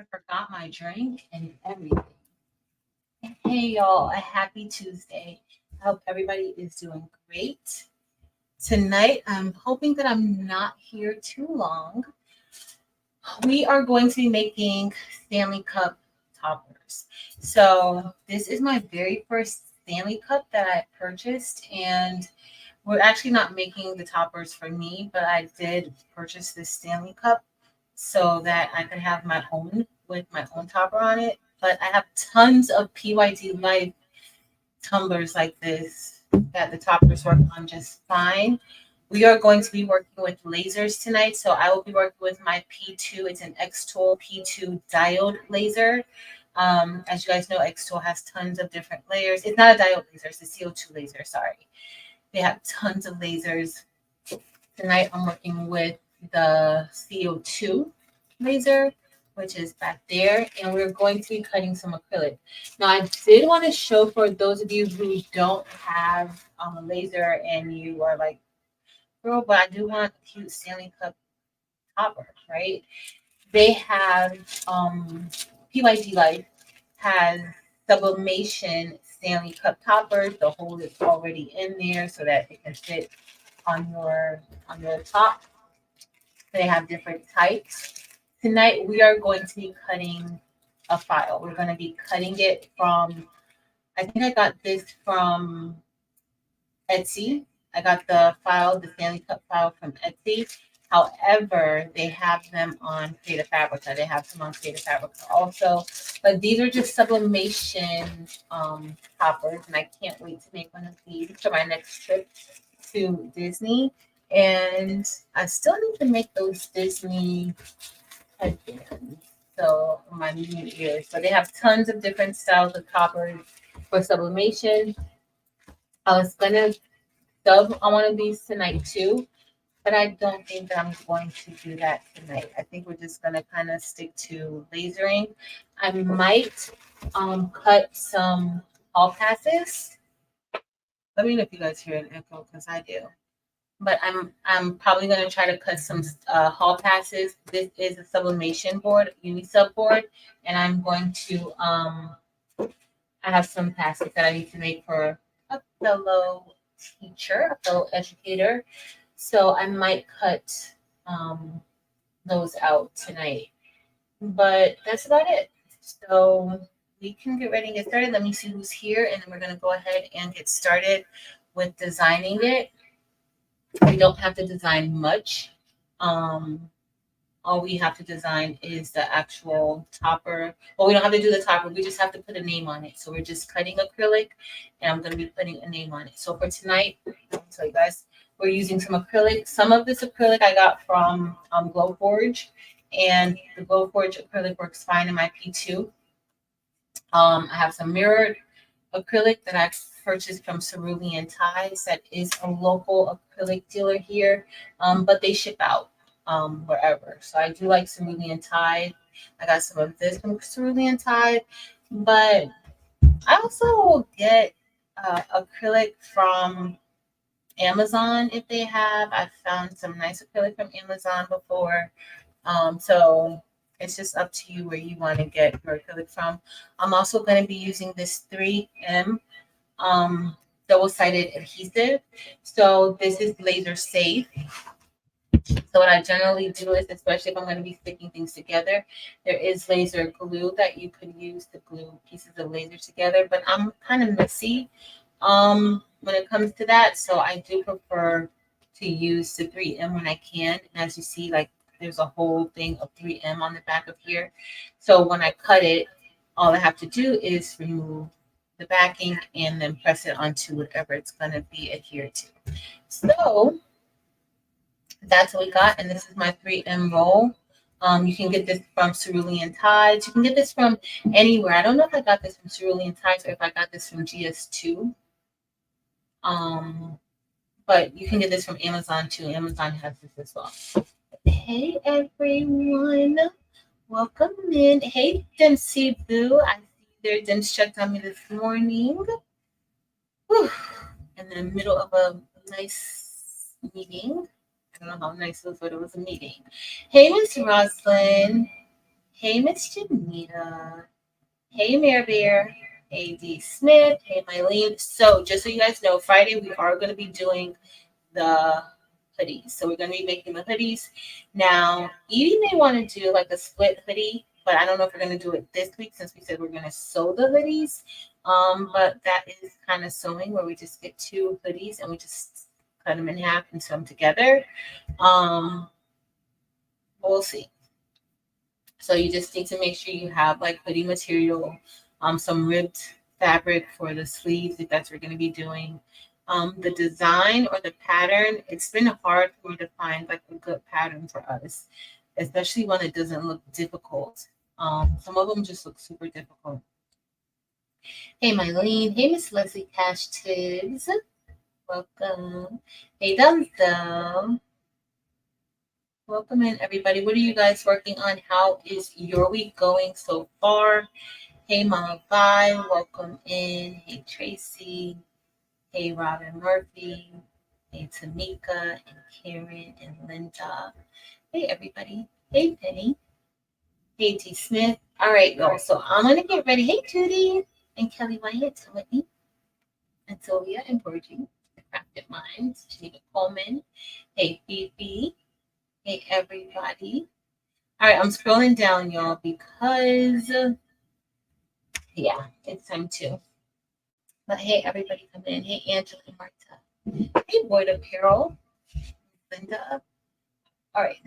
I forgot my drink and everything. Hey y'all, a happy Tuesday. I hope everybody is doing great. Tonight, I'm hoping that I'm not here too long. We are going to be making Stanley Cup toppers. So, this is my very first Stanley Cup that I purchased, and we're actually not making the toppers for me, but I did purchase this Stanley Cup so that I could have my own with my own topper on it. But I have tons of PYT Life tumblers like this that the toppers work on just fine. We are going to be working with lasers tonight. So I will be working with my P2. It's an xTool P2 diode laser. As you guys know, xTool has tons of different layers. It's not a diode laser, it's a CO2 laser, sorry. They have tons of lasers. Tonight I'm working with the CO2 laser, which is back there, and we're going to be cutting some acrylic. Now, I did want to show for those of you who don't have a laser and you are like, girl, but I do want a cute Stanley Cup topper, right? They have PYT Life has sublimation Stanley Cup toppers. The hole is already in there so that it can fit on your top. They have different types. Tonight we are going to be cutting a file. We're going to be cutting it from, I think I got this from Etsy. I got the file, the Stanley Cup file from Etsy. However, they have them on Creative Fabrica. They have some on Creative Fabrica also. But these are just sublimation toppers, and I can't wait to make one of these for my next trip to Disney. And I still need to make those Disney headbands. So my new ears. So they have tons of different styles of toppers for sublimation. I was gonna sub on one of these tonight too, but I don't think that I'm going to do that tonight. I think we're just gonna kind of stick to lasering. I might cut some hall passes. Let me know if you guys hear an echo because I do. But I'm probably gonna try to cut some hall passes. This is a sublimation board, unisub board, and I'm going to I have some passes that I need to make for a fellow teacher, a fellow educator. So I might cut those out tonight. But that's about it. So we can get ready and get started. Let me see who's here, and then we're gonna go ahead and get started with designing it. We don't have to design much. All we have to design is the actual topper. Well, we don't have to do the topper. We just have to put a name on it. So we're just cutting acrylic, and I'm going to be putting a name on it. So for tonight, I'll tell you guys, we're using some acrylic. Some of this acrylic I got from Glowforge, and the Glowforge acrylic works fine in my P2. I have some mirrored acrylic that I purchased from Cerulean Ties. That is a local acrylic dealer here, but they ship out wherever. So I do like Cerulean Tide. I got some of this from Cerulean Tide, but I also will get acrylic from Amazon if they have. I've found some nice acrylic from Amazon before. So it's just up to you where you want to get your acrylic from. I'm also going to be using this 3M double-sided adhesive. So this is laser safe. So what I generally do is, especially if I'm going to be sticking things together, there is laser glue that you could use to glue pieces of laser together. But I'm kind of messy when it comes to that. So I do prefer to use the 3M when I can. And as you see, like there's a whole thing of 3M on the back of here. So when I cut it, all I have to do is remove the backing and then press it onto whatever it's going to be adhered to. So that's what we got, and this is my 3M roll. You can get this from Cerulean Tides. You can get this from anywhere. I don't know if I got this from Cerulean Tides or if I got this from GS2. But you can get this from Amazon too. Amazon has this as well. Hey everyone, welcome in. Hey Dempsey Boo, I see there. Dems checked on me this morning. Whew. In the middle of a nice meeting. I don't know how nice it was, but it was a meeting. Hey, Miss Roslyn. Hey, Miss Janita. Hey, Mare Bear. Hey, D. Smith. Hey, Mylene. So, just so you guys know, Friday we are going to be doing the hoodies. So, we're going to be making the hoodies. Now, Edie may want to do like a split hoodie, but I don't know if we're going to do it this week since we said we're going to sew the hoodies. But that is kind of sewing where we just get two hoodies and we just cut them in half and sew them together. We'll see. So you just need to make sure you have like hoodie material, some ribbed fabric for the sleeves if that's what you're going to be doing. The design or the pattern, it's been hard for me to find like a good pattern for us, especially when it doesn't look difficult. Some of them just look super difficult. Hey, Mylene. Hey, Miss Leslie Cash Tibbs. Welcome. Hey, Dum Dum. Welcome in, everybody. What are you guys working on? How is your week going so far? Hey, Mama Vi. Welcome in. Hey, Tracy. Hey, Robin Murphy. Hey, Tamika and Karen and Linda. Hey, everybody. Hey, Penny. Hey, T. Smith. All right, y'all. So I'm going to get ready. Hey, Judy and Kelly Wyatt, Whitney and Sylvia and Virgie. The Crafted Minds. Geneva Coleman. Hey, Fifi. Hey, everybody. All right, I'm scrolling down, y'all, because, yeah, it's time to. But hey, everybody come in. Hey, Angela and Marta. Hey, Boyd Apparel. Linda. All right.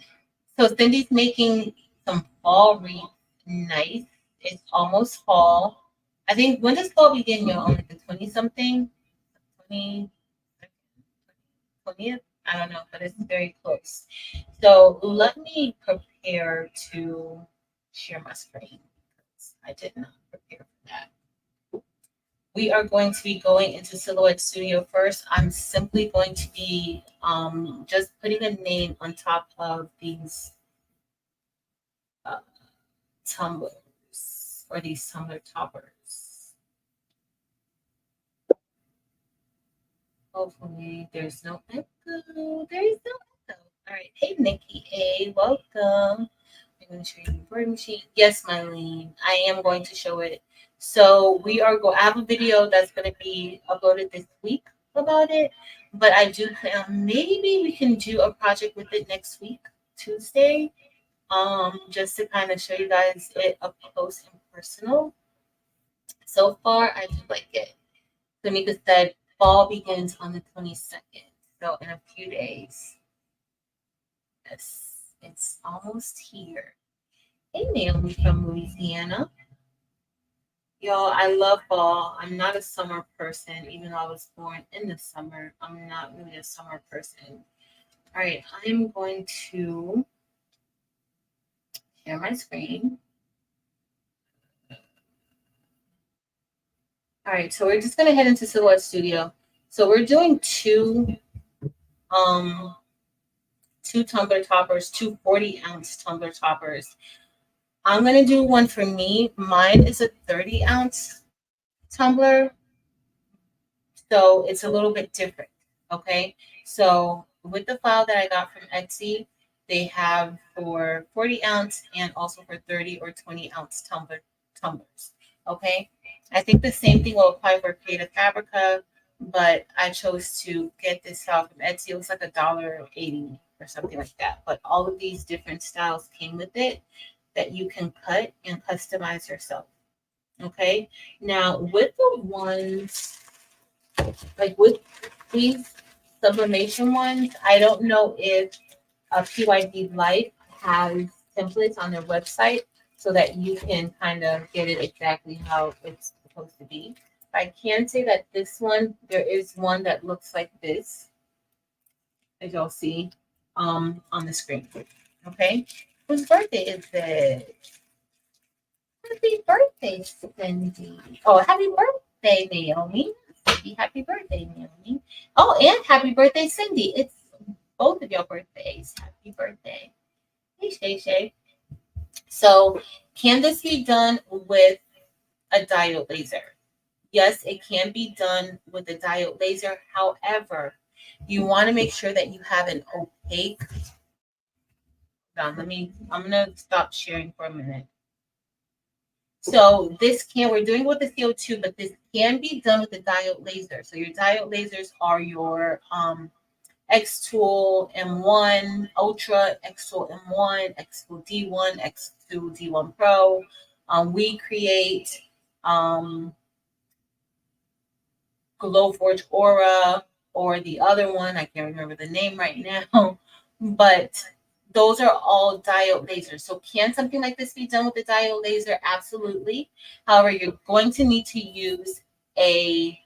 So Cindy's making some fall wreaths. Nice. It's almost fall. I think, when does fall begin, y'all? Like the 20-something? 20th? I don't know, but it's very close. So let me prepare to share my screen. I did not prepare for that. We are going to be going into Silhouette Studio first. I'm simply going to be just putting a name on top of these tumblers or these tumbler toppers. Hopefully there's no echo. There is no echo. All right. Hey, Nikki A. Welcome. I'm going to show you the embroidery machine. Yes, Mylene, I am going to show it. So we are going. I have a video that's going to be uploaded this week about it, but I do maybe we can do a project with it next week, Tuesday, just to kind of show you guys it up close and personal. So far, I do like it. Tamika said fall begins on the 22nd, so in a few days. Yes, it's almost here. Hey, Naomi from Louisiana. Y'all, I love fall. I'm not a summer person, even though I was born in the summer. I'm not really a summer person. All right, I'm going to share my screen. All right, so we're just going to head into Silhouette Studio. So we're doing two tumbler toppers, two 40-ounce tumbler toppers. I'm going to do one for me. Mine is a 30-ounce tumbler, so it's a little bit different. Okay, so with the file that I got from Etsy, they have for 40-ounce and also for 30 or 20-ounce tumblers. Okay, I think the same thing will apply for Creative Fabrica, but I chose to get this file from Etsy. It was like $1.80 or something like that. But all of these different styles came with it that you can cut and customize yourself. Okay, now with the ones like with these sublimation ones, I don't know if PYD Life has templates on their website so that you can kind of get it exactly how it's supposed to be. I can say that this one, there is one that looks like this, as y'all see on the screen. Okay, whose birthday is it? Happy birthday, Cindy. Oh, happy birthday, Naomi. Cindy, happy birthday, Naomi. Oh, and happy birthday, Cindy. It's both of your birthdays. Happy birthday. Hey, Shay Shay. So, can this be done with a diode laser? Yes, it can be done with a diode laser. However, you want to make sure that you have an opaque. I'm going to stop sharing for a minute. So we're doing with the CO2, but this can be done with the diode laser. So your diode lasers are your xTool M1 Ultra, xTool M1, xTool D1, xTool D1 Pro. We create Glowforge Aura, or the other one, I can't remember the name right now, but those are all diode lasers. So can something like this be done with a diode laser? Absolutely. However, you're going to need to use an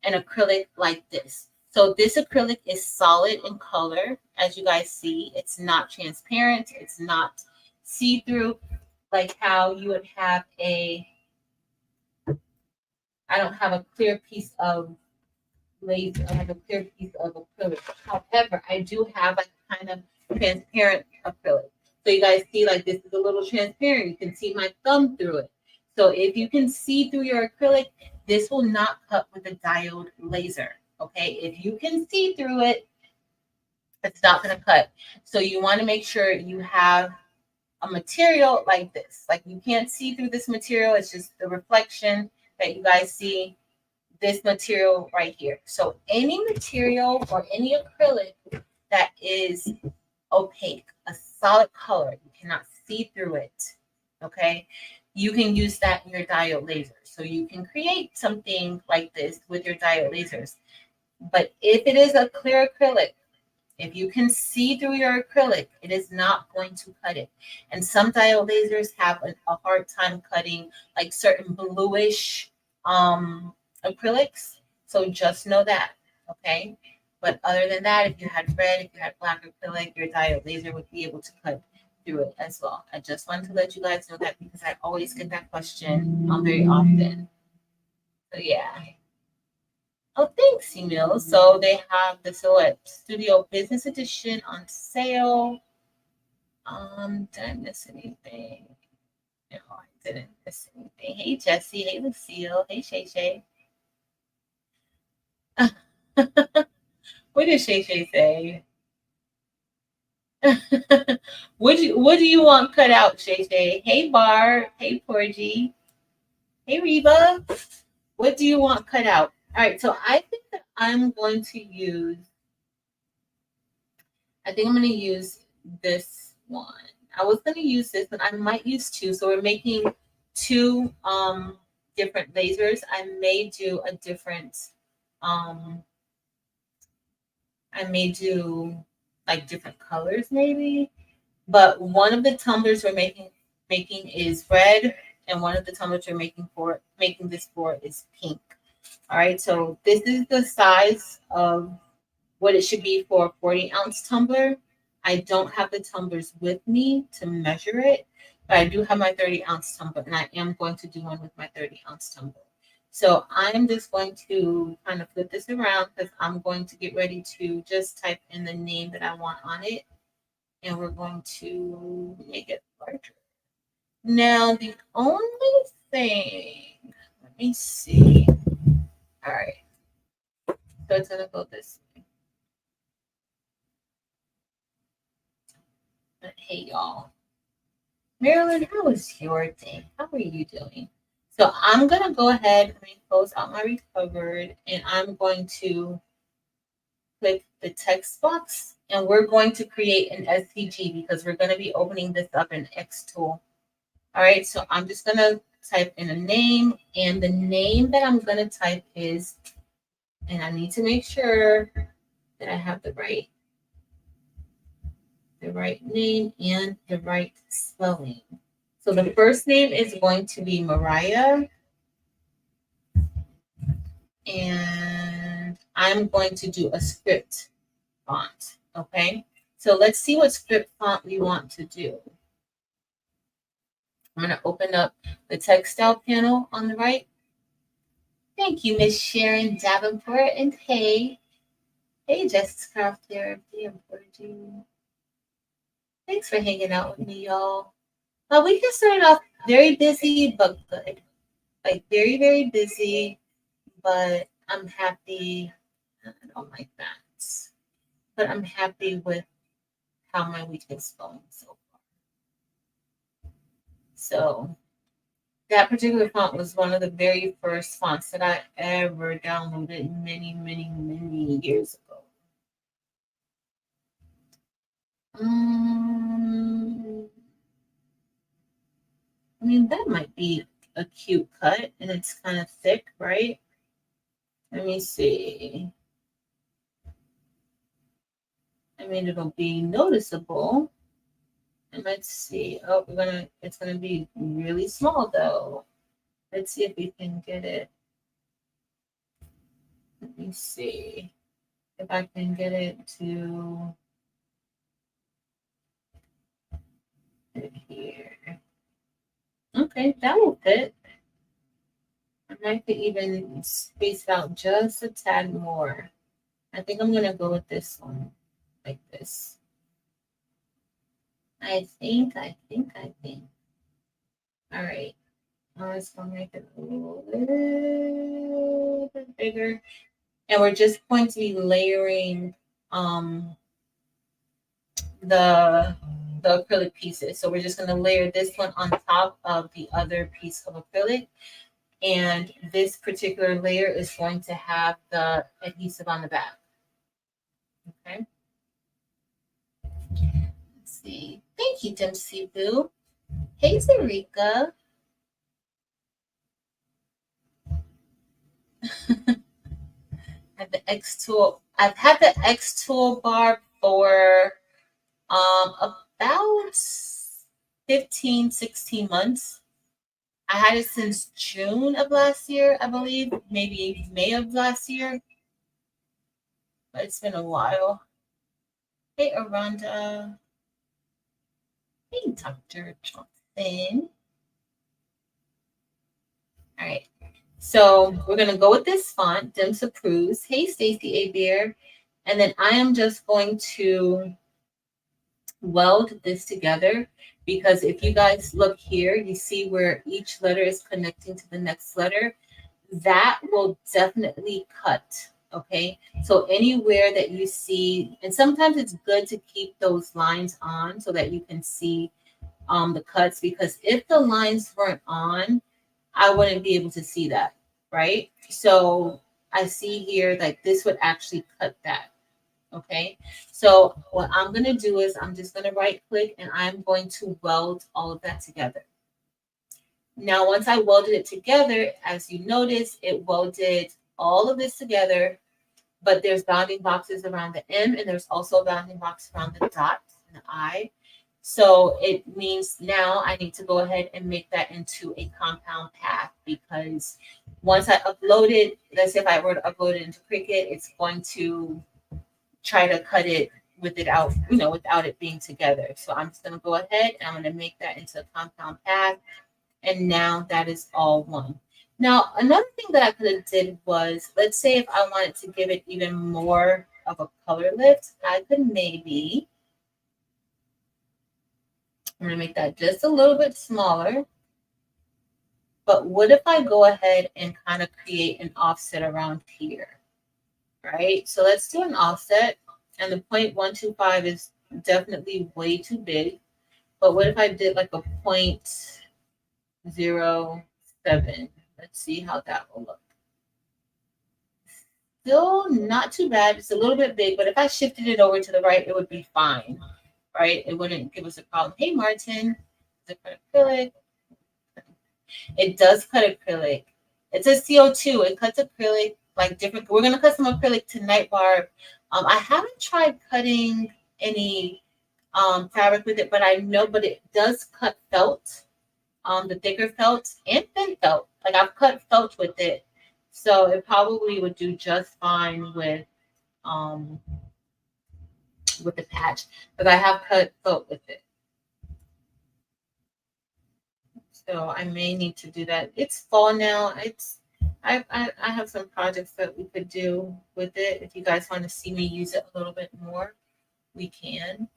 acrylic like this. So this acrylic is solid in color. As you guys see, it's not transparent. It's not see-through like how you would have I don't have a clear piece of laser. I have a clear piece of acrylic. However, I do have a kind of transparent acrylic. So you guys see, like, this is a little transparent. You can see my thumb through it. So if you can see through your acrylic, this will not cut with a diode laser. Okay, if you can see through it, it's not going to cut. So you want to make sure you have a material like this. Like, you can't see through this material. It's just the reflection that you guys see, this material right here. So any material or any acrylic that is opaque, a solid color, you cannot see through it, okay? You can use that in your diode lasers. So you can create something like this with your diode lasers. But if it is a clear acrylic, if you can see through your acrylic, it is not going to cut it. And some diode lasers have a hard time cutting like certain bluish acrylics. So just know that, okay? But other than that, if you had red, if you had black acrylic, your diode laser would be able to cut through it as well. I just wanted to let you guys know that because I always get that question very often. So yeah. Oh, thanks, Emil. So they have the Silhouette Studio Business Edition on sale. Did I miss anything? No, I didn't miss anything. Hey, Jesse. Hey, Lucille. Hey, Shay Shay. What did Shay Shay say? What do you want cut out, Shay Shay? Hey, Bar. Hey, Porgy. Hey, Reba. What do you want cut out? All right, so I think that I'm going to use this one. I was going to use this, but I might use two. So we're making two different lasers. I may do a different, I may do like different colors maybe. But one of the tumblers we're making is red, and one of the tumblers we're making this for is pink. All right, so this is the size of what it should be for a 40-ounce tumbler. I don't have the tumblers with me to measure it, but I do have my 30-ounce tumbler, and I am going to do one with my 30-ounce tumbler. So I'm just going to kind of flip this around because I'm going to get ready to just type in the name that I want on it, and we're going to make it larger. Now, the only thing, let me see. All right, so it's going to go this way. But hey, y'all. Marilyn, how was your day? How are you doing? So I'm going to go ahead and close out my recovered, and I'm going to click the text box, and we're going to create an SVG because we're going to be opening this up in xTool. All right, so I'm just going to type in a name, and the name that I'm going to type is, and I need to make sure that I have the right name and the right spelling. So the first name is going to be Mariah, and I'm going to do a script font, okay? So let's see what script font we want to do. I'm going to open up the text style panel on the right. Thank you, Miss Sharon Davenport, and hey, Jessica Craft Therapy. Thanks for hanging out with me, y'all. Well, we can start off very busy, but good. Like very, very busy, but I'm happy. I don't like that. But I'm happy with how my week is going so far. So That particular font was one of the very first fonts that I ever downloaded many, many, many years ago. I mean, that might be a cute cut, and it's kind of thick, right? Let me see. I mean, it'll be noticeable. And let's see. Oh, it's gonna be really small though. Let's see if we can get it. Let me see if I can get it to here. Okay, that will fit. I might could even space it out just a tad more. I think I'm gonna go with this one, like this. I think. All right. Let's go make it a little bit bigger. And we're just going to be layering the acrylic pieces. So we're just going to layer this one on top of the other piece of acrylic. And this particular layer is going to have the adhesive on the back. Okay. Let's see. Thank you, Dempsey Boo. Hey, Zarika. Have the xTool. I've had the xTool bar for about 15, 16 months. I had it since June of last year, I believe, maybe May of last year. But it's been a while. Hey, Aranda. Hey, Dr. Johnson. All right. So we're going to go with this font, Dims Approves. Hey, Stacy A. Beer. And then I am just going to weld this together, because if you guys look here, you see where each letter is connecting to the next letter. That will definitely cut. Okay, so anywhere that you see, and sometimes it's good to keep those lines on so that you can see the cuts, because if the lines weren't on, I wouldn't be able to see that, right? So I see here, like, this would actually cut that. Okay, so what I'm going to do is I'm just going to right click and I'm going to weld all of that together. Now, once I welded it together, as you notice, it welded all of this together, but there's bounding boxes around the M, and there's also a bounding box around the dot and the I. So it means now I need to go ahead and make that into a compound path, because once I upload it, let's say if I were to upload it into Cricut, it's going to try to cut it with it out, without it being together. So I'm just going to go ahead and I'm going to make that into a compound path. And now that is all one. Now, another thing that I could have did was, let's say if I wanted to give it even more of a color lift, I could maybe, I'm going to make that just a little bit smaller. But what if I go ahead and kind of create an offset around here? Right? So let's do an offset, and the 0.125 is definitely way too big. But what if I did like a 0.07? Let's see how that will look. Still not too bad. It's a little bit big, but if I shifted it over to the right, it would be fine, right? It wouldn't give us a problem. Hey, Martin, does it cut acrylic? It does cut acrylic. It says CO2. It cuts acrylic like different. We're gonna cut some acrylic tonight, Barb. I haven't tried cutting any fabric with it, but I know, but it does cut felt, the thicker felt and thin felt. Like, I've cut felt with it, so it probably would do just fine with the patch. But I have cut felt with it, so I may need to do that. It's fall now. I have some projects that we could do with it. If you guys want to see me use it a little bit more, we can.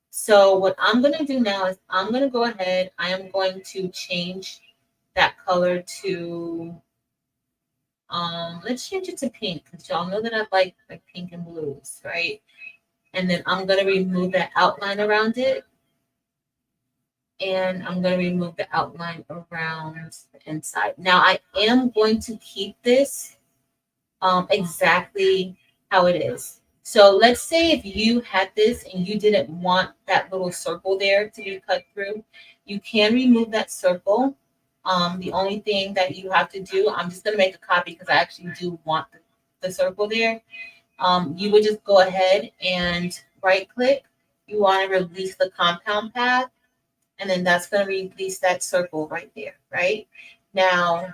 So what I'm going to do now is I'm going to go ahead. I am going to change that color to, let's change it to pink, because y'all know that I like pink and blues, right? And then I'm going to remove that outline around it. And I'm going to remove the outline around the inside. Now I am going to keep this exactly how it is. So let's say if you had this and you didn't want that little circle there to be cut through, you can remove that circle. The only thing that you have to do, I'm just going to make a copy because I actually do want the circle there. You would just go ahead and right click. You want to release the compound path, and then that's going to release that circle right there, right? Now,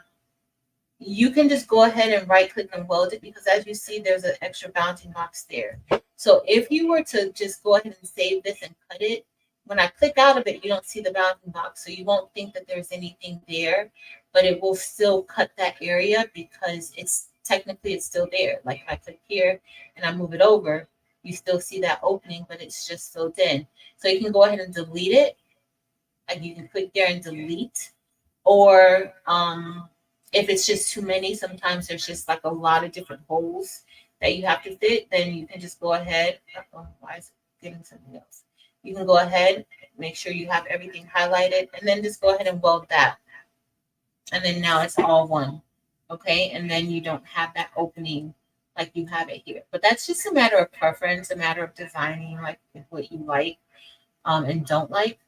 you can just go ahead and right click and weld it because as you see, there's an extra bounding box there. So if you were to just go ahead and save this and cut it, when I click out of it, you don't see the bounding box. So you won't think that there's anything there, but it will still cut that area because it's technically it's still there. Like if I click here and I move it over, you still see that opening, but it's just filled in. So you can go ahead and delete it. Like you can click there and delete, or if it's just too many, sometimes there's just like a lot of different holes that you have to fit, then you can just go ahead. Oh, why is it getting something else? You can go ahead, make sure you have everything highlighted, and then just go ahead and weld that. And then now it's all one. Okay. And then you don't have that opening like you have it here. But that's just a matter of preference, a matter of designing like what you like and don't like.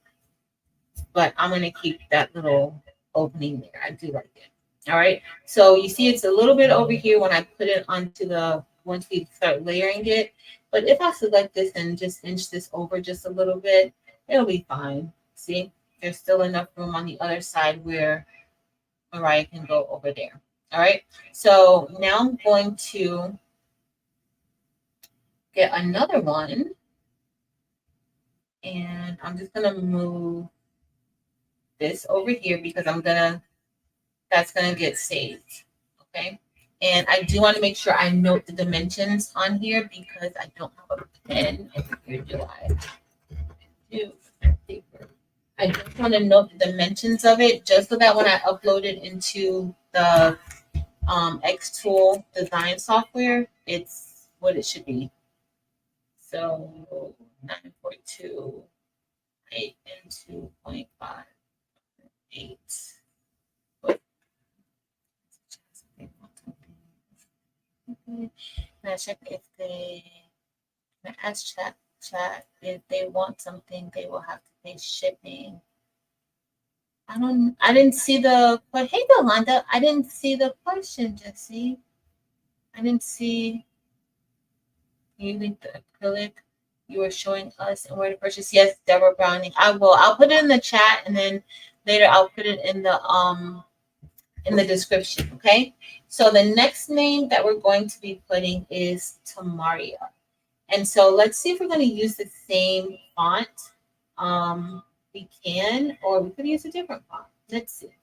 But I'm going to keep that little opening there. I do like it. All right. So you see it's a little bit over here when I put it onto the, once we start layering it. But if I select this and just inch this over just a little bit, it'll be fine. See, there's still enough room on the other side where Mariah can go over there. All right. So now I'm going to get another one. And I'm just going to move this over here because that's going to get saved. Okay. And I do want to make sure I note the dimensions on here because I don't have a pen. Here do I do paper. I just want to note the dimensions of it just so that when I upload it into the xTool design software, it's what it should be. So 9.2, 8 and 2.5, 8. And I check if they, I ask chat if they want something, they will have to pay shipping. I didn't see the, but hey, Yolanda, I didn't see the question, Jesse. I didn't see you link the acrylic you were showing us and where to purchase. Yes, Deborah Browning. I will. I'll put it in the chat and then later I'll put it in the description. Okay. So the next name that we're going to be putting is Tamaria. And so let's see if we're going to use the same font. We can, or we could use a different font. Let's see.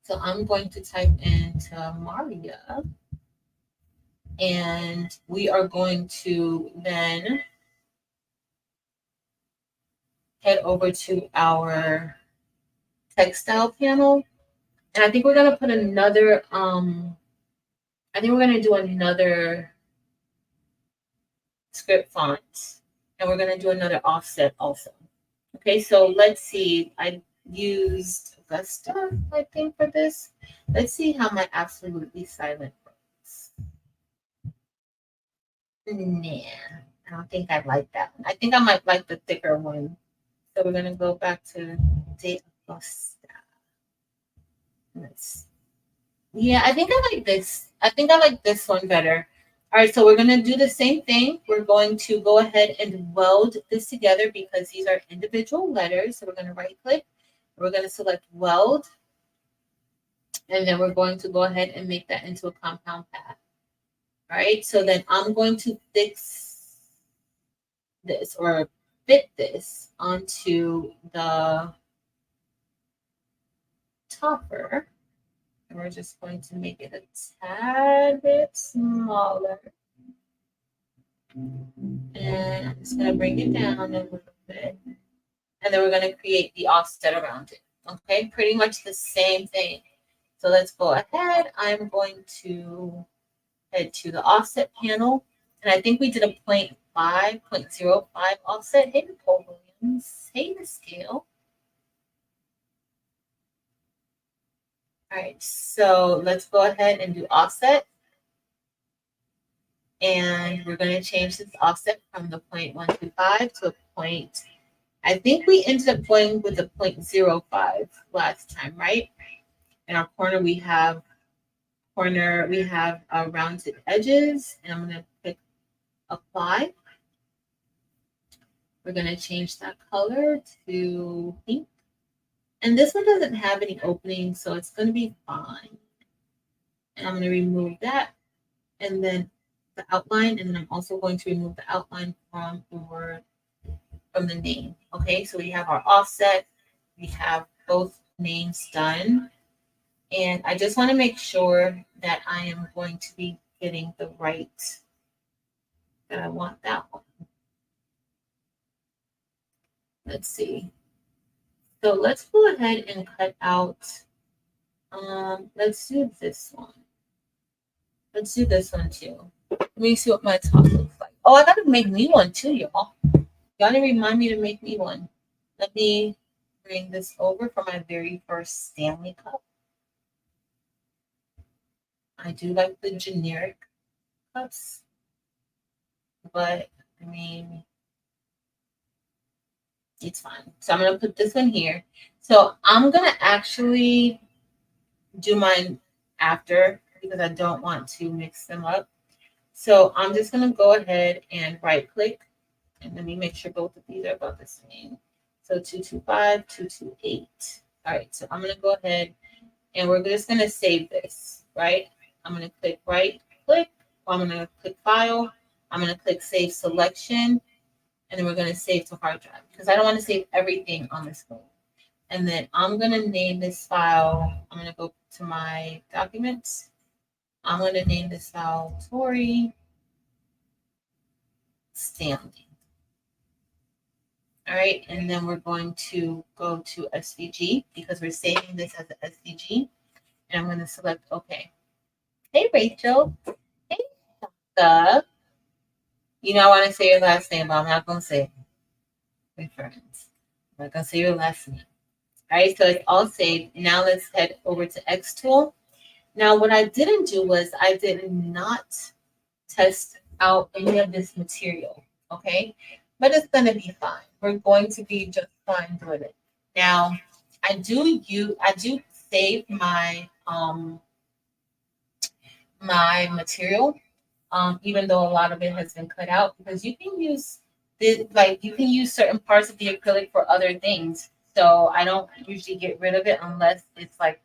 So I'm going to type in Tamaria. And we are going to then head over to our textile panel. And I think we're going to put another, I think we're going to do another script font. And we're going to do another offset also. Okay, so let's see. I used Augusta, I think, for this. Let's see how my absolutely silent works. Nah, I don't think I like that one. I think I might like the thicker one. So we're going to go back to De Augusta. Yeah, I think I like this. I think I like this one better. All right, so we're going to do the same thing. We're going to go ahead and weld this together because these are individual letters. So we're going to right click. We're going to select weld. And then we're going to go ahead and make that into a compound path. All right, so then I'm going to fix this or fit this onto the topper. And we're just going to make it a tad bit smaller. And I'm just going to bring it down a little bit. And then we're going to create the offset around it. Okay, pretty much the same thing. So let's go ahead. I'm going to head to the offset panel. And I think we did a 0.5 offset. Hey, Nicole Williams. say the scale. All right, so let's go ahead and do offset. And we're going to change this offset from the 0.125 to a point. I think we ended up going with a 0.05 last time, right? In our corner, we have rounded edges, and I'm going to click apply. We're going to change that color to pink. And this one doesn't have any openings, so it's going to be fine. And I'm going to remove that, and then the outline, and then I'm also going to remove the outline from the word, from the name. Okay, so we have our offset, we have both names done, and I just want to make sure that I am going to be getting the right, that I want that one. Let's see. So let's go ahead and cut out, let's do this one. Let's do this one too. Let me see what my top looks like. Oh, I gotta make me one too, y'all. Y'all need to remind me to make me one. Let me bring this over for my very first Stanley cup. I do like the generic cups, but I mean, it's fine. So I'm gonna put this one here. So I'm gonna actually do mine after because I don't want to mix them up. So I'm just gonna go ahead and right click, and let me make sure both of these are about the same. So 225, 228. All right, so I'm gonna go ahead and we're just gonna save this, right? I'm gonna click right click, or I'm gonna click file, I'm gonna click save selection, and then we're gonna save to hard drive because I don't want to save everything on this phone. And then I'm gonna name this file, I'm gonna go to my documents. I'm gonna name this file Tori Stanley. All right, and then we're going to go to SVG because we're saving this as an SVG. And I'm going to select OK. Hey, Rachel. Hey, Shaka. You know, I want to say your last name, but I'm not going to say it. My friends. I'm not going to say your last name. All right, so it's all saved. Now let's head over to xTool. Now, what I didn't do was I did not test out any of this material, okay? But it's going to be fine. We're going to be just fine doing it. Now, I do save my my material, even though a lot of it has been cut out, because you can use this, like you can use certain parts of the acrylic for other things. So I don't usually get rid of it unless it's like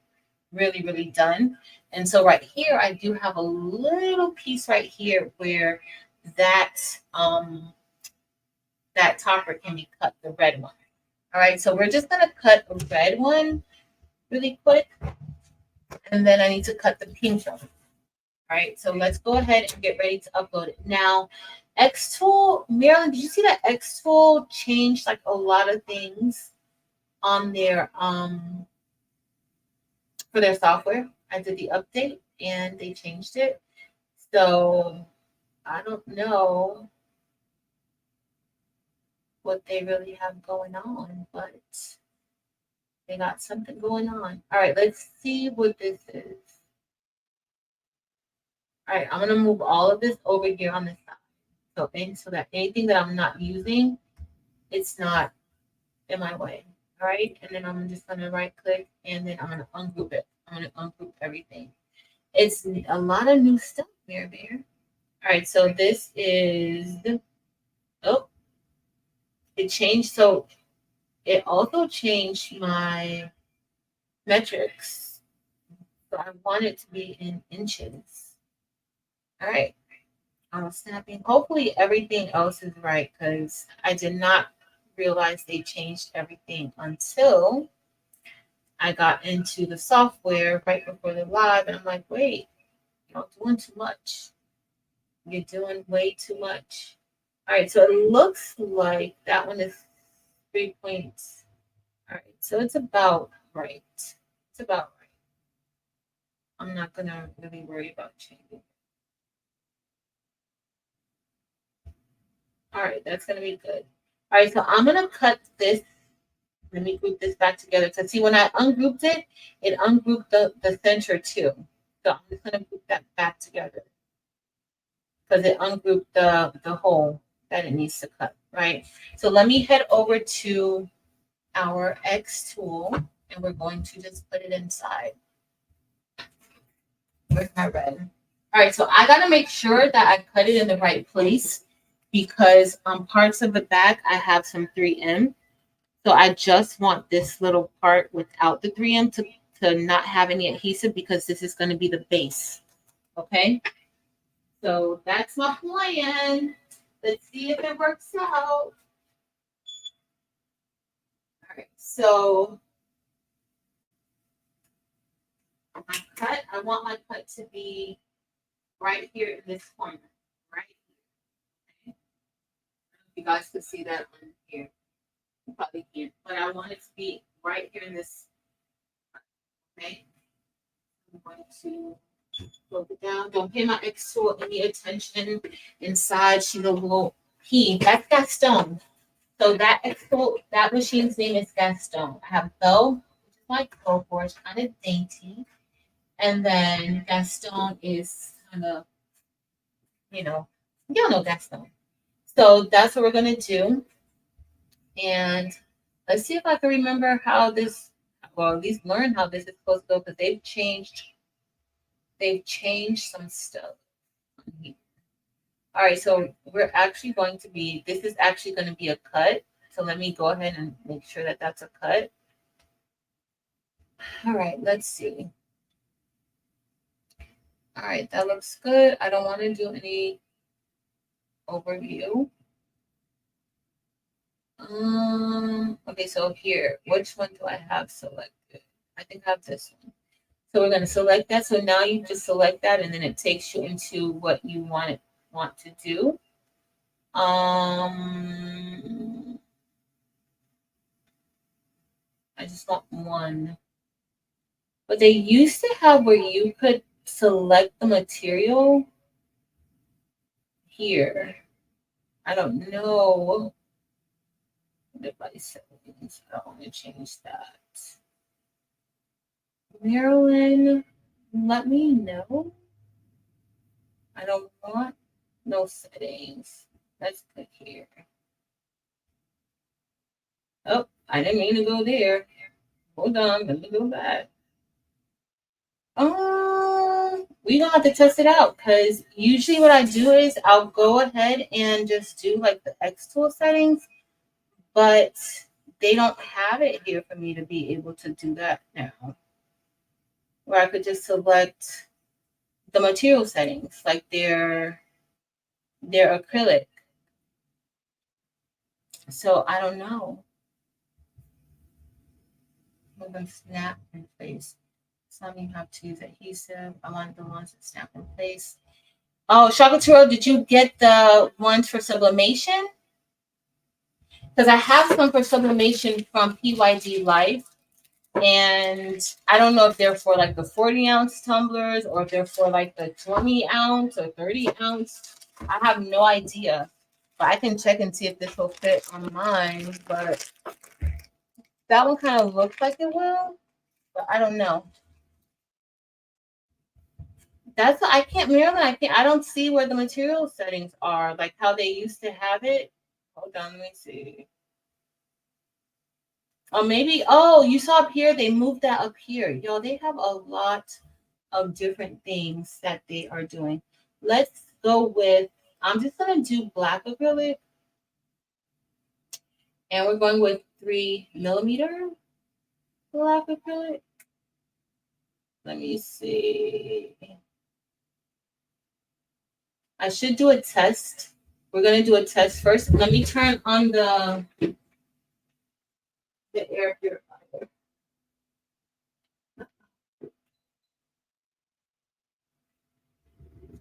really, really done. And so right here, I do have a little piece right here where that that topper can be cut, the red one. All right, so we're just gonna cut a red one really quick, and then I need to cut the pink one. All right, so let's go ahead and get ready to upload it. Now, xTool, Marilyn, did you see that xTool changed like a lot of things on their for their software? I did the update and they changed it. So I don't know what they really have going on, but they got something going on. All right, let's see what this is. All right, I'm gonna move all of this over here on this side. So that anything that I'm not using, it's not in my way. All right, and then I'm just gonna right click and then I'm gonna ungroup it. I'm gonna ungroup everything. It's a lot of new stuff there. All right, so this is it changed. So it also changed my metrics. So I want it to be in inches. All right. I'm snapping. Hopefully everything else is right because I did not realize they changed everything until I got into the software right before the live. And I'm like, wait, you're doing too much. You're doing way too much. All right. So it looks like that one is 3 points. All right. So it's about right. It's about right. I'm not going to really worry about changing. All right, that's going to be good. All All right, so I'm gonna cut this. Let me group this back together. So see, when I ungrouped it, it ungrouped the center too. So I'm just gonna group that back together because it ungrouped the hole that it needs to cut, right? So let me head over to our xTool and we're going to just put it inside. Where's my red? All right, so I gotta make sure that I cut it in the right place because on parts of the back I have some 3M. So I just want this little part without the 3M to not have any adhesive because this is going to be the base. Okay. So that's my plan. Let's see if it works out. All right. So my cut, I want my cut to be right here in this corner. Right here. Okay. You guys can see that on here. You probably can't, but I want it to be right here in this. Okay. I'm going to close it down. Don't pay my xTool any attention. Inside, she's a little he. That's Gaston. So that xTool, that machine's name is Gaston. I have Belle, which is my cohort, kind of dainty. And then Gaston is kind of, y'all know Gaston. So that's what we're gonna do. And let's see if I can remember how this, well, at least learn how this is supposed to go because they've changed some stuff. All right, so we're actually going to be, this is actually going to be a cut. So let me go ahead and make sure that that's a cut. All right, let's see. All right, that looks good. I don't want to do any overview. Okay, so here, which one do I have selected? I think I have this one. So we're going to select that. So now you just select that and then it takes you into what you want to do. I just want one. But they used to have where you could select the material here. I don't know. Device settings. I want to change that. Marilyn, let me know. I don't want no settings. Let's click here. Oh, I didn't mean to go there. Hold on, let me go back. We don't have to test it out because usually what I do is I'll go ahead and just do like the xTool settings, but they don't have it here for me to be able to do that now. Where I could just select the material settings, like their acrylic. So I don't know. I'm going to snap in place. Some you have to use adhesive. I want the ones that snap in place. Oh, Shakaturo, did you get the ones for sublimation? Because I have some for sublimation from PYD Life. And I don't know if they're for like the 40-ounce tumblers or if they're for like the 20-ounce or 30-ounce. I have no idea. But I can check and see if this will fit on mine. But that one kind of looks like it will. But I don't know. I don't see where the material settings are, like how they used to have it. Hold on, let me see. Oh, maybe, you saw up here, they moved that up here. Yo, they have a lot of different things that they are doing. Let's go with, I'm just gonna do black acrylic. And we're going with 3mm black acrylic. Let me see. I should do a test. We're going to do a test first. Let me turn on the air purifier. All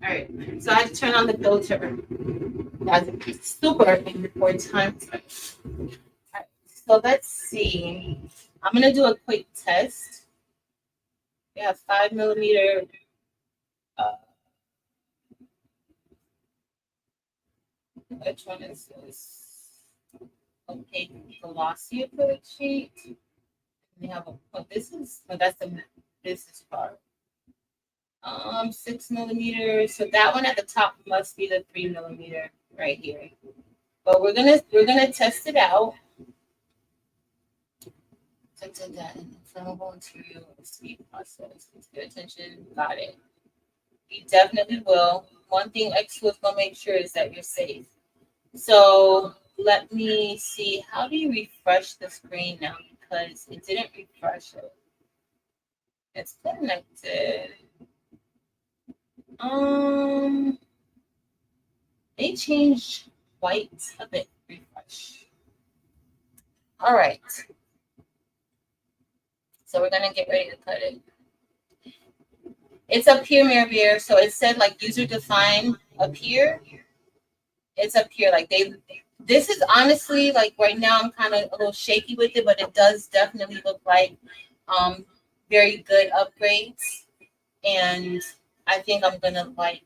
right. So I turn on the filter. That's super important time. All right. So let's see. I'm going to do a quick test. We have 5mm. Which one is this? opaque glossy acrylic sheet. We have this is that's the business part. 6 millimeters. So that one at the top must be the 3 millimeter right here. But we're gonna test it out. That inflammable material speed process. Please pay attention. Got it. You definitely will. One thing xTool is gonna make sure is that you're safe. So let me see. How do you refresh the screen now? Because it didn't refresh it. It's connected. They changed white a bit. Refresh. All right. So we're gonna get ready to cut it. It's up here, Mirabeer. So it said like user defined up here. It's up here. Like this is honestly like right now I'm kind of a little shaky with it, but it does definitely look like very good upgrades. And I think I'm gonna like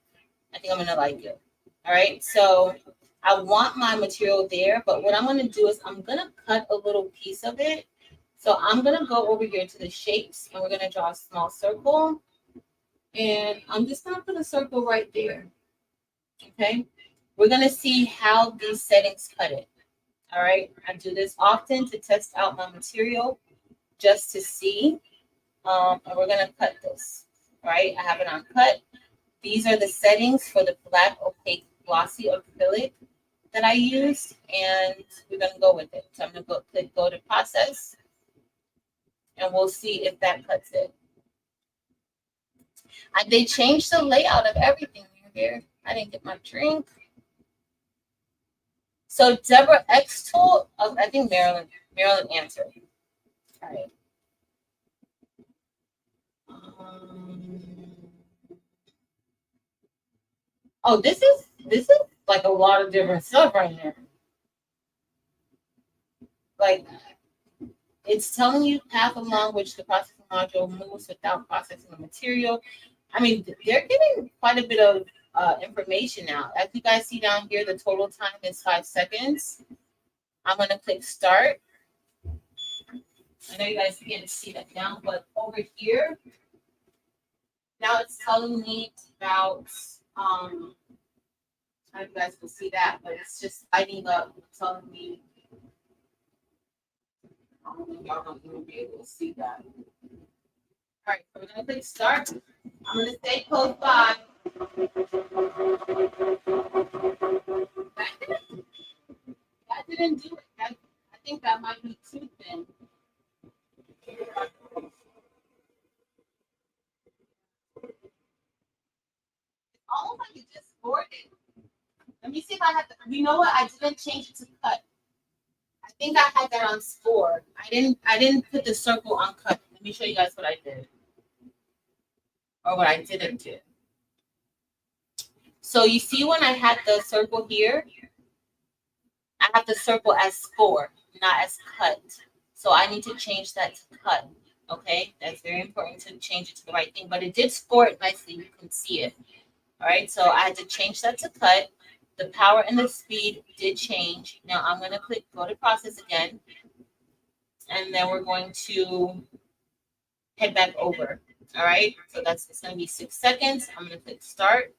it. All right. So I want my material there, but what I'm gonna do is I'm gonna cut a little piece of it. So I'm gonna go over here to the shapes and we're gonna draw a small circle. And I'm just gonna put a circle right there. Okay. We're gonna see how these settings cut it. All right. I do this often to test out my material just to see. And we're gonna cut this. All right. I have it on cut. These are the settings for the black opaque glossy acrylic that I used, and we're gonna go with it. So I'm gonna click go to process, and we'll see if that cuts it. They changed the layout of everything here. I didn't get my drink. So Deborah xTool, I think Marilyn answered. All right. Oh, this is like a lot of different stuff right here. Like it's telling you path along which the processing module moves without processing the material. I mean, they're getting quite a bit of information now. As you guys see down here, the total time is 5 seconds. I'm going to click start. I know you guys can't see that now, but over here, now it's telling me about, I don't know if you guys can see that, but it's just lighting up, telling me, I don't think y'all don't even be able to see that. All right, so we're going to click start. I'm going to stay close by. That didn't do it. I think that might be too thin. It's almost like it just scored it. Let me see if I have to. You know what? I didn't change it to cut. I think I had that on score. I didn't put the circle on cut. Let me show you guys what I did. Or what I didn't do. So you see when I had the circle here, I have the circle as score, not as cut. So I need to change that to cut. Okay, that's very important to change it to the right thing. But it did score it nicely. You can see it. All right, so I had to change that to cut. The power and the speed did change. Now I'm going to click go to process again. And then we're going to head back over. All right, so it's going to be 6 seconds. I'm going to click start.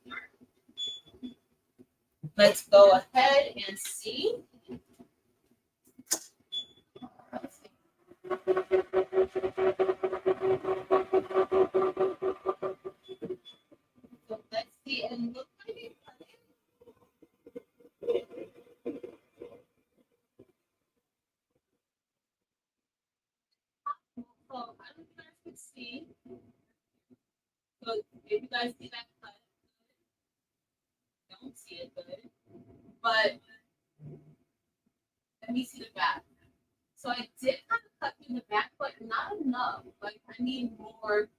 Let's go ahead and see. So let's see. And look like it. So I don't know if you guys can see. So if you guys see that cut, don't see it good. But let me see the back. So I did kind of cut in the back, but not enough. Like I need more.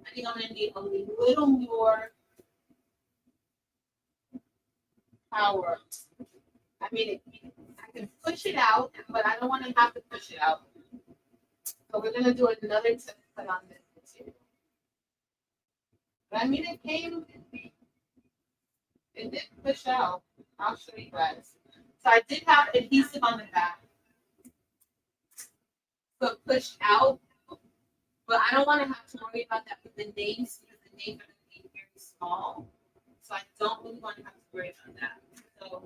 I think I'm gonna need a little more power. I mean, I can push it out, but I don't want to have to push it out. So we're gonna do another test cut on this material. But I mean, it did push out. I'll show you guys. So I did have adhesive on the back, but pushed out. But I don't want to have to worry about that with the names because the names are going to be very small. So I don't really want to have to worry about that. So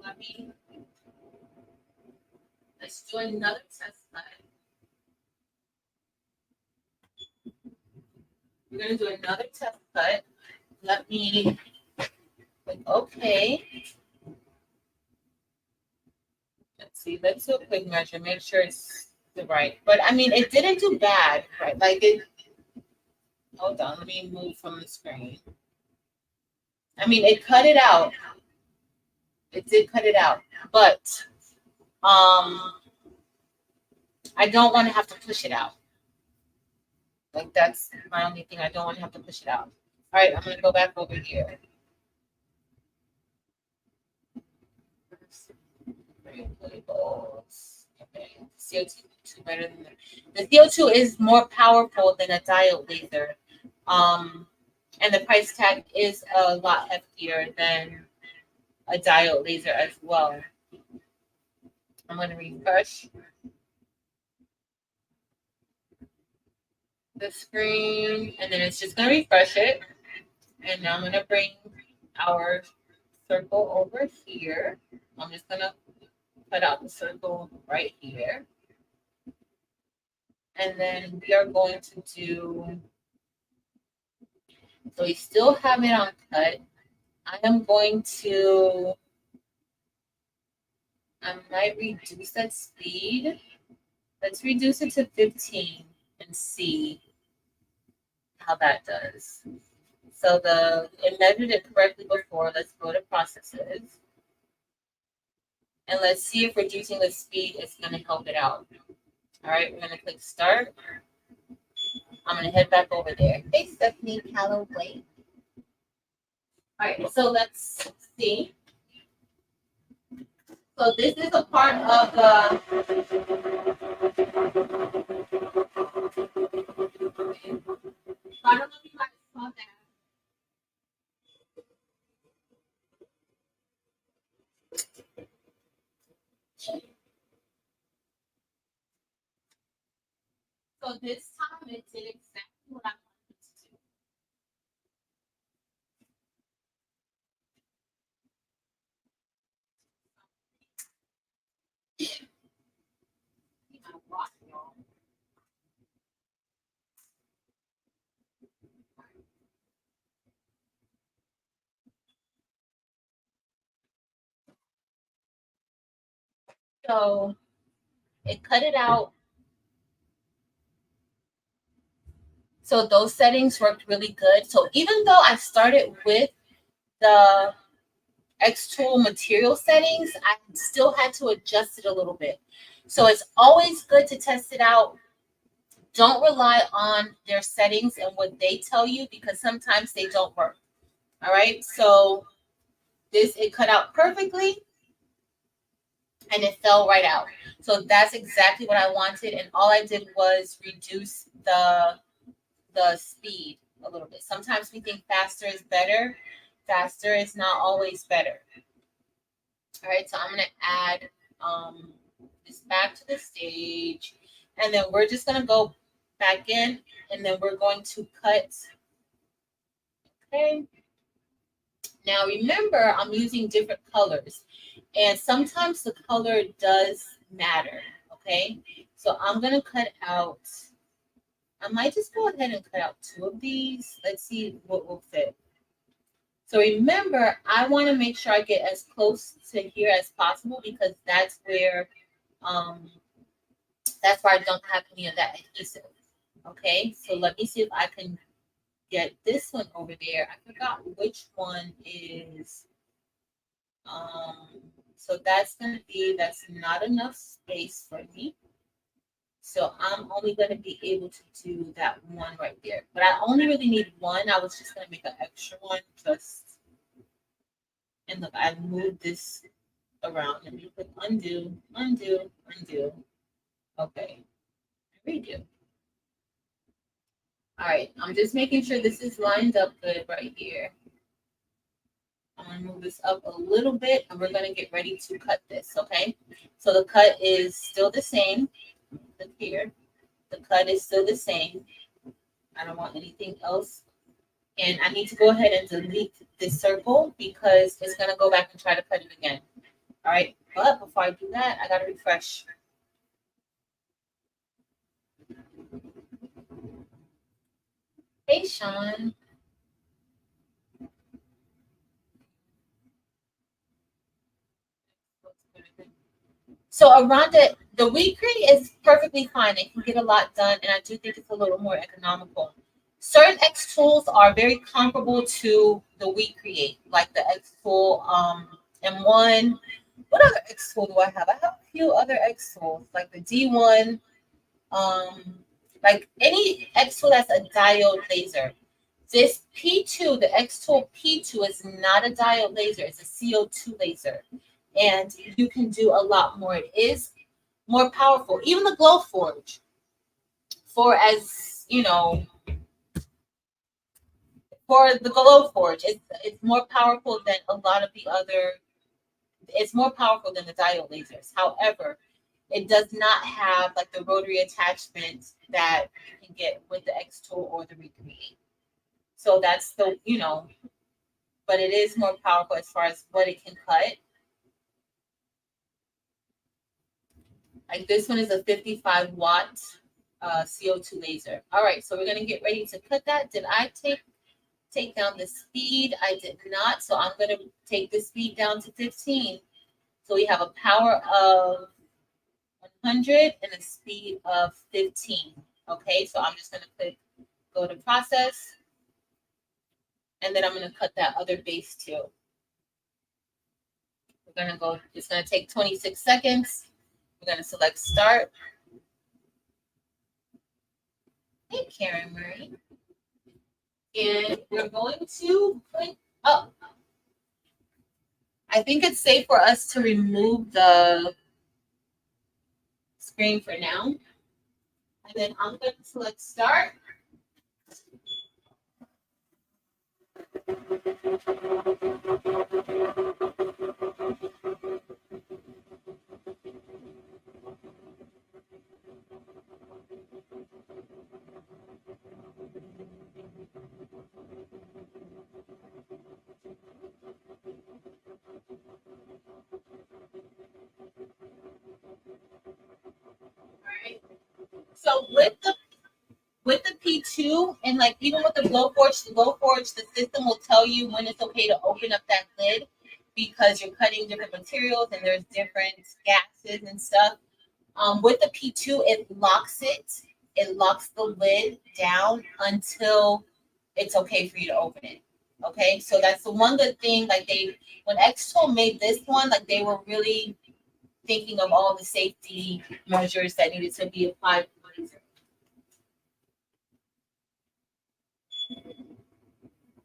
let's do another test cut. We're going to do another test cut. Let me click OK. Let's see. Let's do a quick measure. Make sure it's the right. But I mean, it didn't do bad, right? Like it. Hold on. Let me move from the screen. I mean, it cut it out. It did cut it out, but I don't want to have to push it out. Like that's my only thing. I don't want to have to push it out. All right, I'm gonna go back over here. Labels. Okay, CO2 better than the CO2 is more powerful than a diode laser, and the price tag is a lot heftier than a diode laser as well. I'm gonna refresh the screen, and then it's just gonna refresh it. And now I'm gonna bring our circle over here. I'm just gonna cut out the circle right here. And then we are going to do, so we still have it on cut. I am going to, I might reduce that speed. Let's reduce it to 15 and see how that does. So it measured it correctly before. Let's go to processes. And let's see if reducing the speed is going to help it out. All right, we're going to click start. I'm going to head back over there. Hey, Stephanie Calloway. All right, so let's see. So this is a part of the, I don't know if you guys saw that. So this time it did exactly what I wanted it to do. So it cut it out. So those settings worked really good. So even though I started with the xTool material settings, I still had to adjust it a little bit. So it's always good to test it out. Don't rely on their settings and what they tell you because sometimes they don't work. All right. So it cut out perfectly and it fell right out. So that's exactly what I wanted. And all I did was reduce the speed a little bit. Sometimes we think faster is better. Faster is not always better. All right, so I'm going to add this back to the stage. And then we're just going to go back in. And then we're going to cut. Okay. Now, remember, I'm using different colors. And sometimes the color does matter. Okay. So I'm going to cut out. I might just go ahead and cut out 2 of these. Let's see what will fit. So remember, I want to make sure I get as close to here as possible because that's where I don't have any of that adhesive. Okay, so let me see if I can get this one over there. I forgot which one is. So that's not enough space for me. So I'm only going to be able to do that one right there. But I only really need one. I was just going to make an extra one just. And look, I moved this around. Let me click undo, undo, undo. Okay. Redo. All right. I'm just making sure this is lined up good right here. I'm going to move this up a little bit, and we're going to get ready to cut this, okay? So the cut is still the same. Look here. The cut is still the same. I don't want anything else. And I need to go ahead and delete this circle because it's going to go back and try to cut it again. All right. But before I do that, I got to refresh. Hey, Sean. So Aranda, the weed create is perfectly fine. It can get a lot done, and I do think it's a little more economical. Certain xTools are very comparable to the weed create, like the xTool M1. What other xTool do I have? I have a few other xTools, like the D1, like any xTool that's a diode laser. This P2, the xTool P2 is not a diode laser, it's a CO2 laser. And you can do a lot more. It is more powerful. Even the Glowforge, for as you know, for the Glowforge, it's more powerful than a lot of the other. It's more powerful than the diode lasers. However, it does not have like the rotary attachment that you can get with the xTool or the Recreate. So that's the but it is more powerful as far as what it can cut. Like this one is a 55 watt CO2 laser. All right, so we're gonna get ready to cut that. Did I take down the speed? I did not, so I'm gonna take the speed down to 15. So we have a power of 100 and a speed of 15. Okay, so I'm just gonna click go to process, and then I'm gonna cut that other base too. We're gonna go, it's gonna take 26 seconds. We're going to select start. Hey, Karen Marie. And we're going to click up. I think it's safe for us to remove the screen for now. And then I'm going to select start. So with the P2 and like even with the Glowforge, the system will tell you when it's okay to open up that lid because you're cutting different materials and there's different gases and stuff. With the P2, it locks the lid down until it's okay for you to open it. Okay, so that's the one good thing. Like when xTool made this one, like they were really thinking of all the safety measures that needed to be applied.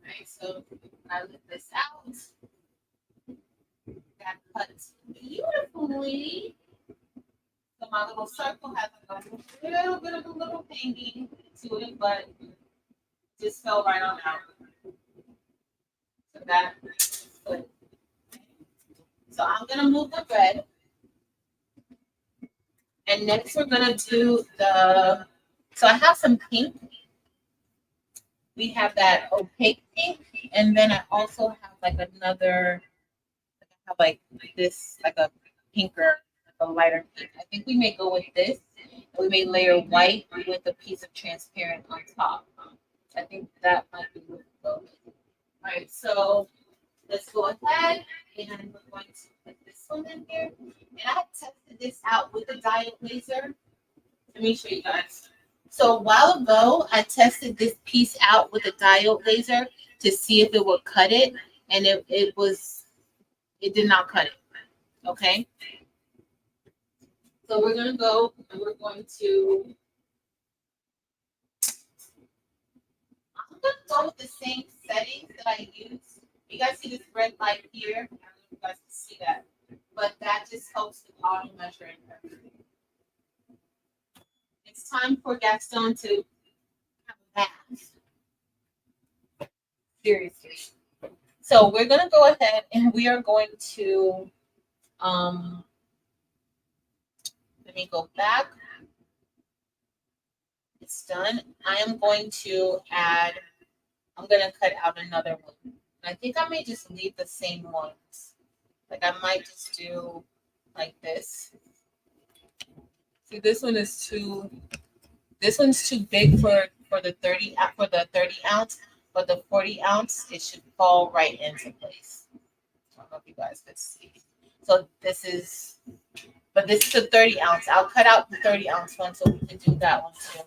Right, so I let this out. That cuts beautifully. So my little circle has a little bit of a little hanging to it, but just fell right on out. So that's good. So I'm gonna move the red. And next we're gonna do so I have some pink. We have that opaque pink, and then I also have like another, I have like this, like a pinker, like a lighter pink. I think we may go with this. We may layer white with a piece of transparent on top. I think that might be what we go with. All right, so let's go ahead and we're going to put this one in here. And I tested this out with the diode laser. Let me show you guys. So a while ago, I tested this piece out with a diode laser to see if it would cut it, and it did not cut it. Okay. So we're gonna go and we're going to. I'm gonna go with the same settings that I used. You guys see this red light here? I don't know if you guys can see that, but that just helps with auto measuring everything. It's time for Gaston to have a bath. Seriously. So we're going to go ahead and we are going to, let me go back. It's done. I am going to add, I'm going to cut out another one. I think I may just leave the same ones. Like I might just do like this. See, this one's too big for the 30 ounce, but the 40 ounce, it should fall right into place. I don't know if you guys could see. So this is a 30 ounce. I'll cut out the 30 ounce one so we can do that one too.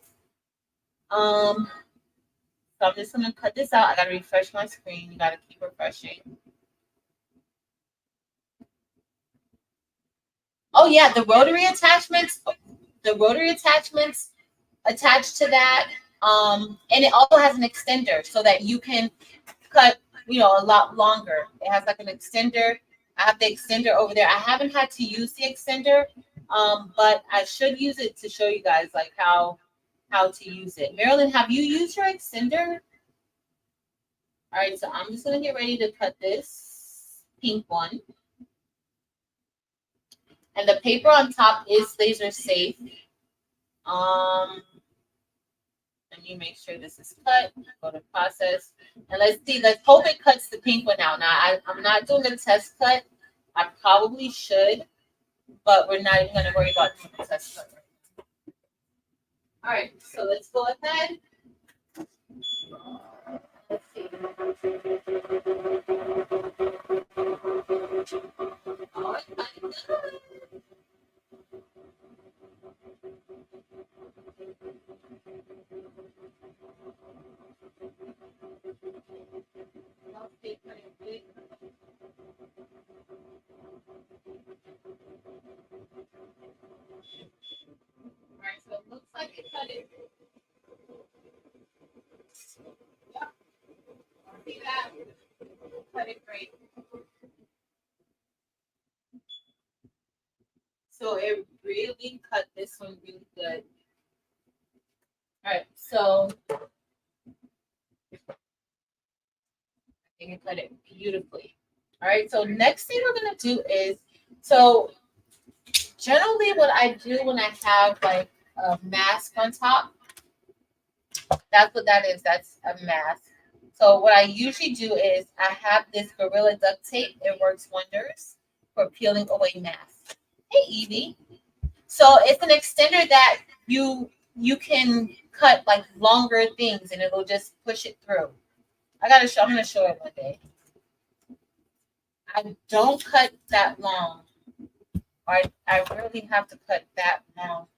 So I'm just gonna cut this out. I gotta refresh my screen. You gotta keep refreshing. Oh yeah, the rotary attachments attached to that. And it also has an extender so that you can cut, a lot longer. It has like an extender. I have the extender over there. I haven't had to use the extender, but I should use it to show you guys like how to use it. Marilyn, have you used your extender? All right, so I'm just gonna get ready to cut this pink one. And the paper on top is laser safe. Let me make sure this is cut. Go to process. And let's see, let's hope it cuts the pink one out. Now, I'm not doing a test cut. I probably should, but we're not even going to worry about doing the test cut. All right, so let's go ahead. Let's see. Oh, Alright, so it looks like it cut it. Yep. See that? Cut it great. So it really cut this one really good. Alright, so I think it cut it beautifully. Alright, so next thing we're gonna do is, so generally what I do when I have like a mask on top, that's what that is. That's a mask. So what I usually do is I have this Gorilla duct tape. It works wonders for peeling away masks. Hey, Evie. So it's an extender that you can cut like longer things and it'll just push it through. I'm gonna show it one day. I don't cut that long. I rarely have to cut that long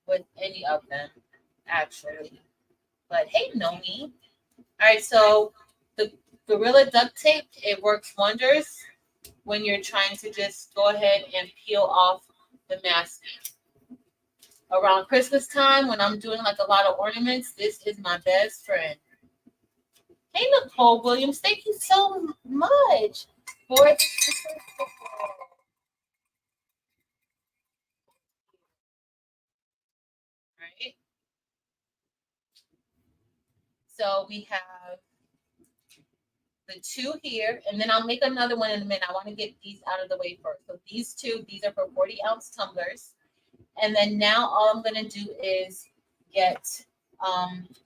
with any of them, actually. But hey, Nomi. All right, so the Gorilla duct tape, it works wonders when you're trying to just go ahead and peel off the mask. Around Christmas time, when I'm doing like a lot of ornaments, this is my best friend. Hey, Nicole Williams, thank you so much for it. Right. So we have the two here, and then I'll make another one in a minute. I want to get these out of the way first. So these are for 40-ounce tumblers. And then now all I'm going to do is get,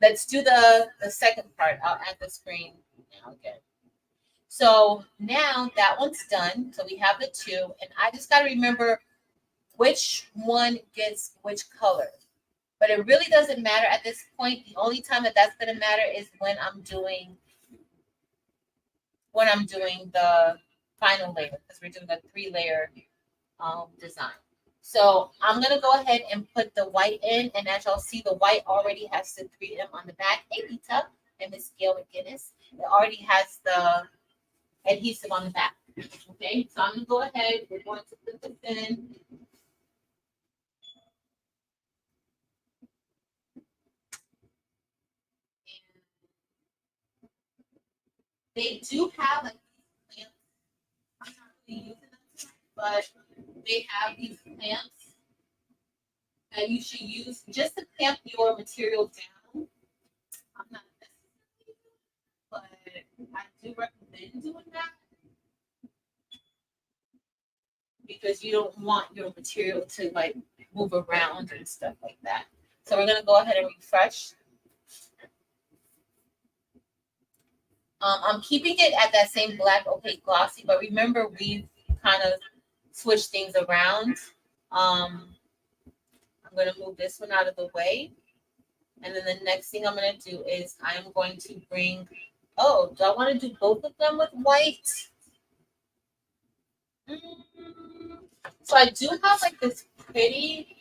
let's do the second part. I'll add the screen now again. So now that one's done. So we have the two, and I just got to remember which one gets which color. But it really doesn't matter at this point. The only time that's going to matter is when I'm doing the final layer, because we're doing a 3-layer design. So I'm going to go ahead and put the white in. And as y'all see, the white already has the 3M on the back. Hey, Lita and Miss Gail McGinnis. It already has the adhesive on the back. Okay, so I'm going to go ahead. We're going to put this in. They do have like these clamps. I'm not really using them, but they have these clamps that you should use just to clamp your material down. I'm not necessarily, but I do recommend been doing that because you don't want your material to like move around and stuff like that. So we're gonna go ahead and refresh. I'm keeping it at that same black opaque glossy, but remember we've kind of switched things around. I'm gonna move this one out of the way. And then the next thing I'm gonna do is I'm going to bring, oh, do I want to do both of them with white? So I do have like this pretty,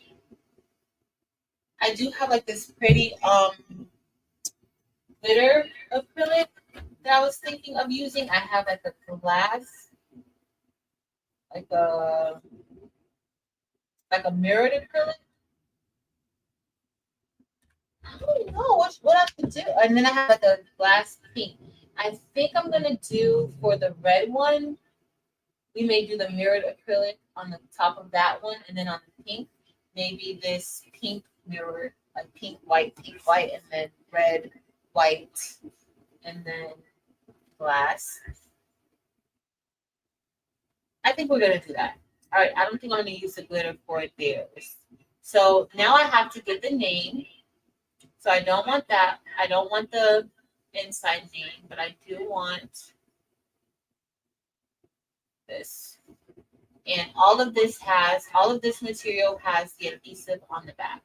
glitter acrylic that I was thinking of using. I have like a glass, like a mirrored acrylic. I don't know what I could do. And then I have like a glass pink. I think I'm gonna do for the red one. We may do the mirrored acrylic on the top of that one, and then on the pink, maybe this pink mirror, like pink, white, and then red, white, and then glass. I think we're gonna do that. All right, I don't think I'm gonna use the glitter for it there. So now I have to get the name. So I don't want that. I don't want the inside name, but I do want this. And all of this material has the adhesive on the back.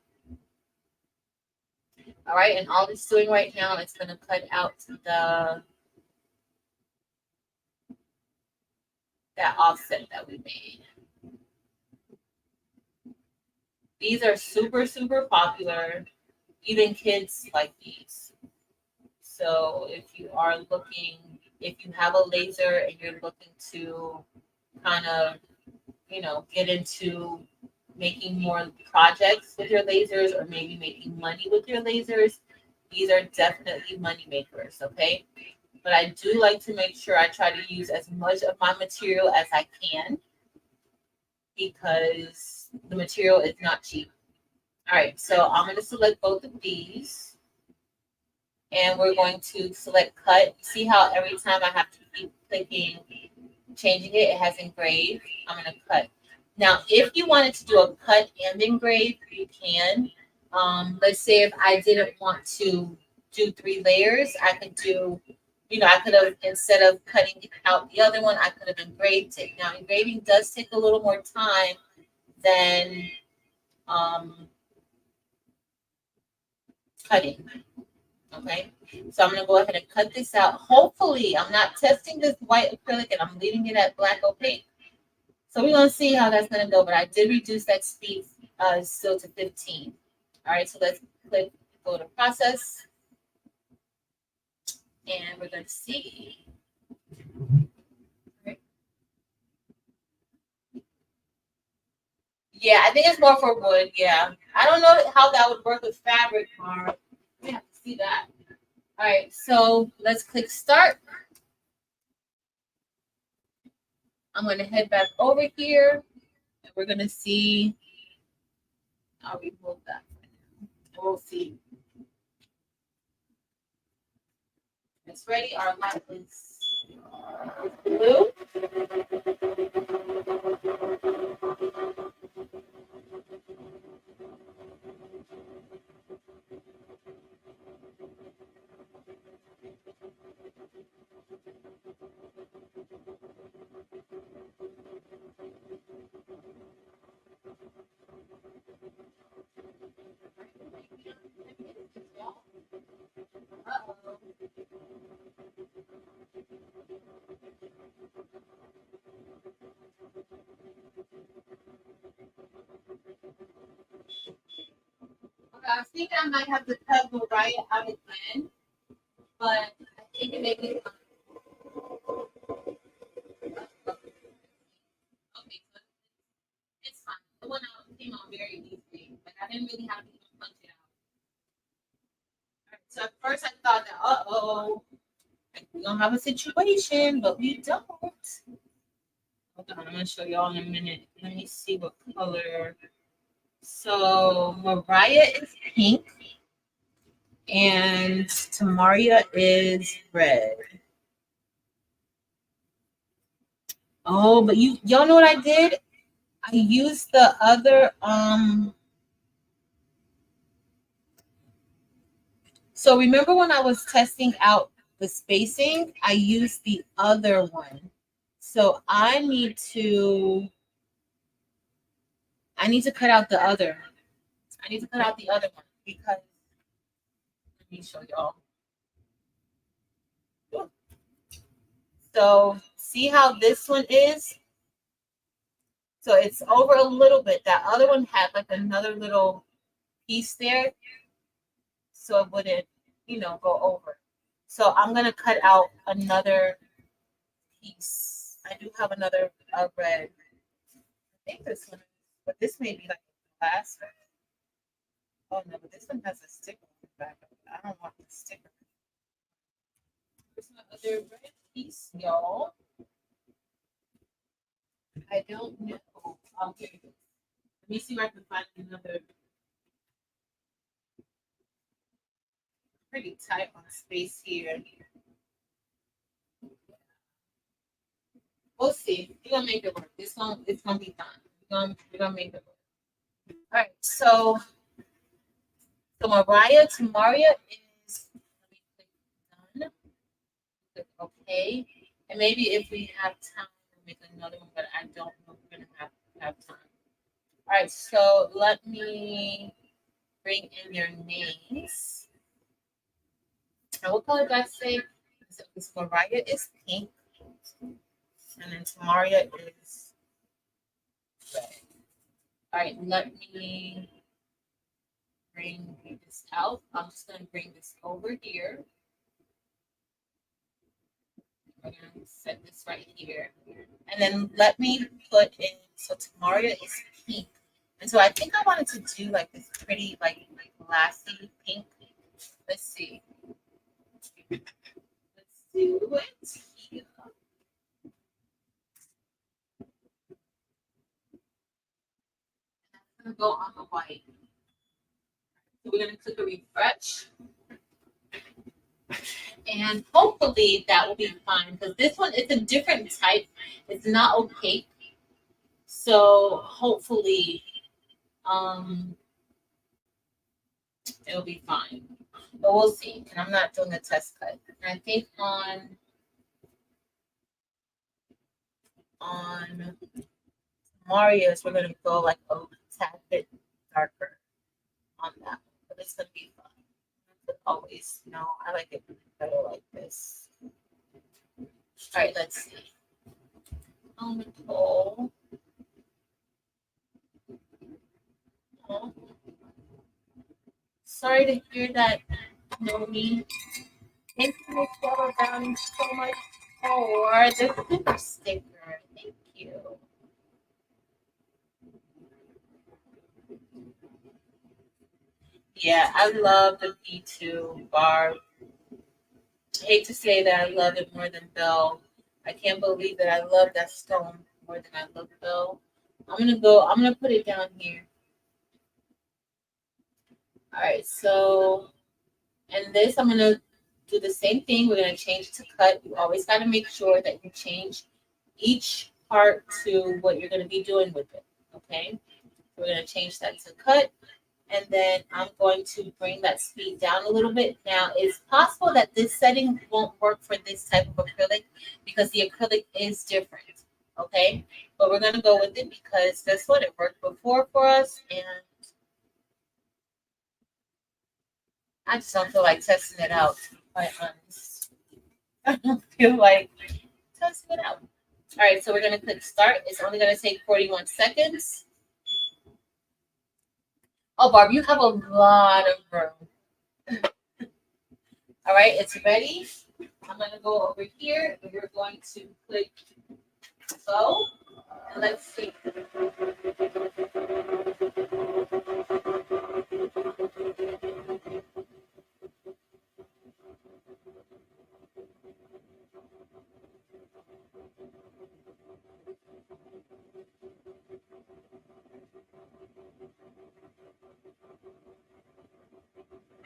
All right, and all it's doing right now is going to cut out that offset that we made. These are super, super popular. Even kids like these. So if you have a laser and you're looking to kind of, get into making more projects with your lasers or maybe making money with your lasers, these are definitely money makers, okay? But I do like to make sure I try to use as much of my material as I can because the material is not cheap. All right, so I'm going to select both of these and we're going to select cut. See how every time I have to keep clicking, changing it has engrave. I'm going to cut. Now, if you wanted to do a cut and engrave, you can. Let's say if I didn't want to do 3 layers, I could do, I could have, instead of cutting out the other one, I could have engraved it. Now, engraving does take a little more time than cutting. Okay, so I'm going to go ahead and cut this out. Hopefully, I'm not testing this white acrylic and I'm leaving it at black opaque. So we're going to see how that's going to go. But I did reduce that speed still to 15. All right, so let's click go to process. And we're going to see. Okay. Yeah, I think it's more for wood. Yeah, I don't know how that would work with fabric, Mara. We have to see that. All right, so let's click start. I'm going to head back over here and we're going to see. I'll remove that. We'll see. It's ready. Our light is blue. I think I might have to cut Mariah out again, but I think it may be fine. Okay, so it's fine. The one out came out very easily. Like I didn't really have to even punch it out. All right, so at first I thought that, we don't have a situation, but we don't. Hold on, I'm gonna show y'all in a minute. Let me see what color. So Mariah is pink and Tamaria is red. Oh, but y'all know what I did? I used the other so remember when I was testing out the spacing, I used the other one. So I need to cut out the other. I need to cut out the other one because let me show y'all. So see how this one is? So it's over a little bit. That other one had like another little piece there. So it wouldn't, go over. So I'm gonna cut out another piece. I do have another red. I think this one, but this may be like the last one. Oh no, but this one has a sticker on the back of it. I don't want the sticker. There's my other red piece, y'all. I don't know. Okay. Let me see where I can find another. Pretty tight on space here. We'll see. We're gonna make it work. It's gonna be fine. We're gonna make it work. All right. So Tamaria is done. Click OK. And maybe if we have time, we'll make another one, but I don't know if we're gonna have time. All right. So let me bring in your names. And what color did I say? So Mariah is pink. And then Tamaria is red. All right, let me bring this out. I'm just going to bring this over here. We're going to set this right here. And then let me put in, so Tamaria is pink. And so I think I wanted to do like this pretty, like glassy pink. Let's see. Let's do it here. I'm going to go on the white. So we're going to click a refresh. And hopefully that will be fine because this one is a different type. It's not opaque. So hopefully it'll be fine. But we'll see. And I'm not doing a test cut. And I think on Mario's we're gonna go like a tad bit darker on that. But it's gonna be fun. Always, I like it better like this. All right, let's see. Nicole. Oh. Sorry to hear that, Nomi. Thank you, Miss Yellow Brownie, so much for the super sticker. Thank you. Yeah, I love the P2 bar. I hate to say that I love it more than Belle. I can't believe that I love that stone more than I love Belle. I'm gonna put it down here. All right, so and this I'm gonna do the same thing. We're gonna change it to cut. You always gotta make sure that you change each part to what you're gonna be doing with it. Okay. We're gonna change that to cut. And then I'm going to bring that speed down a little bit. Now, it's possible that this setting won't work for this type of acrylic because the acrylic is different, okay? But we're going to go with it because that's what it worked before for us. And I just don't feel like testing it out, to be quite honest. I don't feel like testing it out. All right, so we're going to click start. It's only going to take 41 seconds. Oh, Barb, you have a lot of room. All right, it's ready. I'm going to go over here and we're going to click go. And let's see.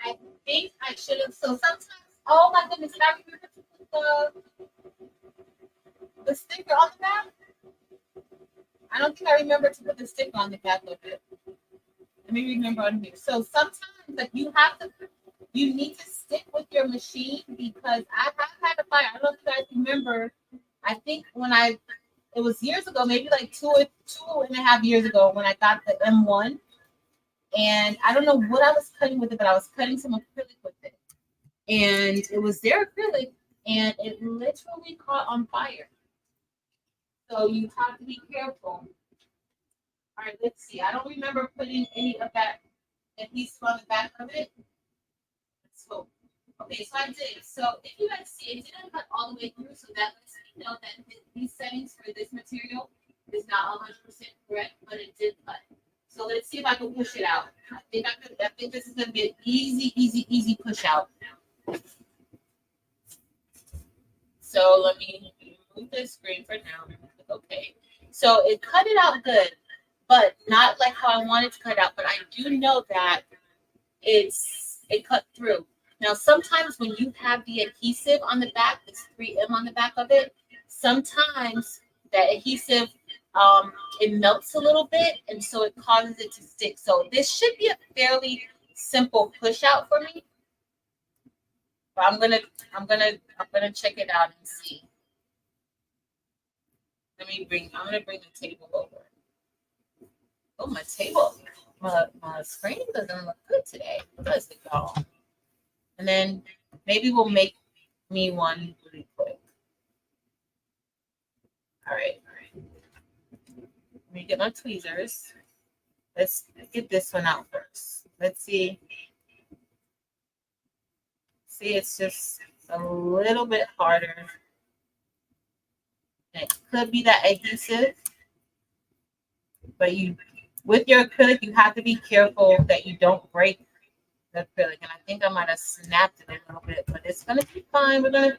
I think I should have. So sometimes, oh my goodness, did I remember to put the sticker on the back? I don't think I remember to put the stick on the back of it. Let me remember on here. So sometimes like you need to stick with your machine because I have had a fire. I don't know if you guys remember. I think it was years ago, maybe like two and a half years ago when I got the M1. And I don't know what I was cutting with it, but I was cutting some acrylic with it. And it was their acrylic and it literally caught on fire. So you have to be careful. All right, let's see. I don't remember putting any of that adhesive on the back of it. Let's hope. Okay, so I did. So if you guys see, it didn't cut all the way through, so that lets me know that these settings for this material is not 100% correct, but it did cut. So let's see if I can push it out. I think this is gonna be an easy push out. So let me move this screen for now. Okay. So it cut it out good, but not like how I wanted to cut out. But I do know that it cut through. Now, sometimes when you have the adhesive on the back, this 3M on the back of it, sometimes that adhesive, it melts a little bit, and so it causes it to stick. So this should be a fairly simple push out for me. But I'm gonna check it out and see. I'm gonna bring the table over. Oh, my table. My screen doesn't look good today. What does it go? And then maybe we'll make me one really quick. All right. Let me get my tweezers. Let's get this one out first. Let's see. See, it's just a little bit harder. It could be that adhesive, but with your acrylic, you have to be careful that you don't break the acrylic. And I think I might have snapped it a little bit, but it's gonna be fine. We're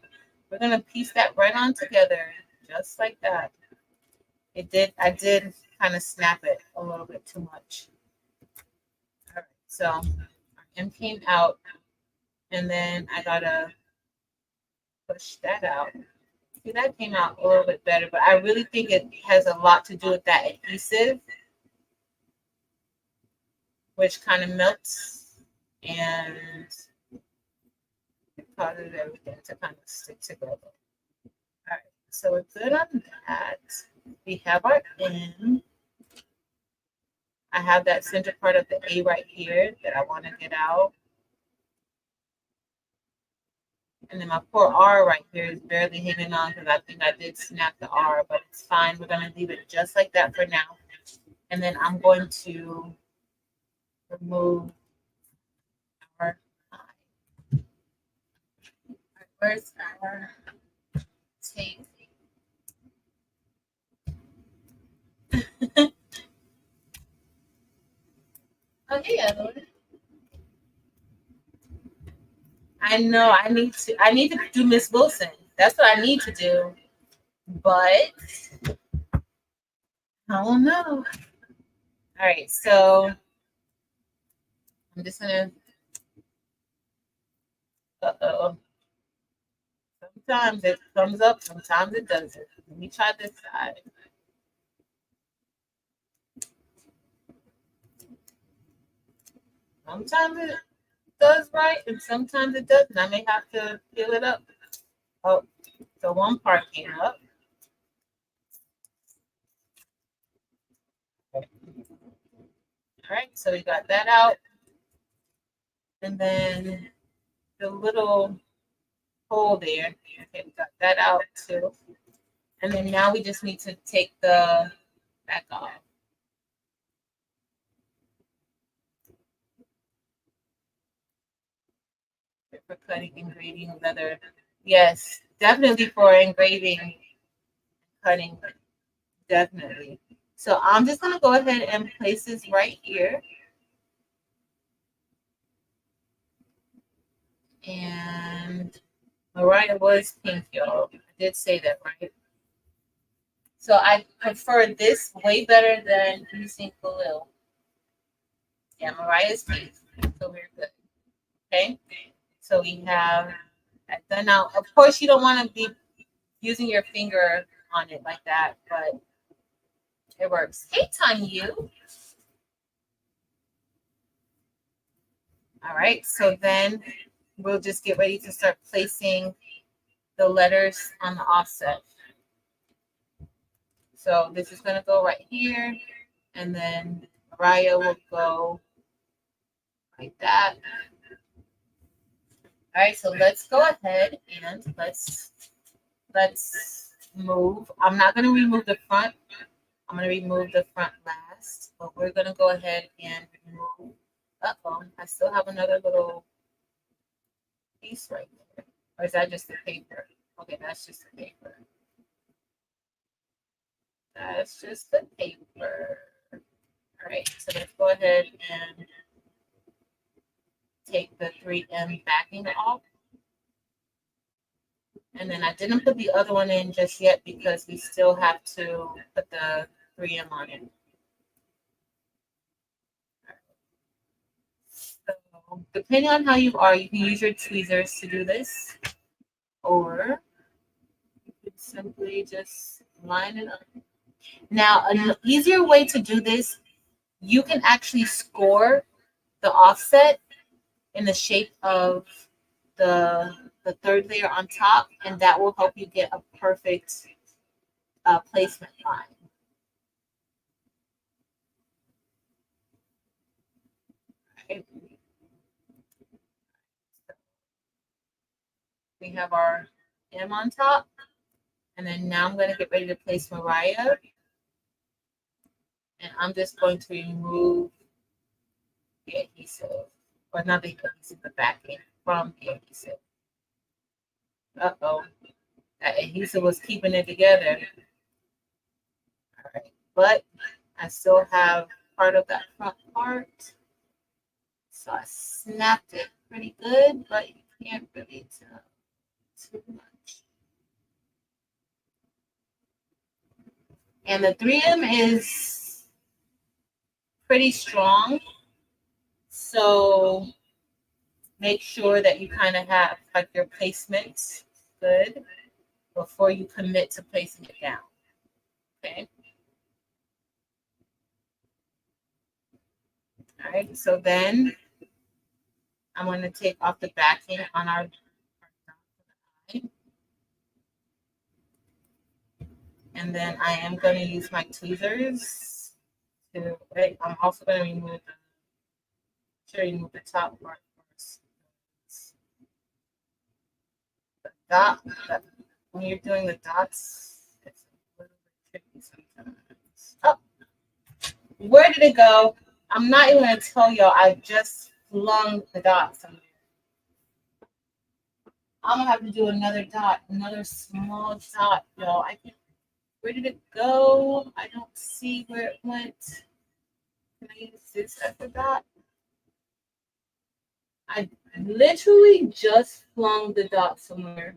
gonna piece that right on together, just like that. I did kind of snap it a little bit too much. All right, so our M came out, and then I gotta push that out. See, that came out a little bit better, but I really think it has a lot to do with that adhesive, which kind of melts and it causes everything to kind of stick together. All right, so we're good on that. We have our M. I have that center part of the A right here that I want to get out. And then my poor R right here is barely hanging on because I think I did snap the R, but it's fine. We're going to leave it just like that for now. And then I'm going to remove our eye. Where's our tape? Okay, Evelyn. I know I need to do Miss Wilson. That's what I need to do. But I don't know. All right, so I'm just gonna sometimes it comes up, sometimes it doesn't. Let me try this side. Sometimes it does right and sometimes it doesn't. I may have to peel it up. Oh, so one part came up. Okay. All right, so we got that out. And then the little hole there. Okay, we got that out too. And then now we just need to take the back off. For cutting, engraving, leather. Yes, definitely for engraving, cutting, definitely. So I'm just gonna go ahead and place this right here. And Mariah was pink, y'all. I did say that, right? So I prefer this way better than using Khalil. Yeah, Mariah's pink, so we're good. Okay, so we have that done. Now, of course, you don't want to be using your finger on it like that, but It works. Hey, time you. All right, so then we'll just get ready to start placing the letters on the offset. So this is going to go right here, and then Mariah will go like that. All right, so let's go ahead and let's move. I'm not going to remove the front. I'm going to remove the front last, but we're going to go ahead and remove. Uh-oh, I still have another little piece right there. Or is that just the paper? Okay, that's just the paper. That's just the paper. All right, so let's go ahead and take the 3M backing off. And then I didn't put the other one in just yet because we still have to put the 3M on it. So depending on how you are, you can use your tweezers to do this, or you can simply just line it up. Now, an easier way to do this, you can actually score the offset in the shape of the third layer on top, and that will help you get a perfect placement line. Okay. We have our M on top, and then now I'm going to get ready to place Mariah, and I'm just going to remove the adhesive, or not the adhesive, the backing from the adhesive. Uh-oh, that adhesive was keeping it together. All right, but I still have part of that front part. So I snapped it pretty good, but you can't really tell too much. And the 3M is pretty strong, so make sure that you kind of have like your placement good before you commit to placing it down. Okay. All right, so then I'm going to take off the backing on our line. And then I am going to use my tweezers to, wait, I'm also going to remove the top part first. The dot, when you're doing the dots, it's a little bit tricky sometimes. Oh, where did it go? I'm not even going to tell y'all. I just flung the dot somewhere. I'm going to have to do another dot, another small dot, y'all. Where did it go? I don't see where it went. Can I use this as a dot? I literally just flung the dot somewhere.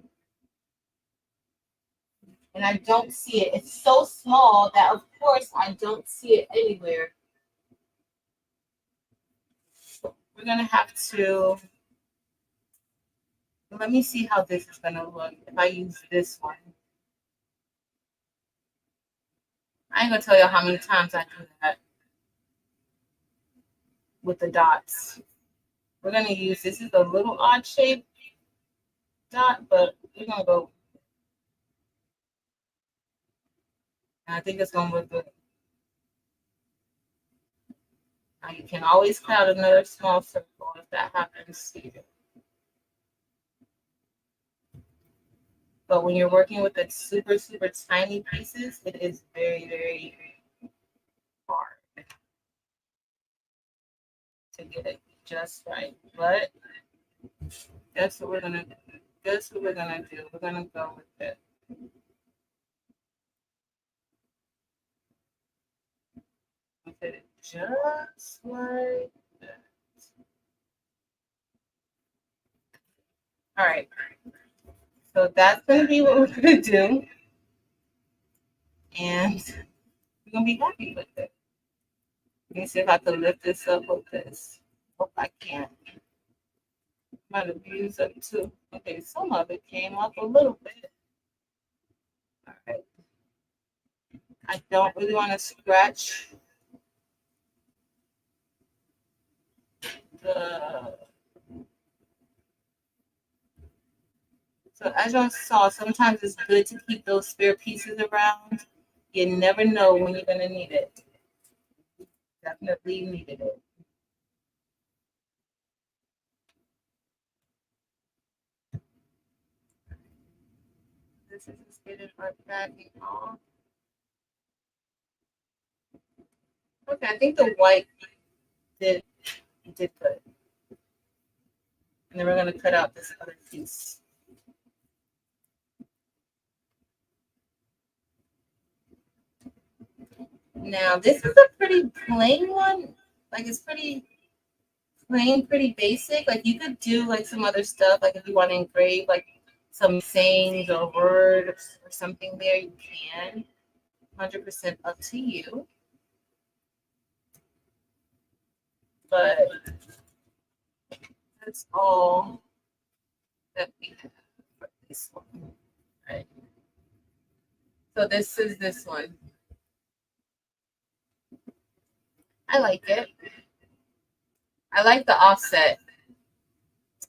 And I don't see it. It's so small that, of course, I don't see it anywhere. We're going to have to, let me see how this is going to look if I use this one. I ain't going to tell you how many times I do that with the dots. We're going to use, this is a little odd shape dot, but we're going to go. And I think it's going to look good. Now you can always cut out another small circle if that happens to you. But when you're working with the super, super tiny pieces, it is very, very hard to get it just right. But that's what we're gonna do. That's what we're gonna do. We're gonna go with it. With it just like that. All right. So that's gonna be what we're gonna do. And we're gonna be happy with it. Let me see if I can lift this up with this. Hope I can. Might have used up too. Okay, some of it came up a little bit. All right. I don't really want to scratch the. So as y'all saw, sometimes it's good to keep those spare pieces around. You never know when you're gonna need it. Definitely needed it. This is just getting our backing off. Okay, I think the white did good. And then we're gonna cut out this other piece. Now this is a pretty plain one. Like it's pretty plain, pretty basic. Like you could do like some other stuff. Like if you want to engrave like some sayings or words or something there, you can. 100% up to you. But that's all that we have for this one. Right. So this is this one. I like it. I like the offset.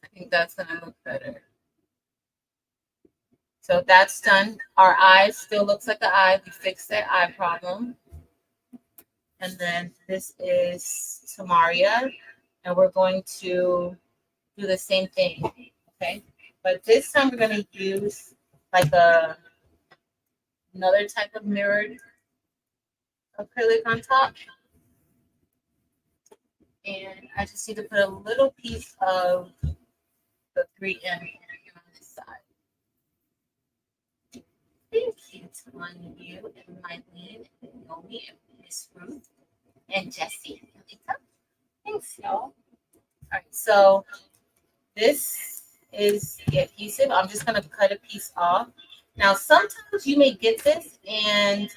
I think that's gonna look better. So that's done. Our eye still looks like an eye. We fixed that eye problem. And then this is Tamaria. And we're going to do the same thing. Okay. But this time we're going to use like another type of mirrored acrylic on top. And I just need to put a little piece of the 3M on this side. Thank you to you and Mylene and Naomi and Miss Ruth and Jessie and Lisa. Thanks, y'all. All right, so this is the adhesive. I'm just going to cut a piece off. Now, sometimes you may get this and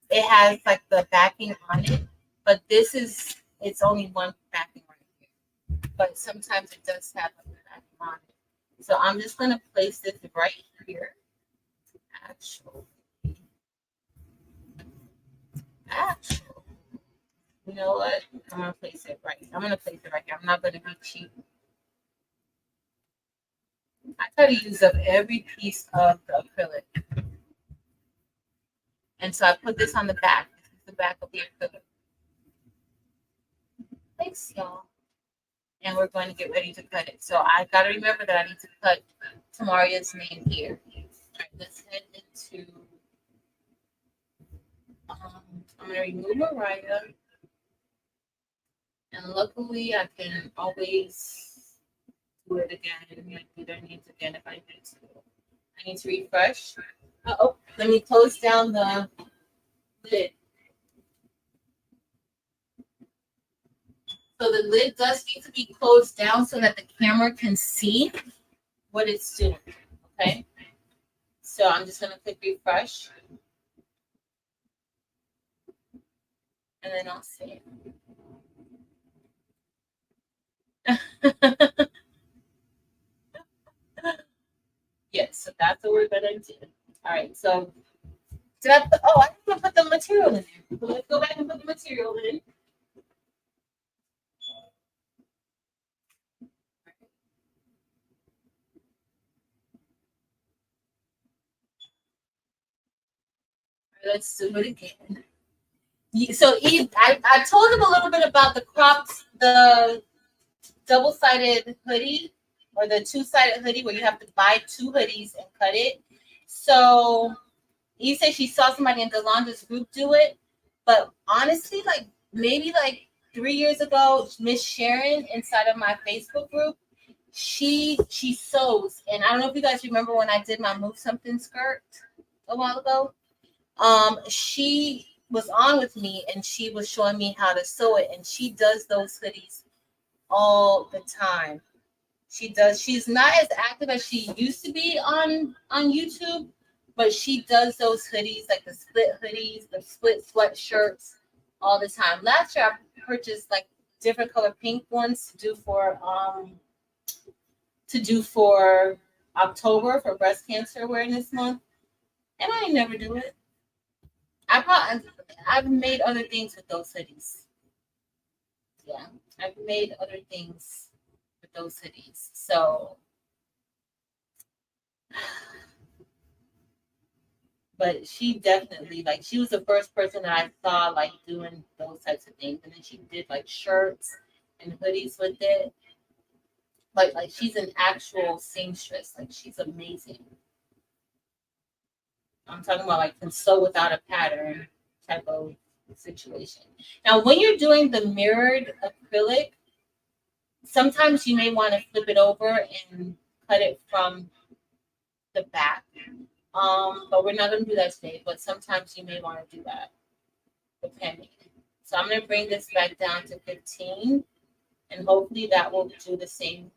it has like the backing on it, but this is, it's only one backing right here. But sometimes it does have a backing on it. So I'm just going to place this right here. Actually, you know what? I'm going to place it right. I'm going to place it right here. I'm not going to be cheap. I try to use up every piece of the acrylic. And so I put this on the back. This is the back of the acrylic. Thanks, y'all. And we're going to get ready to cut it. So I got to remember that I need to cut Tamaria's name here. All right, let's head into, I'm going to remove Mariah. And luckily I can always do it again. Like do their names again if I need to. I need to refresh. Uh-oh, let me close down the lid. So the lid does need to be closed down so that the camera can see what it's doing, okay? So I'm just gonna click refresh. And then I'll see it. Yes, so that's what we're gonna do. All right, so did I put, oh, I didn't put the material in there. So let's go back and put the material in. Let's do it again. So I told him a little bit about the double-sided hoodie or the two-sided hoodie where you have to buy two hoodies and cut it. So Eve said she saw somebody in Delandra's group do it, but honestly, like maybe like 3 years ago, Miss Sharon inside of my Facebook group, she sews, and I don't know if you guys remember when I did my Move Something skirt a while ago. She was on with me and she was showing me how to sew it, and she does those hoodies all the time. She does. She's not as active as she used to be on YouTube, but she does those hoodies, like the split hoodies, the split sweatshirts, all the time. Last year I purchased like different color pink ones to do for October for Breast Cancer Awareness Month, and I never do it. I've made other things with those hoodies. Yeah, I've made other things with those hoodies. So, but she definitely like she was the first person that I saw like doing those types of things, and then she did like shirts and hoodies with it. Like she's an actual seamstress. Like she's amazing. I'm talking about like can sew without a pattern type of situation. Now, when you're doing the mirrored acrylic, sometimes you may want to flip it over and cut it from the back. But we're not going to do that today. But sometimes you may want to do that, depending. So I'm going to bring this back down to 15, and hopefully that will do the same.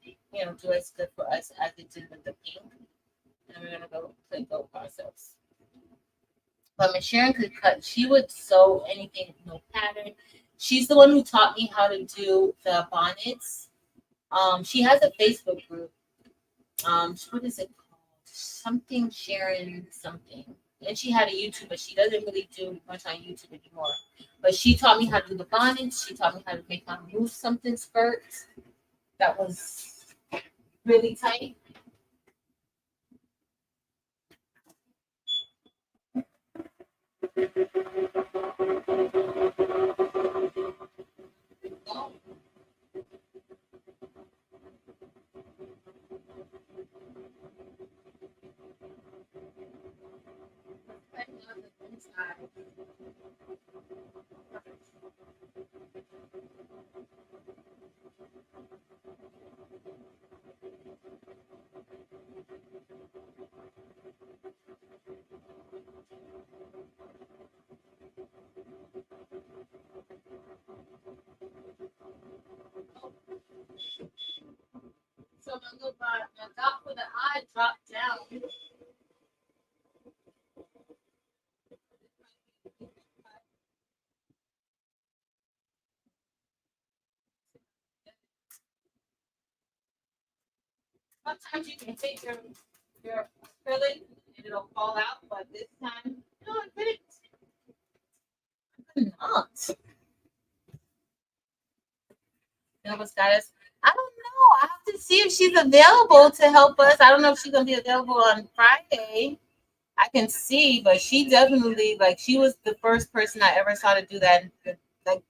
Do as good for us as it did with the pink. And we're going to go play go process. But Miss Sharon could cut. She would sew anything with no pattern. She's the one who taught me how to do the bonnets. She has a Facebook group. What is it called? Something Sharon something. And she had a YouTube, but she doesn't really do much on YouTube anymore. But she taught me how to do the bonnets. She taught me how to make my move something skirts. That was really tight. So my dot for the eye dropped down. Sometimes you can take your acrylic and it'll fall out, but this time, no, it didn't. Not. Nova status. I don't know. I have to see if she's available to help us. I don't know if she's gonna be available on Friday. I can see, but she definitely like she was the first person I ever saw to do that. Like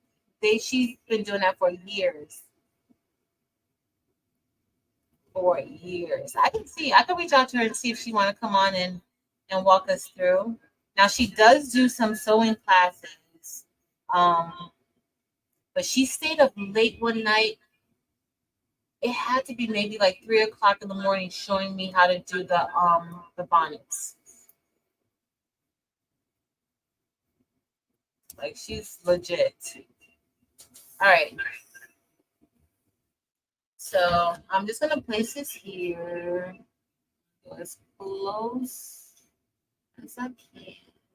she's been doing that for years. For years. I can see. I can reach out to her and see if she want to come on and walk us through. Now she does do some sewing classes. But she stayed up late one night. It had to be maybe like 3 o'clock in the morning showing me how to do the bonnets. Like she's legit. All right. So I'm just gonna place this here as close as I can.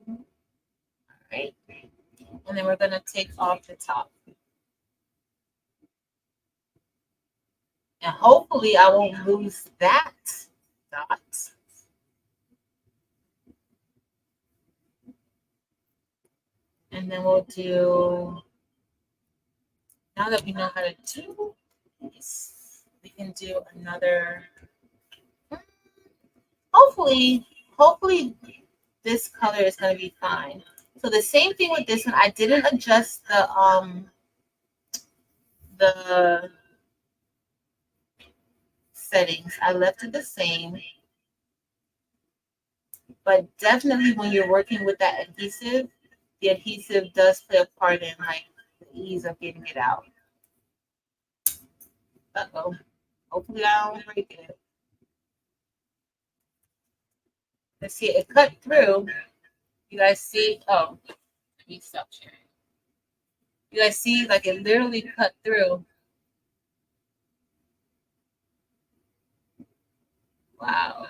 All right. And then we're gonna take off the top. And hopefully I won't lose that dot. And then we'll do, now that we know how to do this, we can do another, hopefully this color is going to be fine. So the same thing with this one, I didn't adjust the settings. I left it the same. But definitely when you're working with that adhesive, the adhesive does play a part in like the ease of getting it out. Uh-oh. Hopefully I don't break it. Let's see, it cut through. You guys see? Oh, let me stop sharing. You guys see, like it literally cut through. Wow.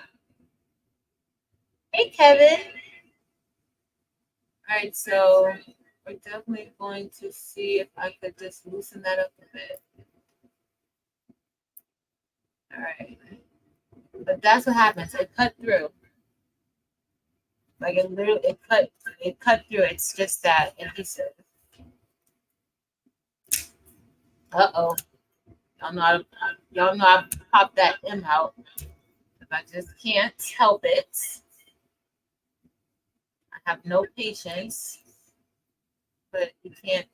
Hey, Kevin. All right, so we're definitely going to see if I could just loosen that up a bit. All right. But that's what happens. It cut through. Like it literally, it cut through. It's just that adhesive. Uh-oh. Y'all know I popped that M out. I just can't help it. I have no patience. But you can't,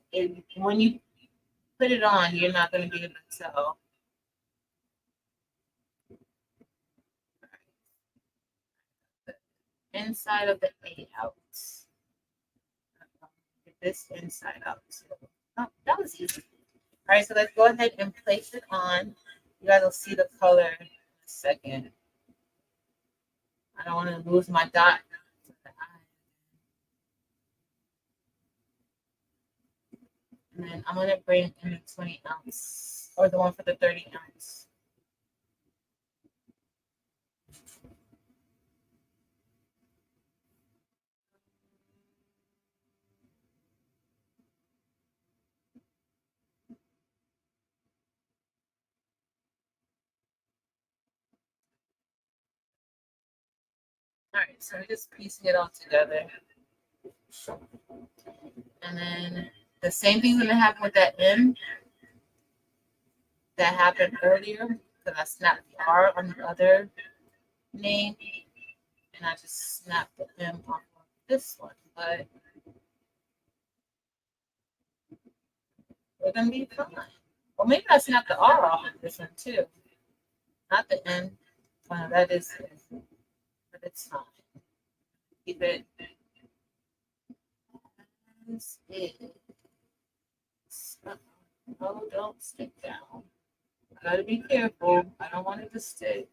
when you put it on, you're not going to be able to tell. Inside of the A out. Get this inside out. Oh, that was easy. All right, so let's go ahead and place it on. You guys will see the color in a second. I don't want to lose my dot. And then I'm going to bring in the 20 ounce or the one for the 30 ounce. All right, so I'm just piecing it all together. And then the same thing's going to happen with that M that happened earlier because I snapped the R on the other name and I just snapped the M off of this one. But we're going to be fine. Or maybe I snapped the R off of this one too. Not the N. Well, that is it. But it's fine. Keep it as is. Oh, don't stick down. I gotta be careful. I don't want it to stick.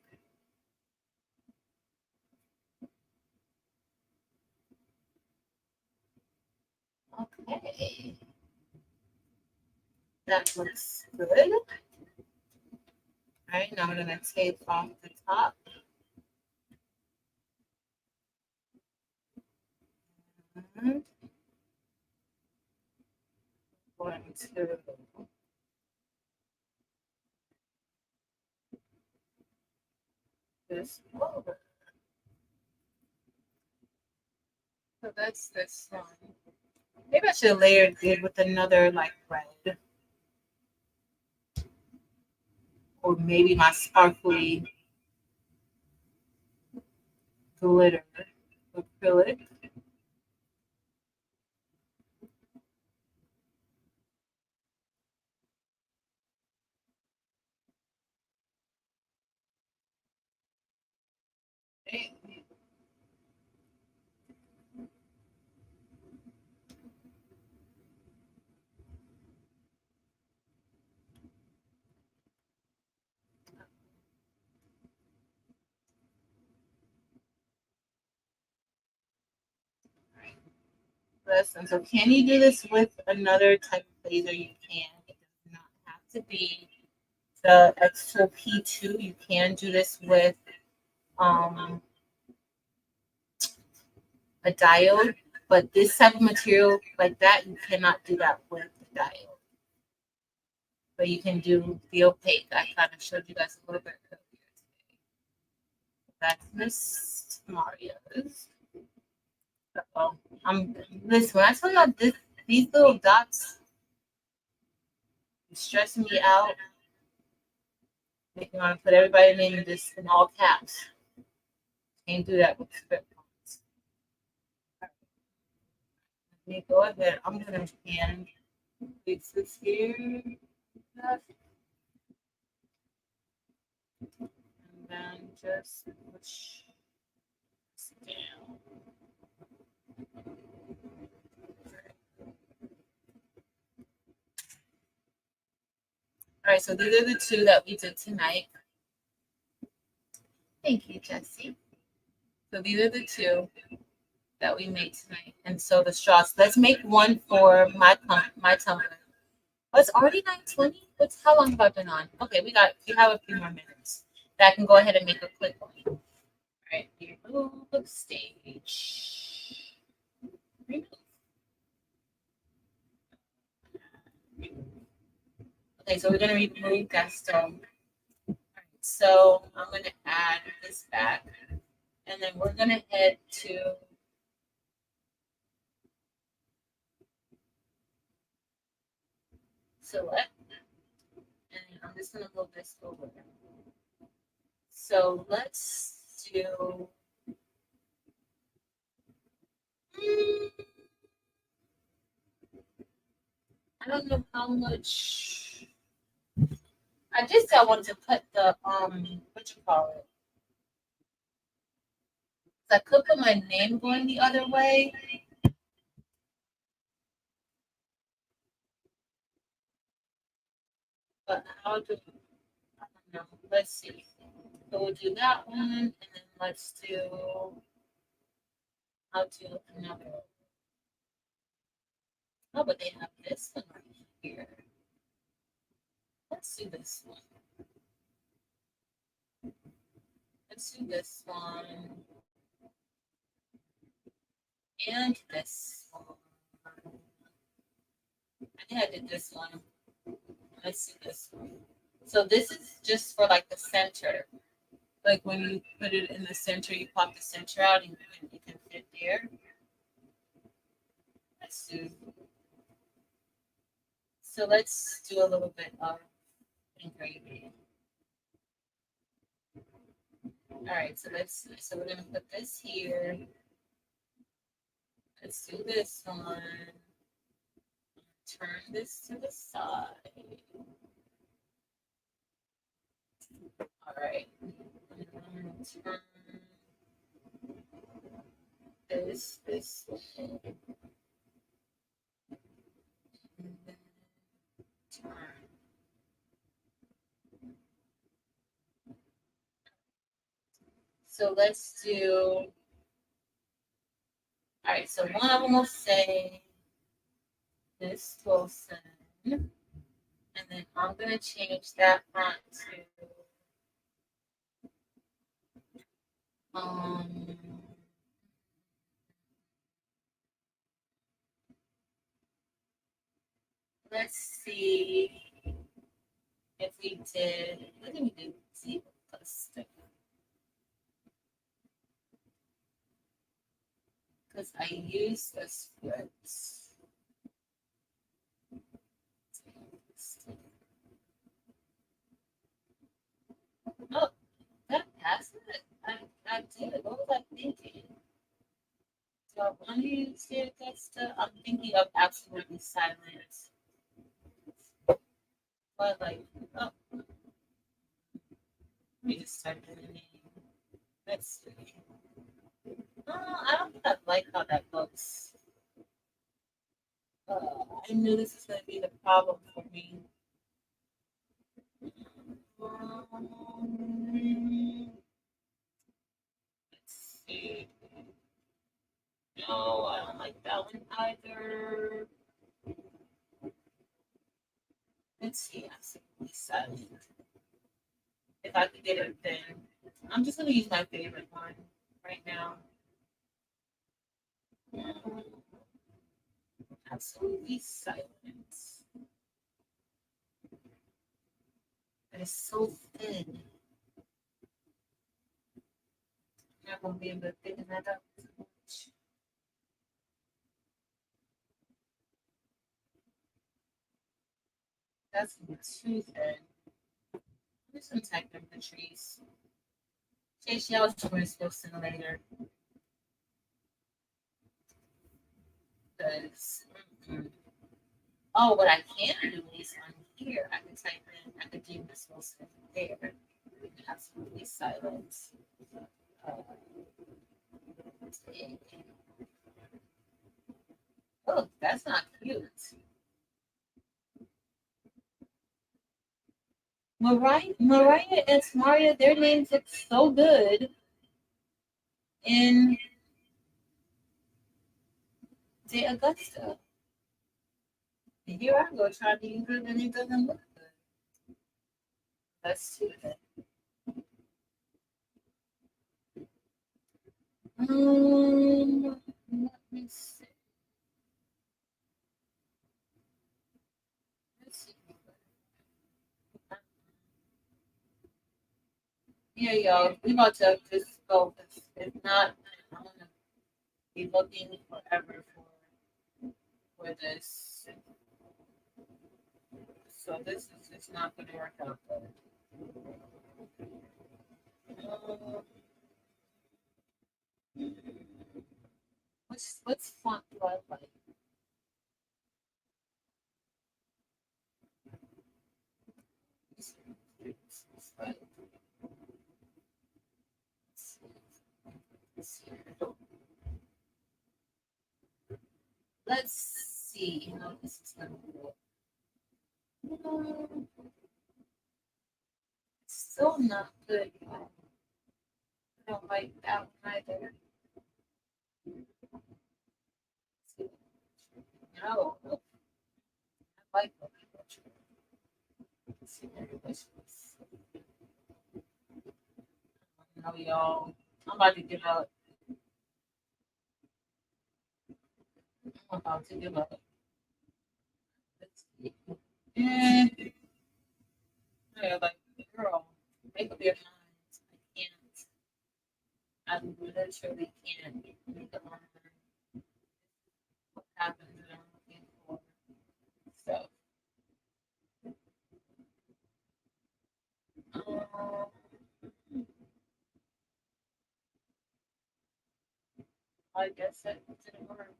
Okay. That looks good. All right, now I'm gonna tape off the top. Going to this over. So that's this one. Maybe I should have layered it with another like red. Or maybe my sparkly glitter acrylic. Okay. And so can you do this with another type of laser? You can. It does not have to be the xTool P2. You can do this with a diode, but this type of material like that, you cannot do that with the diode. But you can do the opaque. I kind of showed you guys a little bit earlier today. That's Miss Mario's. Oh, listen, when I tell y'all these little dots stressing me out, making me want to put everybody's name in this in all caps. Can't do that with script fonts. Let me go ahead. I'm gonna hand fix this here. And then just push this down. All right, so these are the two that we did tonight. Thank you, Jessie. So these are the two that we made tonight. And so the straws. Let's make one for my tumbler. Oh, it's already 9:20. How long have I been on? Okay, we have a few more minutes. That can go ahead and make a quick one. All right, remove stage. Remove. Okay, so we're gonna remove that stone. All right, so I'm gonna add this back, and then we're gonna head to select, and I'm just gonna move this over. So let's do. I don't know how much. I just I wanted to put the what you call it. So I could put my name going the other way. But how do I don't know. Let's see. So we'll do that one, and then let's do. I'll do another. Oh, but they have this one right here. Let's do this one. Let's do this one and this one. I think I did this one. Let's do this one. So this is just for like the center. Like when you put it in the center, you pop the center out and it can fit there. Let's do. So let's do a little bit of engraving. All right, so we're gonna put this here. Let's do this one. Turn this to the side. All right. Turn this way. Turn. So let's do. All right, so one of them will say this will send, and then I'm gonna change that font to let's see if we did. What did we do? See, because I use the scripts. Oh, that passed it. I did. What was I thinking? Do I want to use it? I'm thinking of absolutely silence. But like, oh, let me just type in the name. Let's see. I don't think I like how that looks. I knew this was going to be the problem for me. Let's see. No, I don't like that one either. Let's see. Absolutely silent. If I could get it, then I'm just going to use my favorite one right now. Absolutely silent. It is so thin. I'm not going to be able to thicken that up too much. That's too thin. I'm just going to type in the trees. JC, I was going to supposed to later. Because, oh, what I can do is on here, I can type in, I could do this whole stuff there. Absolutely silence. Oh, that's not cute. Mariah and Maria, their names look so good in De Augusta. And here I go trying to use it and it doesn't look good. Let's do it. Let me see. Let's see. Yeah, y'all, we about to just go. If not, I'm gonna be looking forever for this. So this is just not going to work out good. What's font do I like? Let's see how this is going to work. Still not good. I don't like that one either. No, I like the picture. Let's see where this was. No, y'all. I'm about to give up. I'm about to give up. Let's see. Yeah, like, girl, make up your minds. I literally can't make up my mind. What happens that I'm looking for. So, um, I guess that didn't work.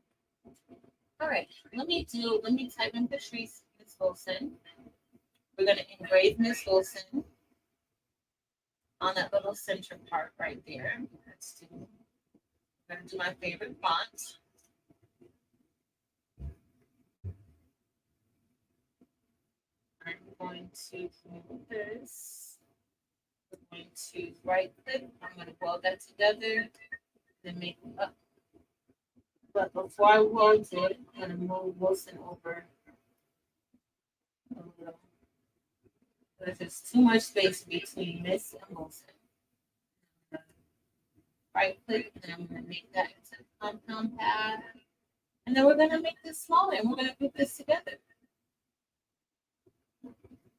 All right, let me type in Patrice Miss Wilson. We're gonna engrave Miss Wilson on that little center part right there. Let's do. I'm gonna do my favorite font. I'm going to move this. I'm going to right click. I'm going to weld that together. Then make it up. But before I weld it, I'm going to move Wilson over a little. There's just too much space between Miss and Wilson. Right click, and I'm going to make that into a compound pad. And then we're going to make this smaller, and we're going to group this together.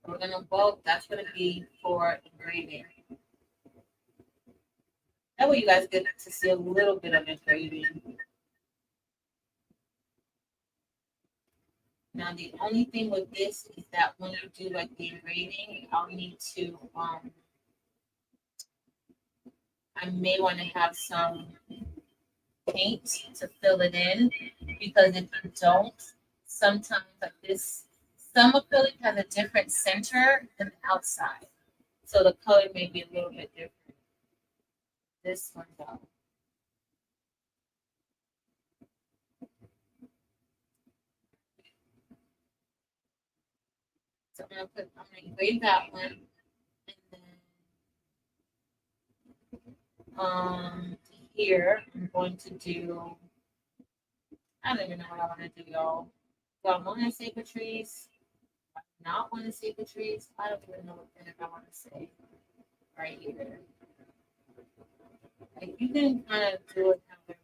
We're going to weld, that's going to be for engraving. That way you guys get to see a little bit of engraving. Now the only thing with this is that when you do like the engraving, I'll need to I may want to have some paint to fill it in, because if you don't, sometimes like this, some acrylic has a different center than the outside. So the color may be a little bit different. This one though. So I'm gonna engrave that one. And then here I'm going to do, I don't even know what I want to do, y'all. Do I want to say Patrice? Do I not want to say Patrice? I don't even know what I want to say right here. Like, you can kind of do it however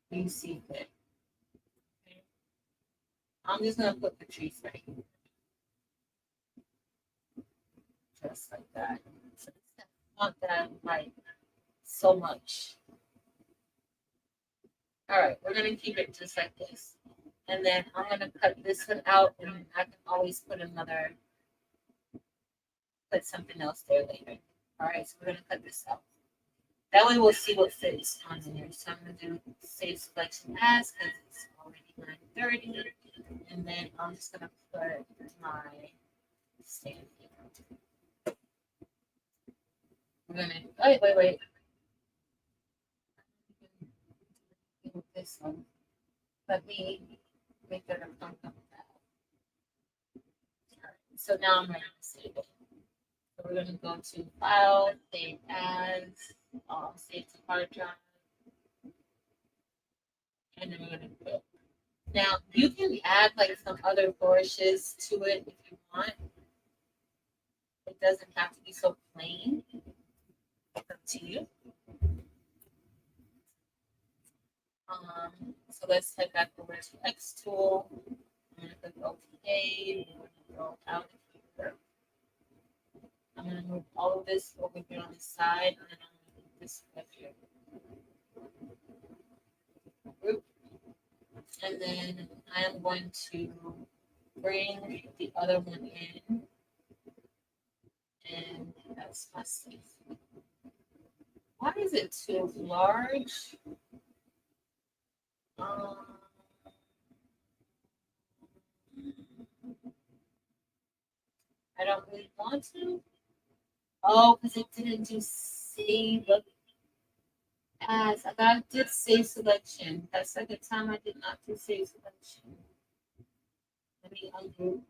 you see fit. Okay? I'm just gonna put Patrice right here. Just like that. So it's that font that I like so much. All right, we're gonna keep it just like this. And then I'm gonna cut this one out, and I can always put something else there later. All right, so we're gonna cut this out. That way we'll see what fits on there. So I'm gonna do save selection as, because it's already 9:30. And then I'm just gonna put my Stanley. We're gonna wait. With this one. Let me make that a thumbnail. So now I'm ready to save it. So we're gonna go to File, Save As, Save to hard drive, and then we're gonna put. Now you can add like some other flourishes to it if you want. It doesn't have to be so plain. It's up to you. So let's head back over to xTool. I'm gonna click OK. I'm gonna go out of here. I'm gonna move all of this over here on the side, and then I'm gonna move this up here. Group. And then I am going to bring the other one in. And that's my sleeve. Why is it too large? I don't really want to. Oh, because it didn't do save as. I got did save selection. That second time I did not do save selection. Let me ungroup.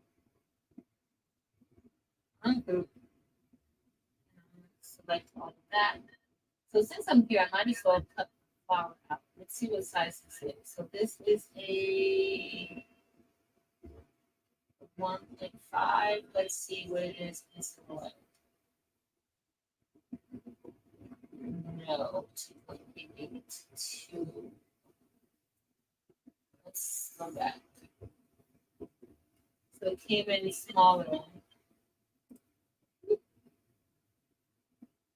Ungroup. Select all of that. So since I'm here, I might as well cut the flower out. Let's see what size this is. So this is a 1.5. Let's see what it is in select. No, 2.82. Let's go back. So it came in smaller.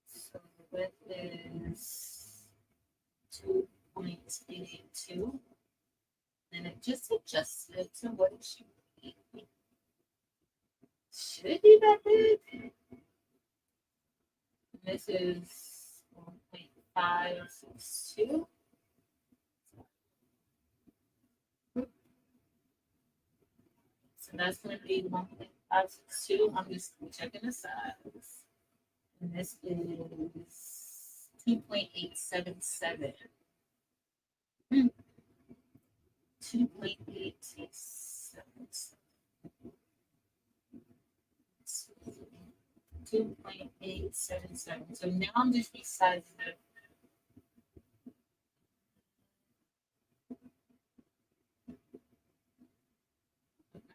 So the width is 2.82. And it just adjusted it to what it should be. Should it be that big? This is 1.562. So that's going to be 1.562. I'm just checking the size. And this is 2.877. 2.877. 2.877. So now I'm just resizing it.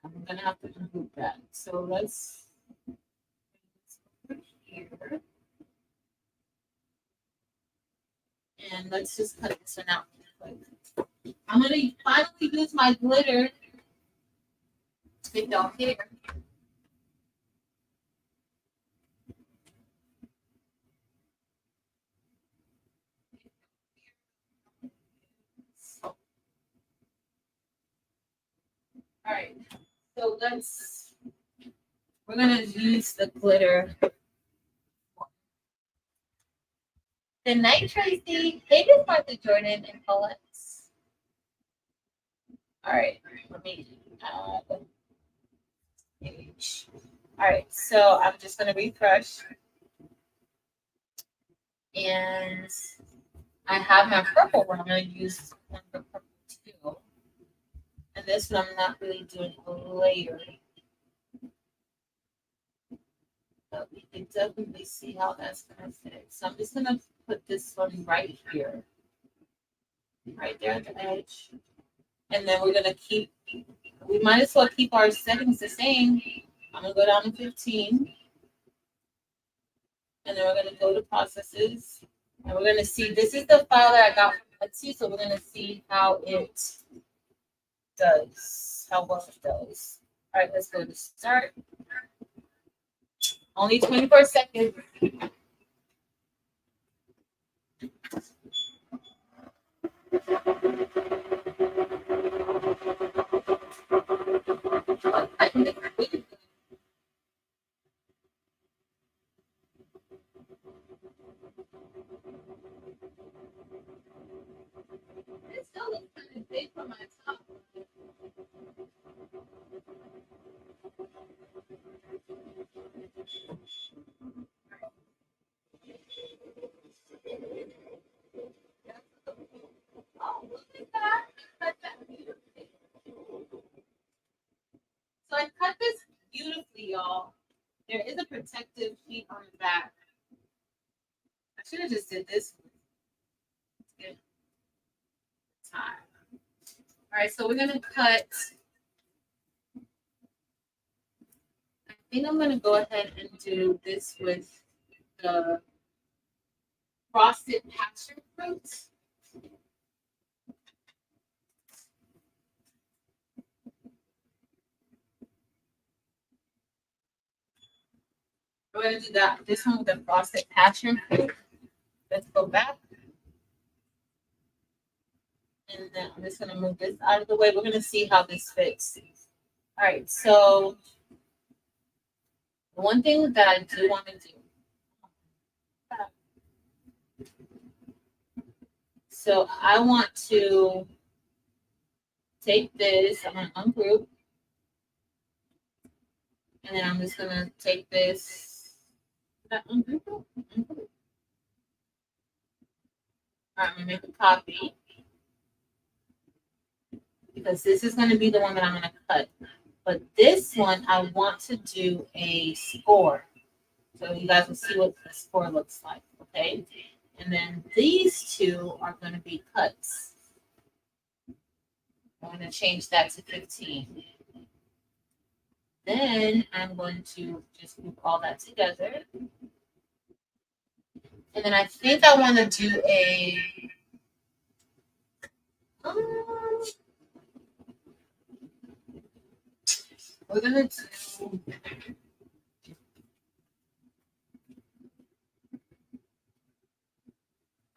I'm gonna have to remove that. So let's over here. And let's just cut this one out. I'm gonna finally use my glitter. If y'all care. All right, so we're gonna use the glitter. Good night, Tracy. Hey, Miss Martha Jordan and Collins. All right, let me page. All right, so I'm just gonna refresh. And I have my purple one. I'm gonna use one for purple too. And this one I'm not really doing a layer. But we can definitely see how that's gonna fit. So I'm just gonna put this one right here. Right there at the edge. And then we're gonna we might as well keep our settings the same. I'm gonna go down to 15. And then we're gonna go to processes. And we're gonna see, this is the file that I got from Etsy, so we're gonna see how it does, how well it does. All right, let's go to start. Only 24 seconds. It still looks kind of big for my top. Oh, look at that. Cut that beautifully. So I cut this beautifully, y'all. There is a protective sheet on the back. I should have just did this one. Good time. All right, so we're gonna cut. I think I'm gonna go ahead and do this with the frosted passion fruit. We're gonna do that. This one with the frosted passion fruit. Let's go back. And then I'm just gonna move this out of the way. We're gonna see how this fits. All right, so the one thing that I do want to do. So I want to take this, I'm going to ungroup, and then I'm just going to take this, ungroup. All right, I'm going to make a copy, because this is going to be the one that I'm going to cut. But this one, I want to do a score. So you guys will see what the score looks like, okay? And then these two are going to be cuts. I'm going to change that to 15. Then I'm going to just group all that together. And then I think I want to do a... we're going to do...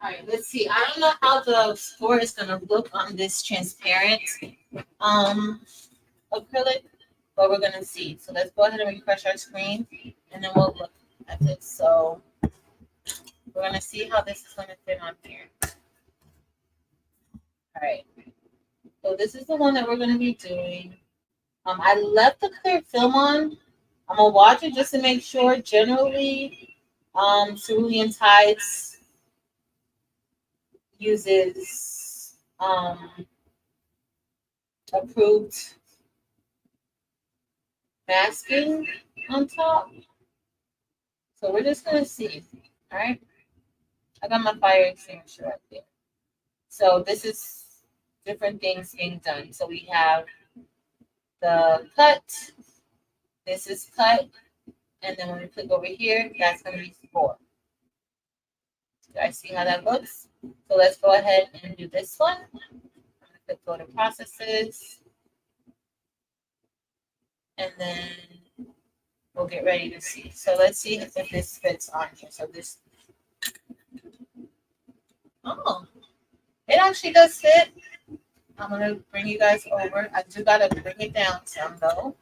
All right, let's see. I don't know how the score is going to look on this transparent acrylic, but we're going to see. So let's go ahead and refresh our screen, and then we'll look at this. So we're going to see how this is going to fit on here. All right. So this is the one that we're going to be doing. I left the clear film on. I'm going to watch it just to make sure. Generally, Cerulean Tides uses approved masking on top. So we're just going to see. All right. I got my fire extinguisher right there. So this is different things being done. So we have the cut. This is cut. And then when we click over here, that's going to be score. You guys see how that looks? So let's go ahead and do this one. I'm going to click go to processes. And then we'll get ready to see. So let's see if this fits on here. So this, oh, it actually does fit. I'm going to bring you guys over. I do got to bring it down some though.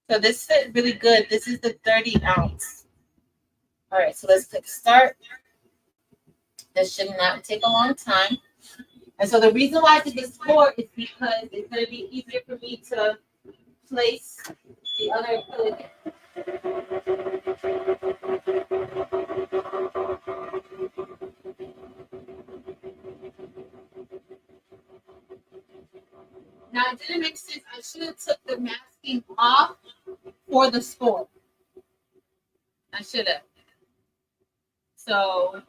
So this fit really good. This is the 30 ounce. All right, so let's click start. This should not take a long time. And so the reason why I did this score is because it's going to be easier for me to place the other acrylic. Now it didn't make sense. I should have took the masking off for the score. I should have. So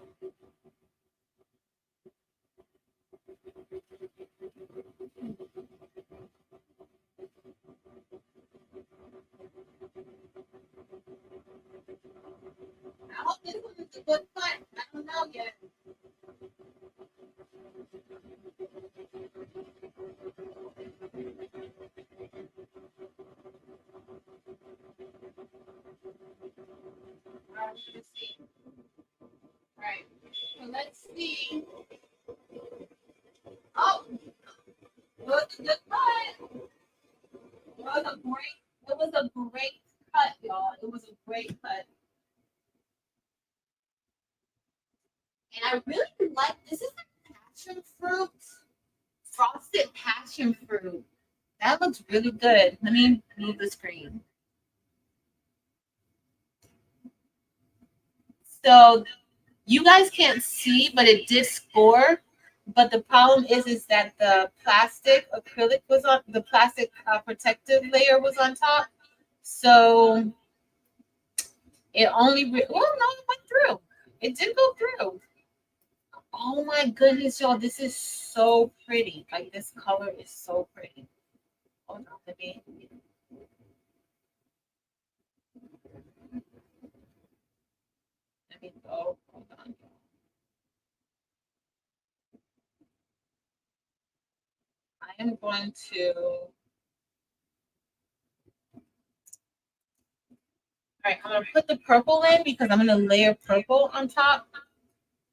I hope this one is a good cut. I don't know yet. All right, let's see. All right, so let's see. Oh, it was a good cut. It was a great cut, y'all. It was a great cut. And I really like this is a passion fruit, frosted passion fruit. That looks really good. Let me move the screen. So you guys can't see, but it did score. But the problem is that the plastic acrylic was on the plastic protective layer was on top. So it only no, it went through. It did go through. Oh my goodness, y'all! This is so pretty. Like this color is so pretty. Hold on, let me go. Hold on. I am going to. All right, I'm going to put the purple in because I'm going to layer purple on top.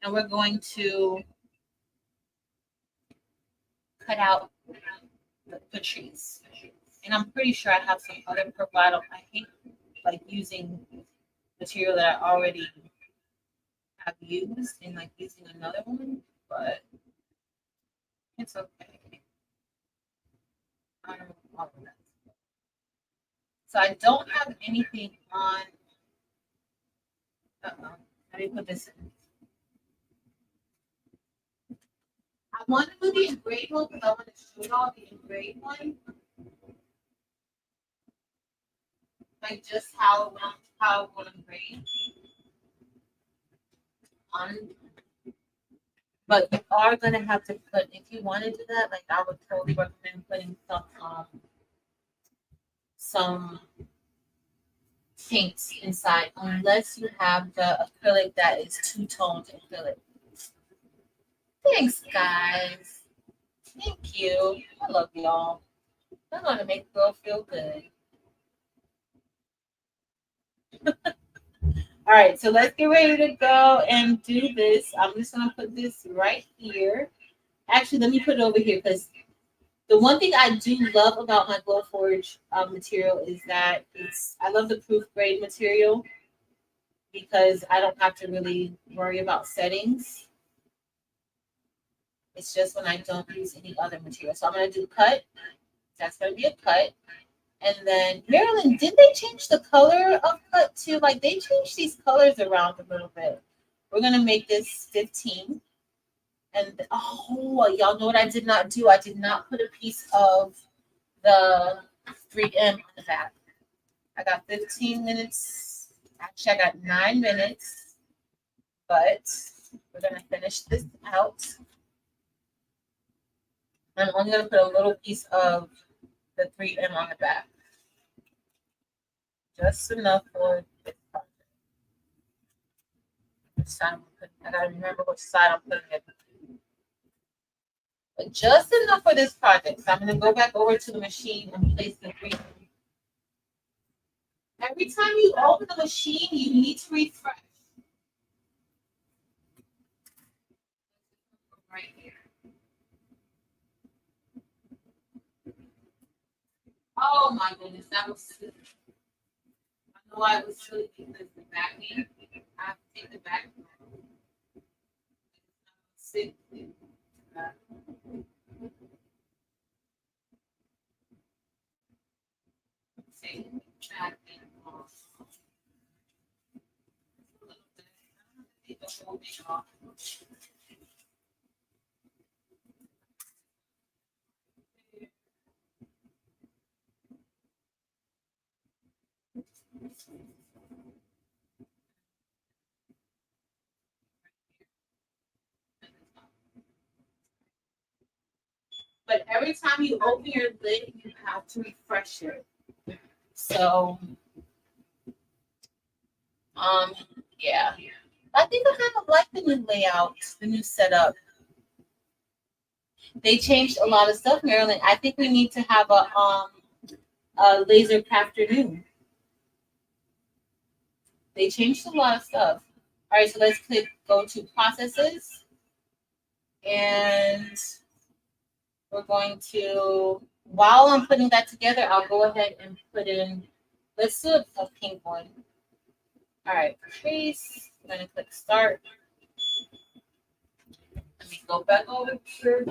And we're going to cut out Patrice. And I'm pretty sure I have some other purple. I hate like using material that I already have used and like using another one, but it's okay. I don't know all of that. So I don't have anything on. Let me put this in. I want to do the engraved one because I want to show y'all the engraved one. Like just how it will engrave on. But you are gonna have to put, if you want to do that, like I would totally recommend putting some paints inside, unless you have the acrylic that is two-toned acrylic. Thanks, guys. Thank you. I love y'all. I'm gonna make the girl feel good. All right, so let's get ready to go and do this. I'm just gonna put this right here. Actually, let me put it over here because the one thing I do love about my Glowforge material is that I love the proof grade material because I don't have to really worry about settings. It's just when I don't use any other material. So I'm going to do cut. That's going to be a cut. And then, Marilyn, did they change the color of cut too? Like they changed these colors around a little bit. We're going to make this 15. And oh, y'all know what I did not do? I did not put a piece of the 3M on the back. I got 15 minutes. Actually, I got 9 minutes. But we're going to finish this out. I'm only going to put a little piece of the 3M on the back. Just enough for this project. Which side I got to remember which side I'm putting it. But just enough for this project. So I'm going to go back over to the machine and place the 3M. Every time you open the machine, you need to refresh. Right here. Oh my goodness, that was silly. I know I was silly because the backing. I have to take the back. Sick. Take back off. Take the whole thing off. But every time you open your lid, you have to refresh it. So, yeah. I think I kind of like the new layout, the new setup. They changed a lot of stuff, Marilyn. I think we need to have a laser afternoon. They changed a lot of stuff. All right, so let's click go to processes. And we're going to, while I'm putting that together, I'll go ahead and put in, let's do a pink one. All right, trace. I'm going to click start. Let me go back over here.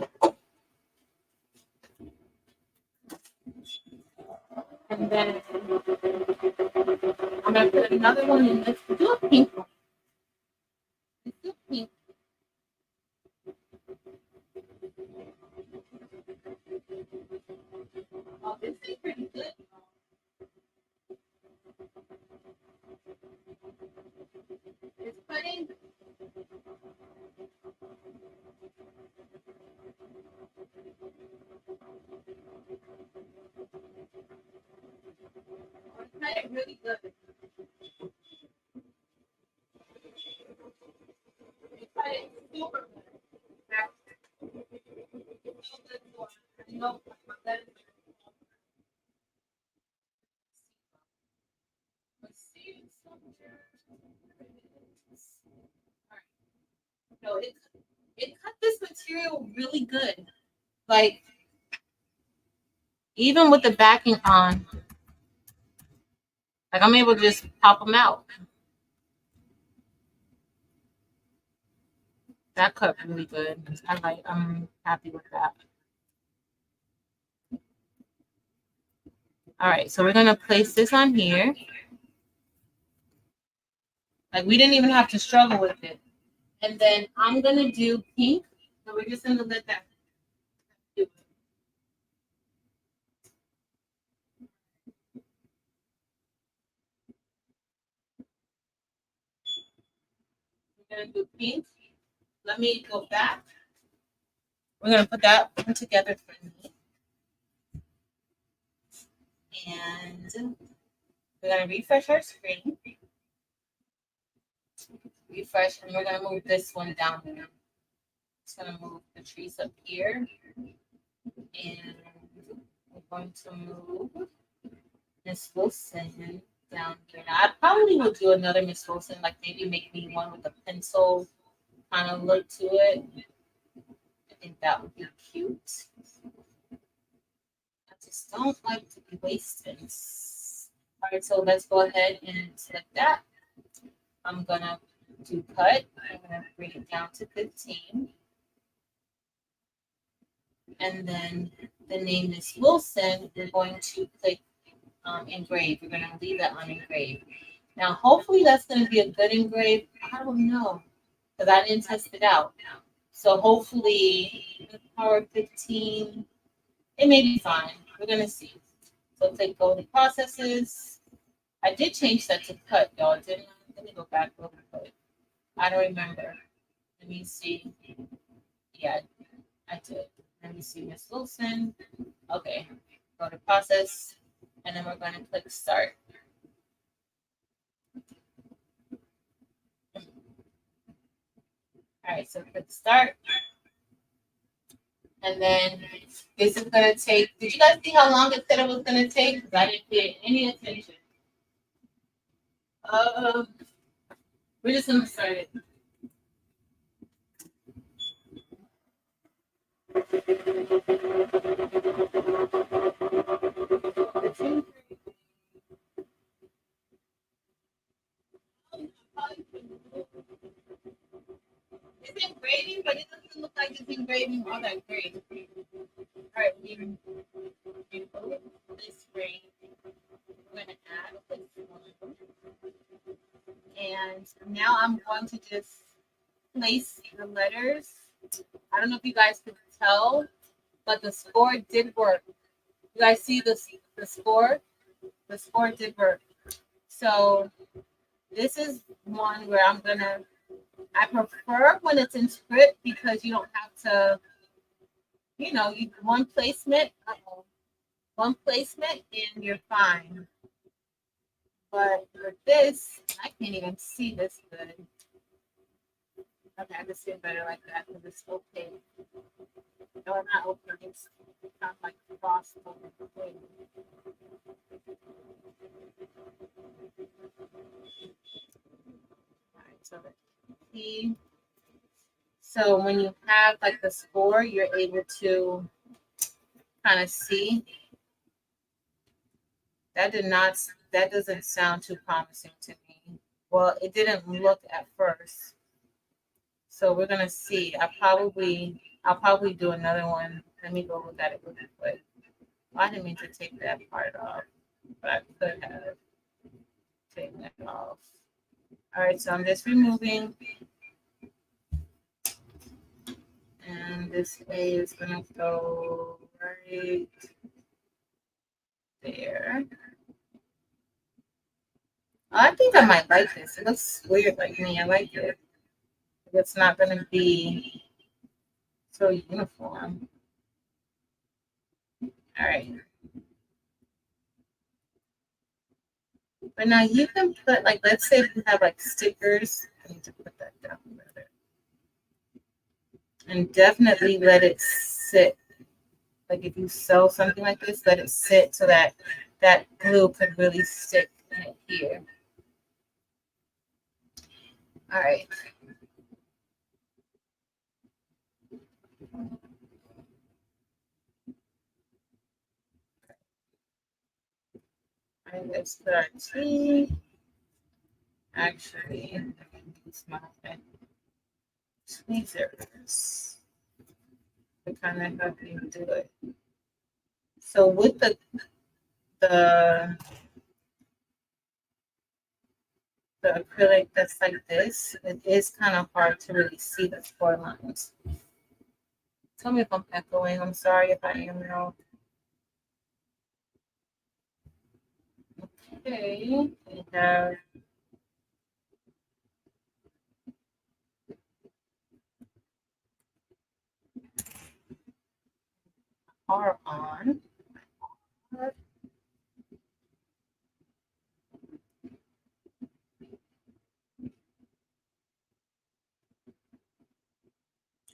And then I'm going to put another one in. Let's do a pink one. Let's do pink. Oh, this is pretty good. It's putting. It's putting really good. It's putting super good. No, no, it cut this material really good. Like Even with the backing on, like I'm able to just pop them out. That cut really good. I'm happy with that. All right, so we're gonna place this on here. Like we didn't even have to struggle with it. And then I'm gonna do pink. So we're just gonna let that do it. We're gonna do pink. Let me go back. We're gonna put that one together for me. And we're gonna refresh our screen. Refresh, and we're gonna move this one down there. Just gonna move the trees up here. And we're going to move Miss Wilson down here. Now, I probably will do another Miss Wilson, like maybe make me one with a pencil kind of look to it. I think that would be cute. I just don't like to be wasting. All right, so let's go ahead and select that. I'm gonna do cut. I'm gonna bring it down to 15. And then the name is Wilson. We're going to click engrave. We're going to leave that on engrave. Now, hopefully that's going to be a good engrave. I don't know, because I didn't test it out. So hopefully, power 15, it may be fine. We're going to see. So click go to processes. I did change that to cut, y'all, didn't I? Let me go back real quick. I don't remember. Let me see. Yeah, I did. Let me see, Miss Wilson. Okay, go to process, and then we're going to click start. All right, so click start. And then this is going to take, did you guys see how long it said it was going to take? Because I didn't pay any attention. We're just going to start it. It's engraving, but it doesn't look like it's engraving all that great. All right, we're going to go this way. We're going to add this one. And now I'm going to just place the letters. I don't know if you guys could tell, but the score did work. You guys see the score? The score did work. So this is one where I prefer when it's in script because you don't have to, one placement and you're fine. But with this, I can't even see this good. Okay, I can see it better like that because it's okay. No, not open. It's kind of like crossed over the thing. All right, so let's see. So when you have like the score, you're able to kind of see. That doesn't sound too promising to me. Well, it didn't look at first. So we're gonna see. I'll probably do another one. Let me go look at it really quick. I didn't mean to take that part off, but I could have taken that off. All right, so I'm just removing. And this A is gonna go right there. I think I might like this. It looks weird like me. I like it. It's not gonna be so uniform. All right. But now you can put like, let's say if you have like stickers. I need to put that down better. And definitely let it sit. Like if you sew something like this, let it sit so that that glue could really stick in it here. All right. All right, let's put our tea. Actually, let me use my tweezers to kind of help you do it. So with the the acrylic that's like this, it is kind of hard to really see the score lines. Tell me if I'm echoing. I'm sorry if I am now. Okay, we have R on.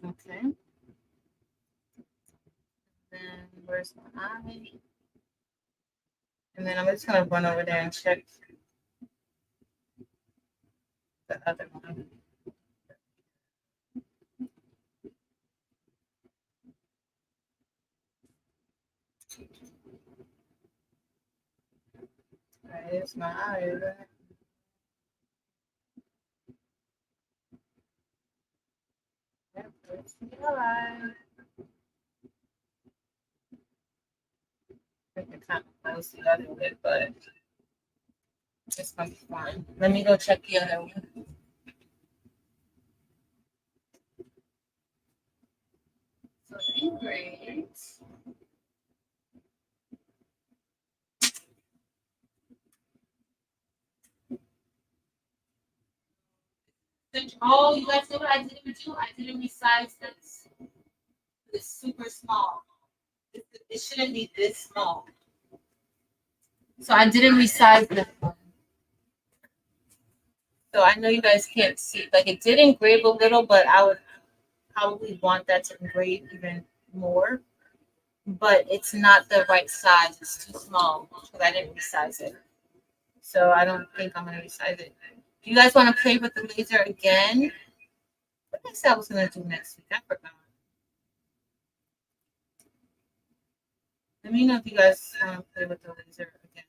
Okay. Then where's my eye? And then I'm just gonna run over there and check the other one. There's my eye. Yep, there's the eye. I can kind of close the other way, but it's gonna be fine. Let me go check the other one. So great. Oh, you guys know what I didn't do? I didn't resize this. It's super small. It shouldn't be this small. So I didn't resize this one. So I know you guys can't see. Like it did engrave a little, but I would probably want that to engrave even more. But it's not the right size. It's too small because I didn't resize it. So I don't think I'm gonna resize it. Do you guys want to play with the laser again? What did I say I was gonna do next week? I forgot. Let me know if you guys want to play with the laser again.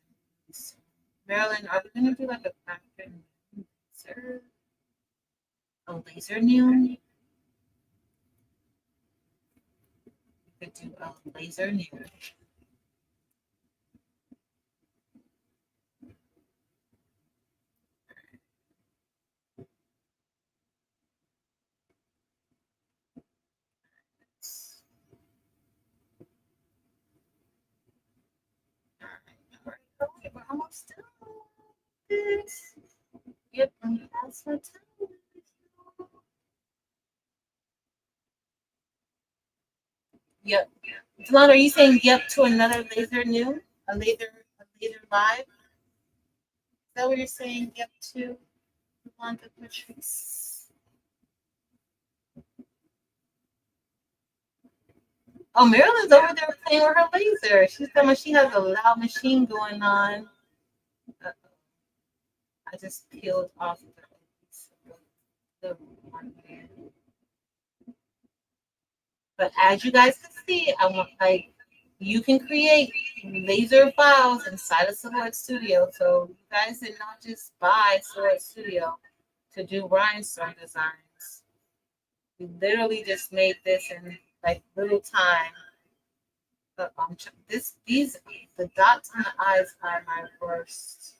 Marilyn, are we gonna do like a pattern laser? A laser noon? We could do a laser noon. Okay, we're almost done. Yep, that's what time. Yep. Delon, are you saying yep to another laser noon? A laser live? Is that what you're saying? Yep to Yolanda Patrice. Oh, Marilyn's over there playing with her laser. She's telling me she has a loud machine going on. Uh-oh. I just peeled off the one here. But as you guys can see, I want like you can create laser files inside of Silhouette Studio. So you guys did not just buy Silhouette Studio to do rhinestone designs. We literally just made this in like little time. But the dots on the eyes are my worst.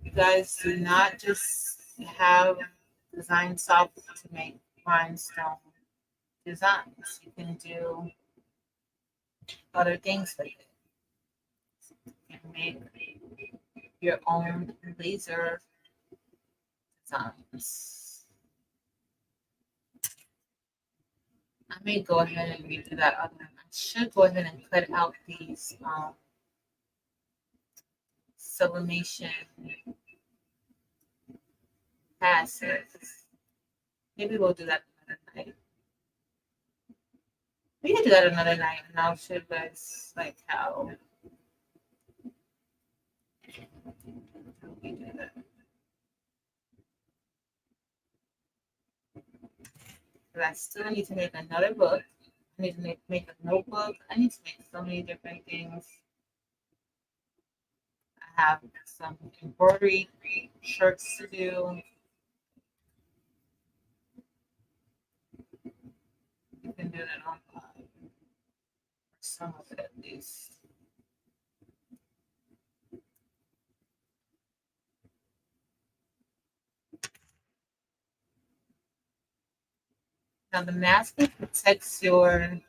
You guys do not just have design software to make rhinestone designs. You can do other things with it. You can make your own laser designs. I may go ahead and redo that other one. I should go ahead and cut out these sublimation passes. Maybe we'll do that another night. We can do that another night, and I'll show you guys like how we do that. But I still need to make another book. I need to make a notebook. I need to make so many different things. I have some embroidery shirts to do. You can do that online. Some of it at least. Now the masking protects your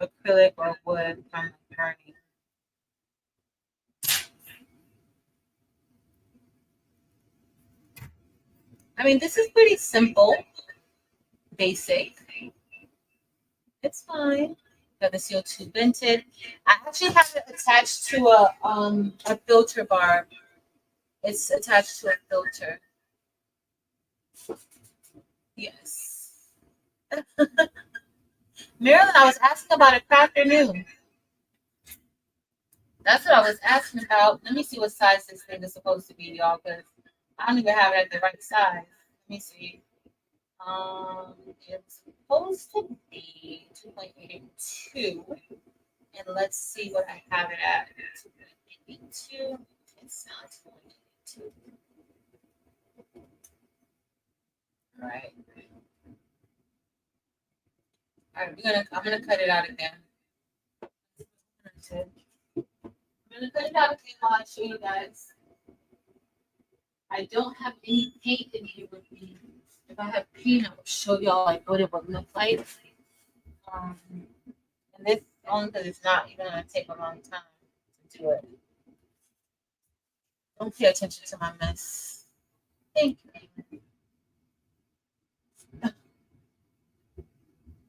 acrylic or wood from burning. I mean, this is pretty simple, basic. It's fine. Got the CO2 vented. I actually have it attached to a filter bar. It's attached to a filter. Yes. Marilyn, I was asking about a craft noon. That's what I was asking about. Let me see what size this thing is supposed to be, y'all, because I don't even have it at the right size. Let me see. It's supposed to be 2.82. And let's see what I have it at. 2.82. It's not 2.82. All right. All right, I'm gonna cut it out again. I'm gonna cut it out again while I show you guys. I don't have any paint in here with me. If I have paint, I will show y'all like what it would look like. And this only because it's not even gonna take a long time to do it. Don't pay attention to my mess. Thank you.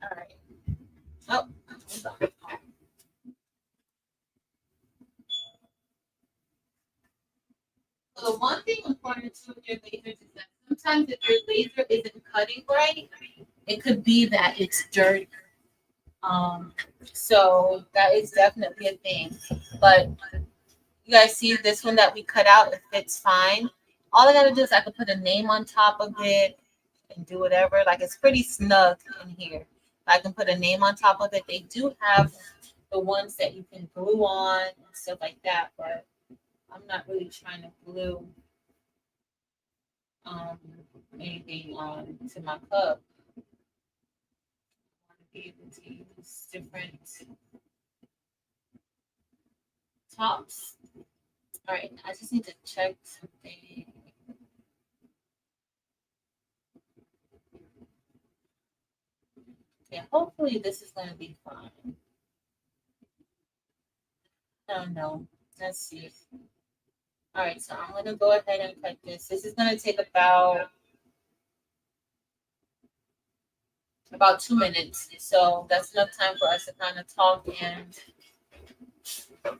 All right. Oh, hold on. So the one thing important to with your lasers is that sometimes if your laser isn't cutting right, it could be that it's dirty. So that is definitely a thing. But you guys see this one that we cut out, it fits fine. All I gotta do is I could put a name on top of it and do whatever. Like it's pretty snug in here. I can put a name on top of it. They do have the ones that you can glue on and stuff like that, but I'm not really trying to glue anything on to my cup. I want to be able to use different tops. All right, I just need to check something. Yeah, hopefully this is going to be fine. I don't know. Let's see. All right, so I'm going to go ahead and cut this. This is going to take about 2 minutes. So that's enough time for us to kind of talk and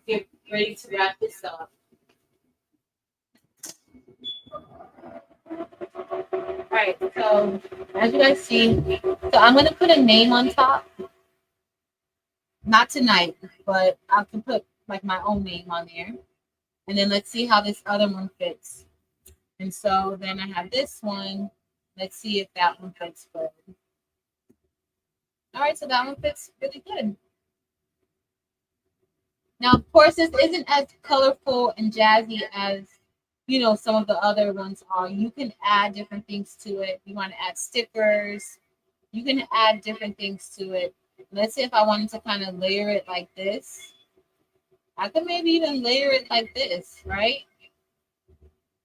get ready to wrap this up. All right, so as you guys see, so I'm going to put a name on top. Not tonight, but I can put like my own name on there. And then let's see how this other one fits. And so then I have this one. Let's see if that one fits good. All right, so that one fits really good. Now, of course, this isn't as colorful and jazzy as, you know, some of the other ones are. You can add different things to it. You want to add stickers. You can add different things to it. Let's say if I wanted to kind of layer it like this, I could maybe even layer it like this, right?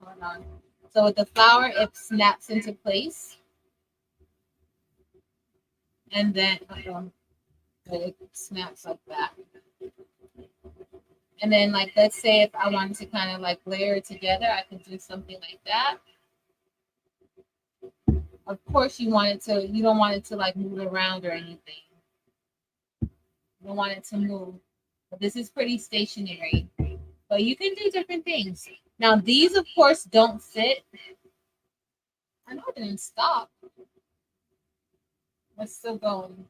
Hold on. So with the flower, it snaps into place. And then it snaps like that. And then like, let's say if I wanted to kind of like layer it together, I could do something like that. Of course, you don't want it to like move around or anything. You don't want it to move. But this is pretty stationary. But you can do different things. Now, these, of course, don't fit. I know it didn't stop. It's still going.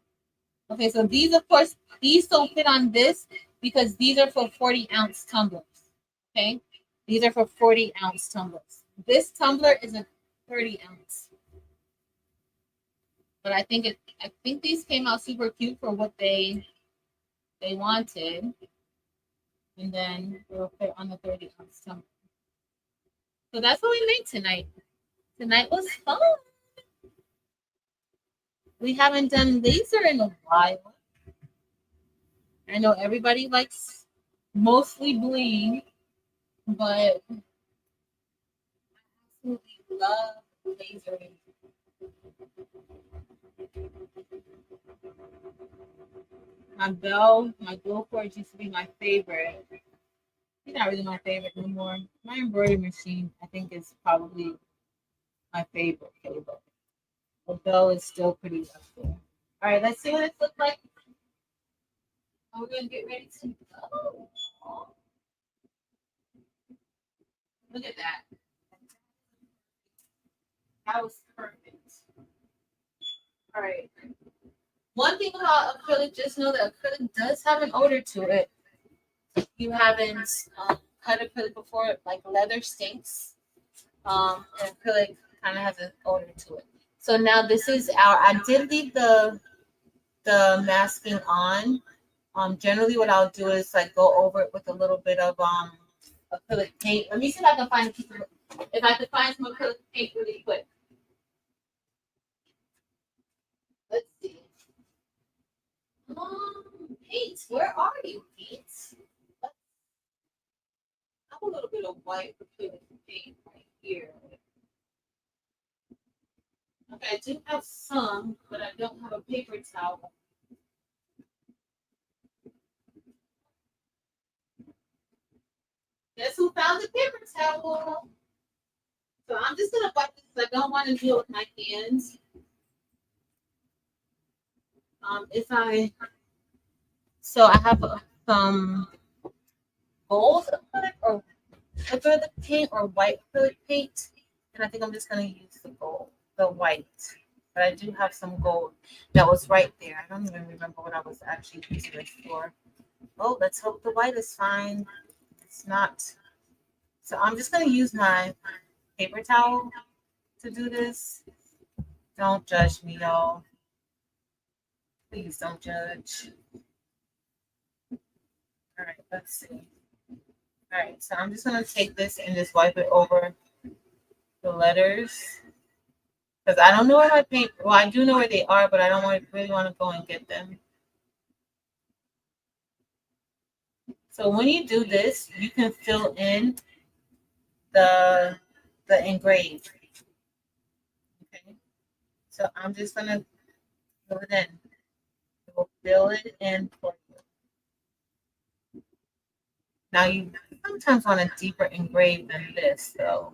Okay, so these, of course, these don't fit on this because these are for 40-ounce tumblers. Okay? These are for 40-ounce tumblers. This tumbler is a 30-ounce. But I think these came out super cute for what they wanted. And then we'll fit on the 30 on summer. So that's what we made tonight. Tonight was fun. We haven't done laser in a while. I know everybody likes mostly bling, but I absolutely love lasering. My glow forge used to be my favorite. He's not really my favorite anymore. My embroidery machine, I think, is probably my favorite. The bell is still pretty up there. All right, let's see what it looks like. Are we gonna get ready to go? Look at that. That was perfect. All right. One thing about acrylic, just know that acrylic does have an odor to it. You haven't cut acrylic before, like leather stinks. And acrylic kind of has an odor to it. So now this is I did leave the masking on. Generally what I'll do is like go over it with a little bit of acrylic paint. Let me see if I can find some acrylic paint really quick. Let's see. Paint, where are you, Paint? I have a little bit of white acrylic paint right here. Okay, I do have some, but I don't have a paper towel. Guess who found the paper towel? So I'm just gonna wipe this because I don't want to deal with my hands. So I have some gold acrylic or acrylic paint or white acrylic paint, and I think I'm just gonna use the white. But I do have some gold that was right there. I don't even remember what I was actually using it for. Oh, let's hope the white is fine. It's not. So I'm just gonna use my paper towel to do this. Don't judge me, y'all. Please don't judge. All right, let's see. All right, so I'm just gonna take this and just wipe it over the letters because I don't know where my paint. Well, I do know where they are, but I don't really want to go and get them. So when you do this, you can fill in the engraved. Okay, so I'm just gonna fill it in. We'll fill it in for you. Now you sometimes want a deeper engraved than this, though.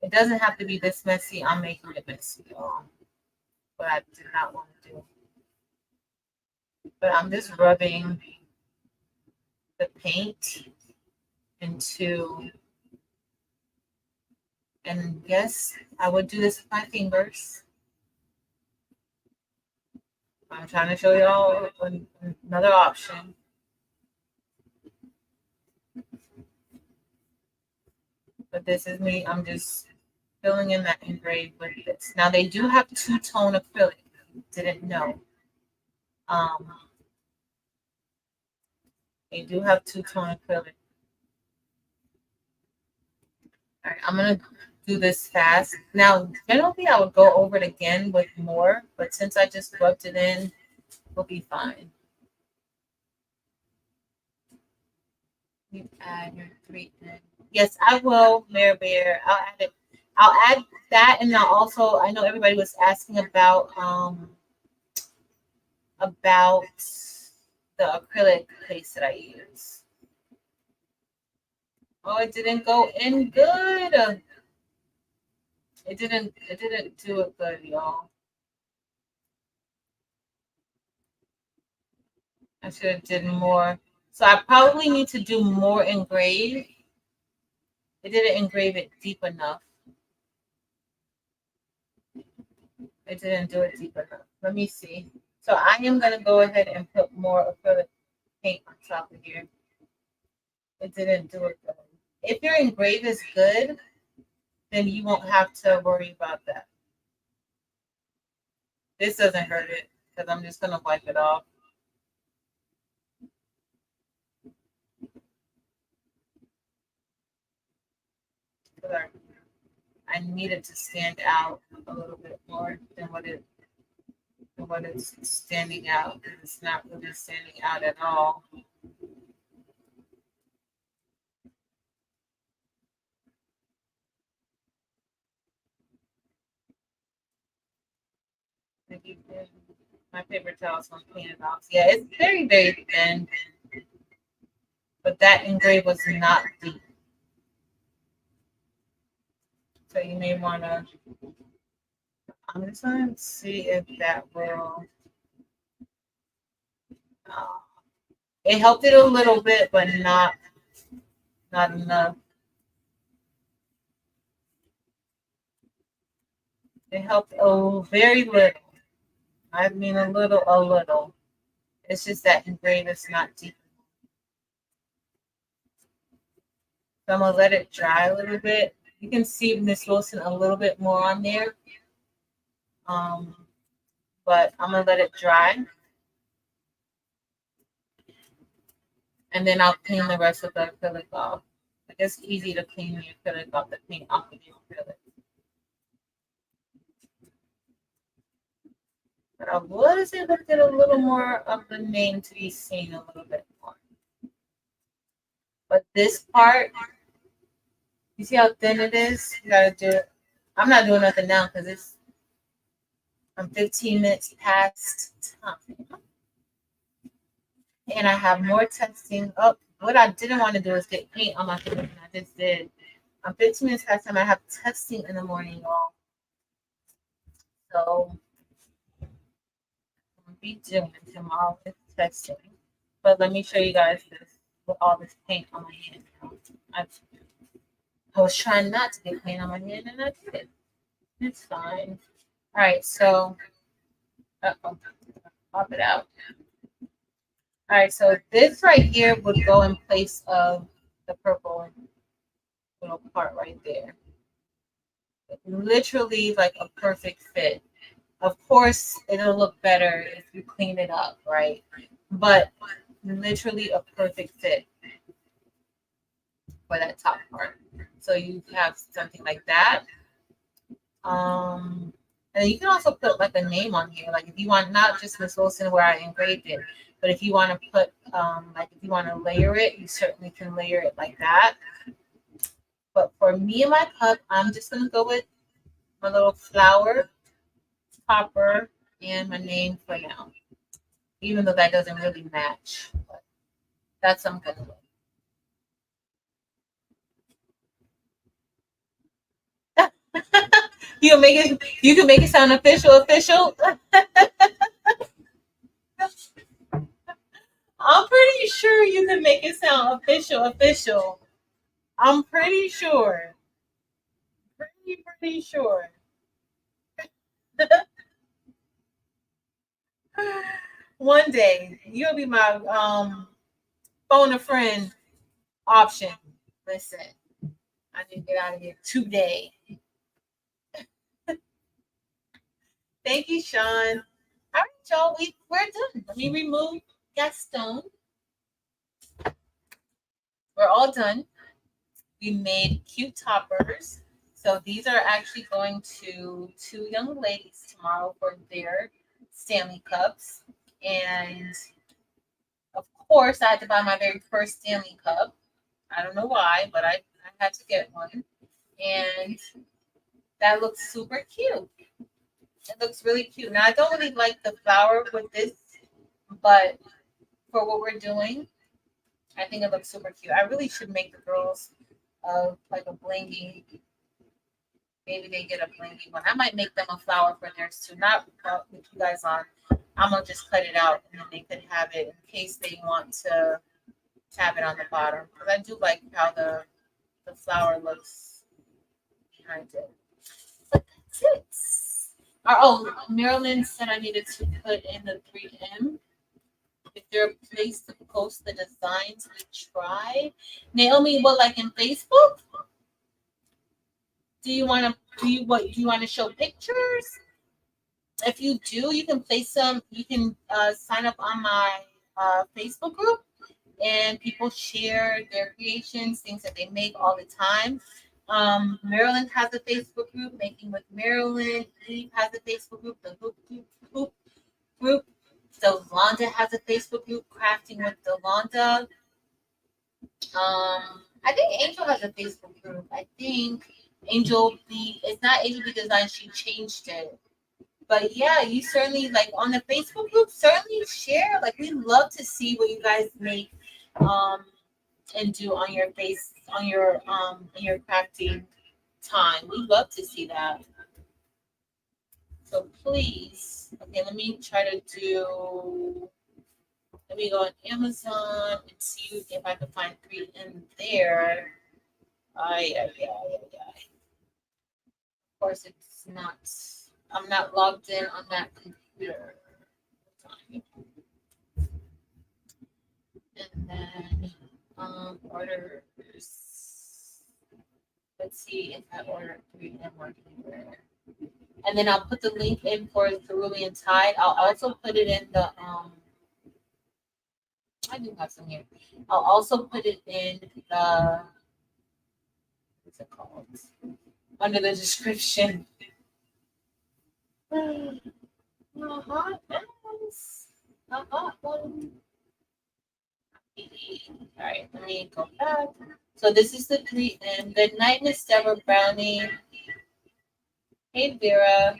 It doesn't have to be this messy. I'm making it messy, y'all. But I did not want to do. But I'm just rubbing the paint into, and yes, I would do this with my fingers. I'm trying to show y'all another option. But this is me. I'm just filling in that engraved with this. Now they do have two-tone acrylic. Didn't know. They do have two-tone acrylic. All right, I'm gonna do this fast. Now, generally I would go over it again with more, but since I just rubbed it in, we'll be fine. You add your 3 in. Yes, I will, Mare Bear. I'll add it. I'll add that, and I'll also. I know everybody was asking about the acrylic paste that I use. Oh, it didn't go in good. It didn't do it good, y'all. I should have did more. So I probably need to do more engrave. It didn't engrave it deep enough. It didn't do it deep enough. Let me see. So I am going to go ahead and put more acrylic paint on top of here. It didn't do it good. If your engrave is good, then you won't have to worry about that. This doesn't hurt it because I'm just gonna wipe it off. I need it to stand out a little bit more than what it's standing out. And it's not really standing out at all. My paper towels from cleaning off. Yeah, it's very, very thin, but that engrave was not deep. So you may want to, I'm just going to see if that will, uh, it helped it a little bit, but not enough. It helped very little. I mean a little. It's just that engrave is not deep. So I'm gonna let it dry a little bit. You can see Miss Wilson a little bit more on there. But I'm gonna let it dry. And then I'll clean the rest of the acrylic off. It's easy to clean the acrylic off the paint off of the acrylic. But I would say let's get a little more of the name to be seen a little bit more. But this part, you see how thin it is? You gotta do it. I'm not doing nothing now because I'm 15 minutes past time. And I have more testing up. What I didn't want to do is get paint on my fingers, and I just did. I'm 15 minutes past time. I have testing in the morning, y'all. So I'm gonna be doing tomorrow is testing. But let me show you guys this with all this paint on my hand. I was trying not to get paint on my hand, and I did. It's fine. All right, so pop it out. All right, so this right here would go in place of the purple little part right there. Literally like a perfect fit. Of course, it'll look better if you clean it up, right? But literally a perfect fit for that top part. So you have something like that. And you can also put like a name on here. Like if you want not just Miss Wilson where I engraved it, but if you want to put like if you want to layer it, you certainly can layer it like that. But for me and my cup, I'm just gonna go with my little flower topper and my name for now. Even though that doesn't really match. But that's what I'm gonna do. You can make it sound official. I'm pretty sure you can make it sound official. I'm pretty sure. Pretty sure. One day you'll be my phone a friend option. Listen, I need to get out of here today. Thank you, Sean. All right, y'all, we're done. Let me remove Gaston. We're all done. We made cute toppers. So these are actually going to 2 young ladies tomorrow for their Stanley cups. And of course, I had to buy my very first Stanley cup. I don't know why, but I had to get one. And that looks super cute. It looks really cute. Now, I don't really like the flower with this, but for what we're doing, I think it looks super cute. I really should make the girls like a blingy. Maybe they get a blingy one. I might make them a flower for theirs too. Not with you guys on. I'm going to just cut it out and then they could have it in case they want to have it on the bottom. Because I do like how the flower looks behind it. But that's it. Marilyn said I needed to put in the 3M. Is there a place to post the designs we tried? Naomi, what, like in Facebook? Do you want to show pictures? if you do, you can place them. You can sign up on my Facebook group, and people share their creations, things that they make all the time. Maryland has a Facebook group, Making with Maryland. Eve has a Facebook group, the group. Delonda has a Facebook group, Crafting with Delonda. I think Angel has a Facebook group. I think Angel B. It's not Angel B Design. She changed it. But yeah, you certainly like on the Facebook group. Certainly share. Like we love to see what you guys make, and do on your in your crafting time. We love to see that. So please, okay. Let me try to do. Let me go on Amazon and see if I can find 3M there. Of course, it's not. I'm not logged in on that computer. And then orders. Let's see if I order 3M or anywhere. And then I'll put the link in for Cerulean Tide. I'll also put it in the I do have some here. I'll also put it in the what's it called? Under the description. Yes. All right, let me go back. So this is the 3M. Good night, Miss Deborah Brownie. Hey, Vera.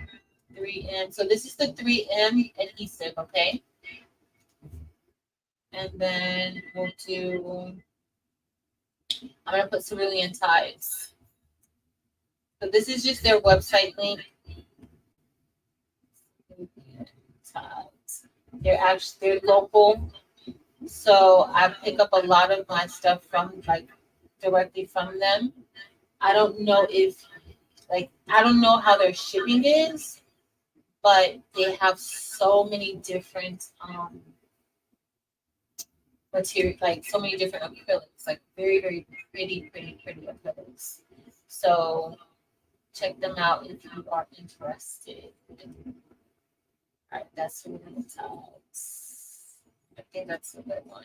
3M. So this is the 3M adhesive, okay? And then we'll do, I'm going to put Cerulean Tides. So this is just their website link. They're local. So I pick up a lot of my stuff from directly from them. I don't know how their shipping is, but they have so many different material, like so many different acrylics, like very, very pretty acrylics. So check them out if you are interested. All right, that's really times. I think that's a good one.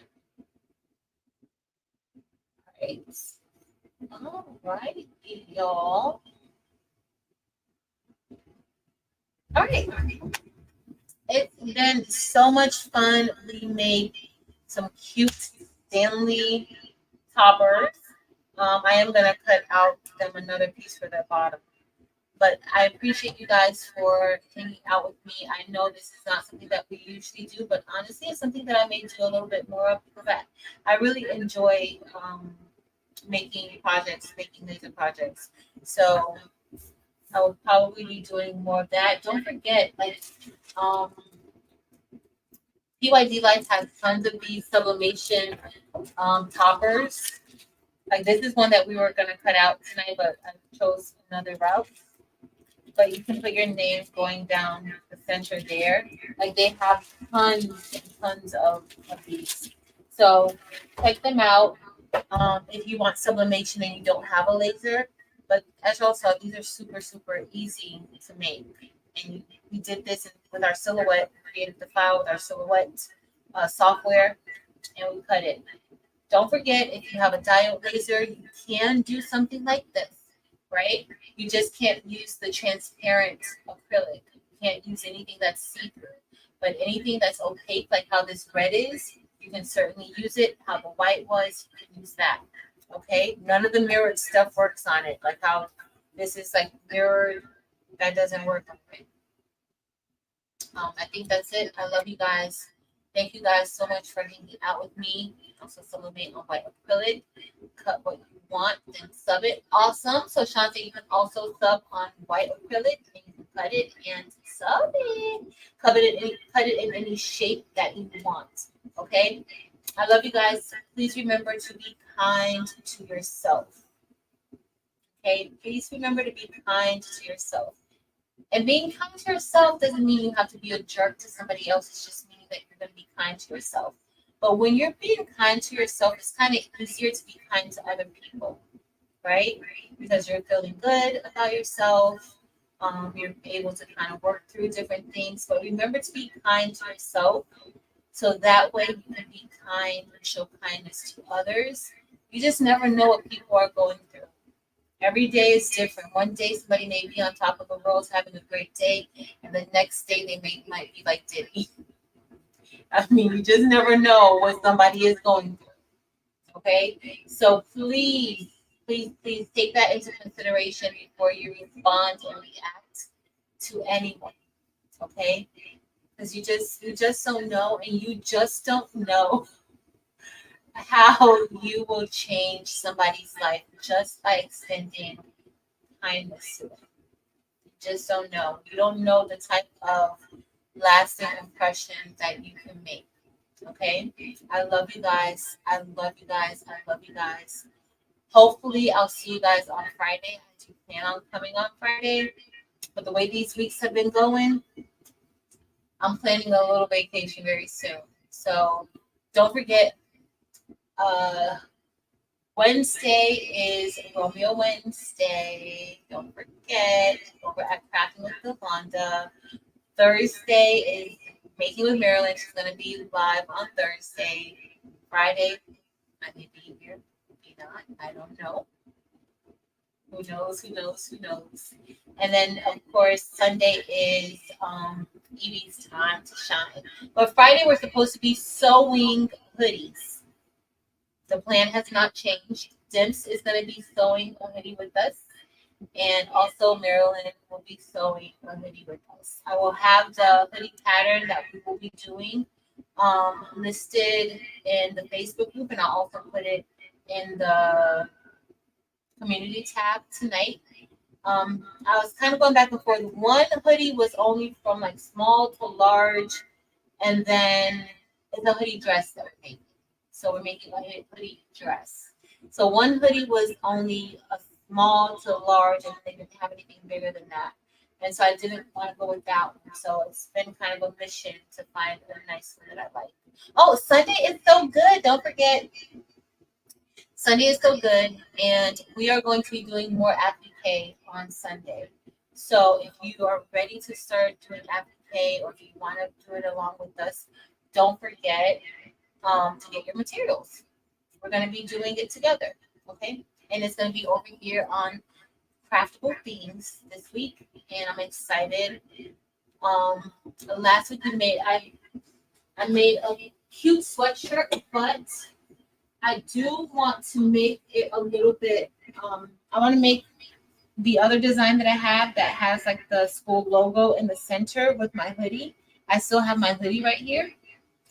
All right, y'all. All right. It's been so much fun. We made some cute Stanley toppers. I am gonna cut out them another piece for the bottom. But I appreciate you guys for hanging out with me. I know this is not something that we usually do, but honestly, it's something that I may do a little bit more of because I really enjoy making laser projects. So I will probably be doing more of that. Don't forget, BYD Lights has tons of these sublimation toppers. Like this is one that we were gonna cut out tonight, but I chose another route. But you can put your name going down the center there. Like they have tons and tons of these. So check them out if you want sublimation and you don't have a laser. But as you all saw, these are super, super easy to make. And we did this with our silhouette, created the file with our silhouette software, and we cut it. Don't forget, if you have a diode laser, you can do something like this, right? You just can't use the transparent acrylic. You can't use anything that's see-through. But anything that's opaque, like how this red is, you can certainly use it. How the white was, you can use that. Okay? None of the mirrored stuff works on it. Like how this is like mirrored, that doesn't work on it. I think that's it. I love you guys. Thank you guys so much for hanging out with me. Also sublimate on white acrylic. Cut what you want, then sub it. Awesome. So Shante, you can also sub on white acrylic and you can cut it and sub it. Cut it in any shape that you want. Okay? I love you guys. Please remember to be kind to yourself. Okay? Please remember to be kind to yourself. And being kind to yourself doesn't mean you have to be a jerk to somebody else. It's just meaning that you're going to be kind to yourself. But when you're being kind to yourself, it's kind of easier to be kind to other people, right? Because you're feeling good about yourself. You're able to kind of work through different things. But remember to be kind to yourself, so that way you can be kind and show kindness to others. You just never know what people are going through. Every day is different. One day somebody may be on top of the world having a great day, and the next day they might be like Diddy. I mean, you just never know what somebody is going through. Okay, so please take that into consideration before you respond and react to anyone. Okay, because you just don't know, and you just don't know how you will change somebody's life just by extending kindness to them. You just don't know. You don't know the type of lasting impression that you can make. Okay. I love you guys. I love you guys. I love you guys. Hopefully, I'll see you guys on Friday. I do plan on coming on Friday. But the way these weeks have been going, I'm planning a little vacation very soon. So don't forget, uh, Wednesday is Romeo Wednesday. Don't forget, over at Crafting with Yolanda. Thursday is Making with Marilyn. She's going to be live on Thursday. Friday, I may be here, maybe not. I don't know. Who knows? Who knows? Who knows? And then, of course, Sunday is Evie's time to shine. But Friday, we're supposed to be sewing hoodies. The plan has not changed. Dimps is going to be sewing a hoodie with us. And also Marilyn will be sewing a hoodie with us. I will have the hoodie pattern that we will be doing listed in the Facebook group, and I'll also put it in the community tab tonight. I was kind of going back and forth. One hoodie was only from like small to large, and then it's a hoodie dress that we're making. So we're making a hoodie dress. So one hoodie was only a small to large, and they didn't have anything bigger than that. And so I didn't want to go with that one. So it's been kind of a mission to find a nice one that I like. Oh, Sunday is so good. Don't forget, Sunday is so good. And we are going to be doing more applique on Sunday. So if you are ready to start doing applique, or if you want to do it along with us, don't forget to get your materials. We're going to be doing it together. Okay. And it's going to be over here on Craftable Themes this week, and I'm excited. Last week I made a cute sweatshirt, but I do want to make it a little bit. I want to make the other design that I have that has like the school logo in the center with my hoodie. I still have my hoodie right here.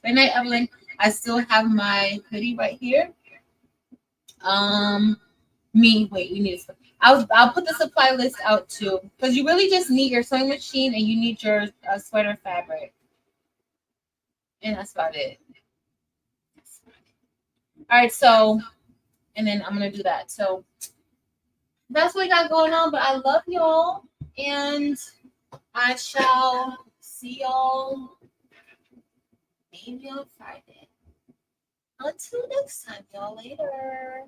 Good night, Evelyn. I still have my hoodie right here. Wait, you need to. I'll put the supply list out too, because you really just need your sewing machine and you need your sweater fabric, and that's about it. All right, so, and then I'm gonna do that. So that's what we got going on. But I love y'all, and I shall see y'all maybe on Friday. Until next time, y'all. Later.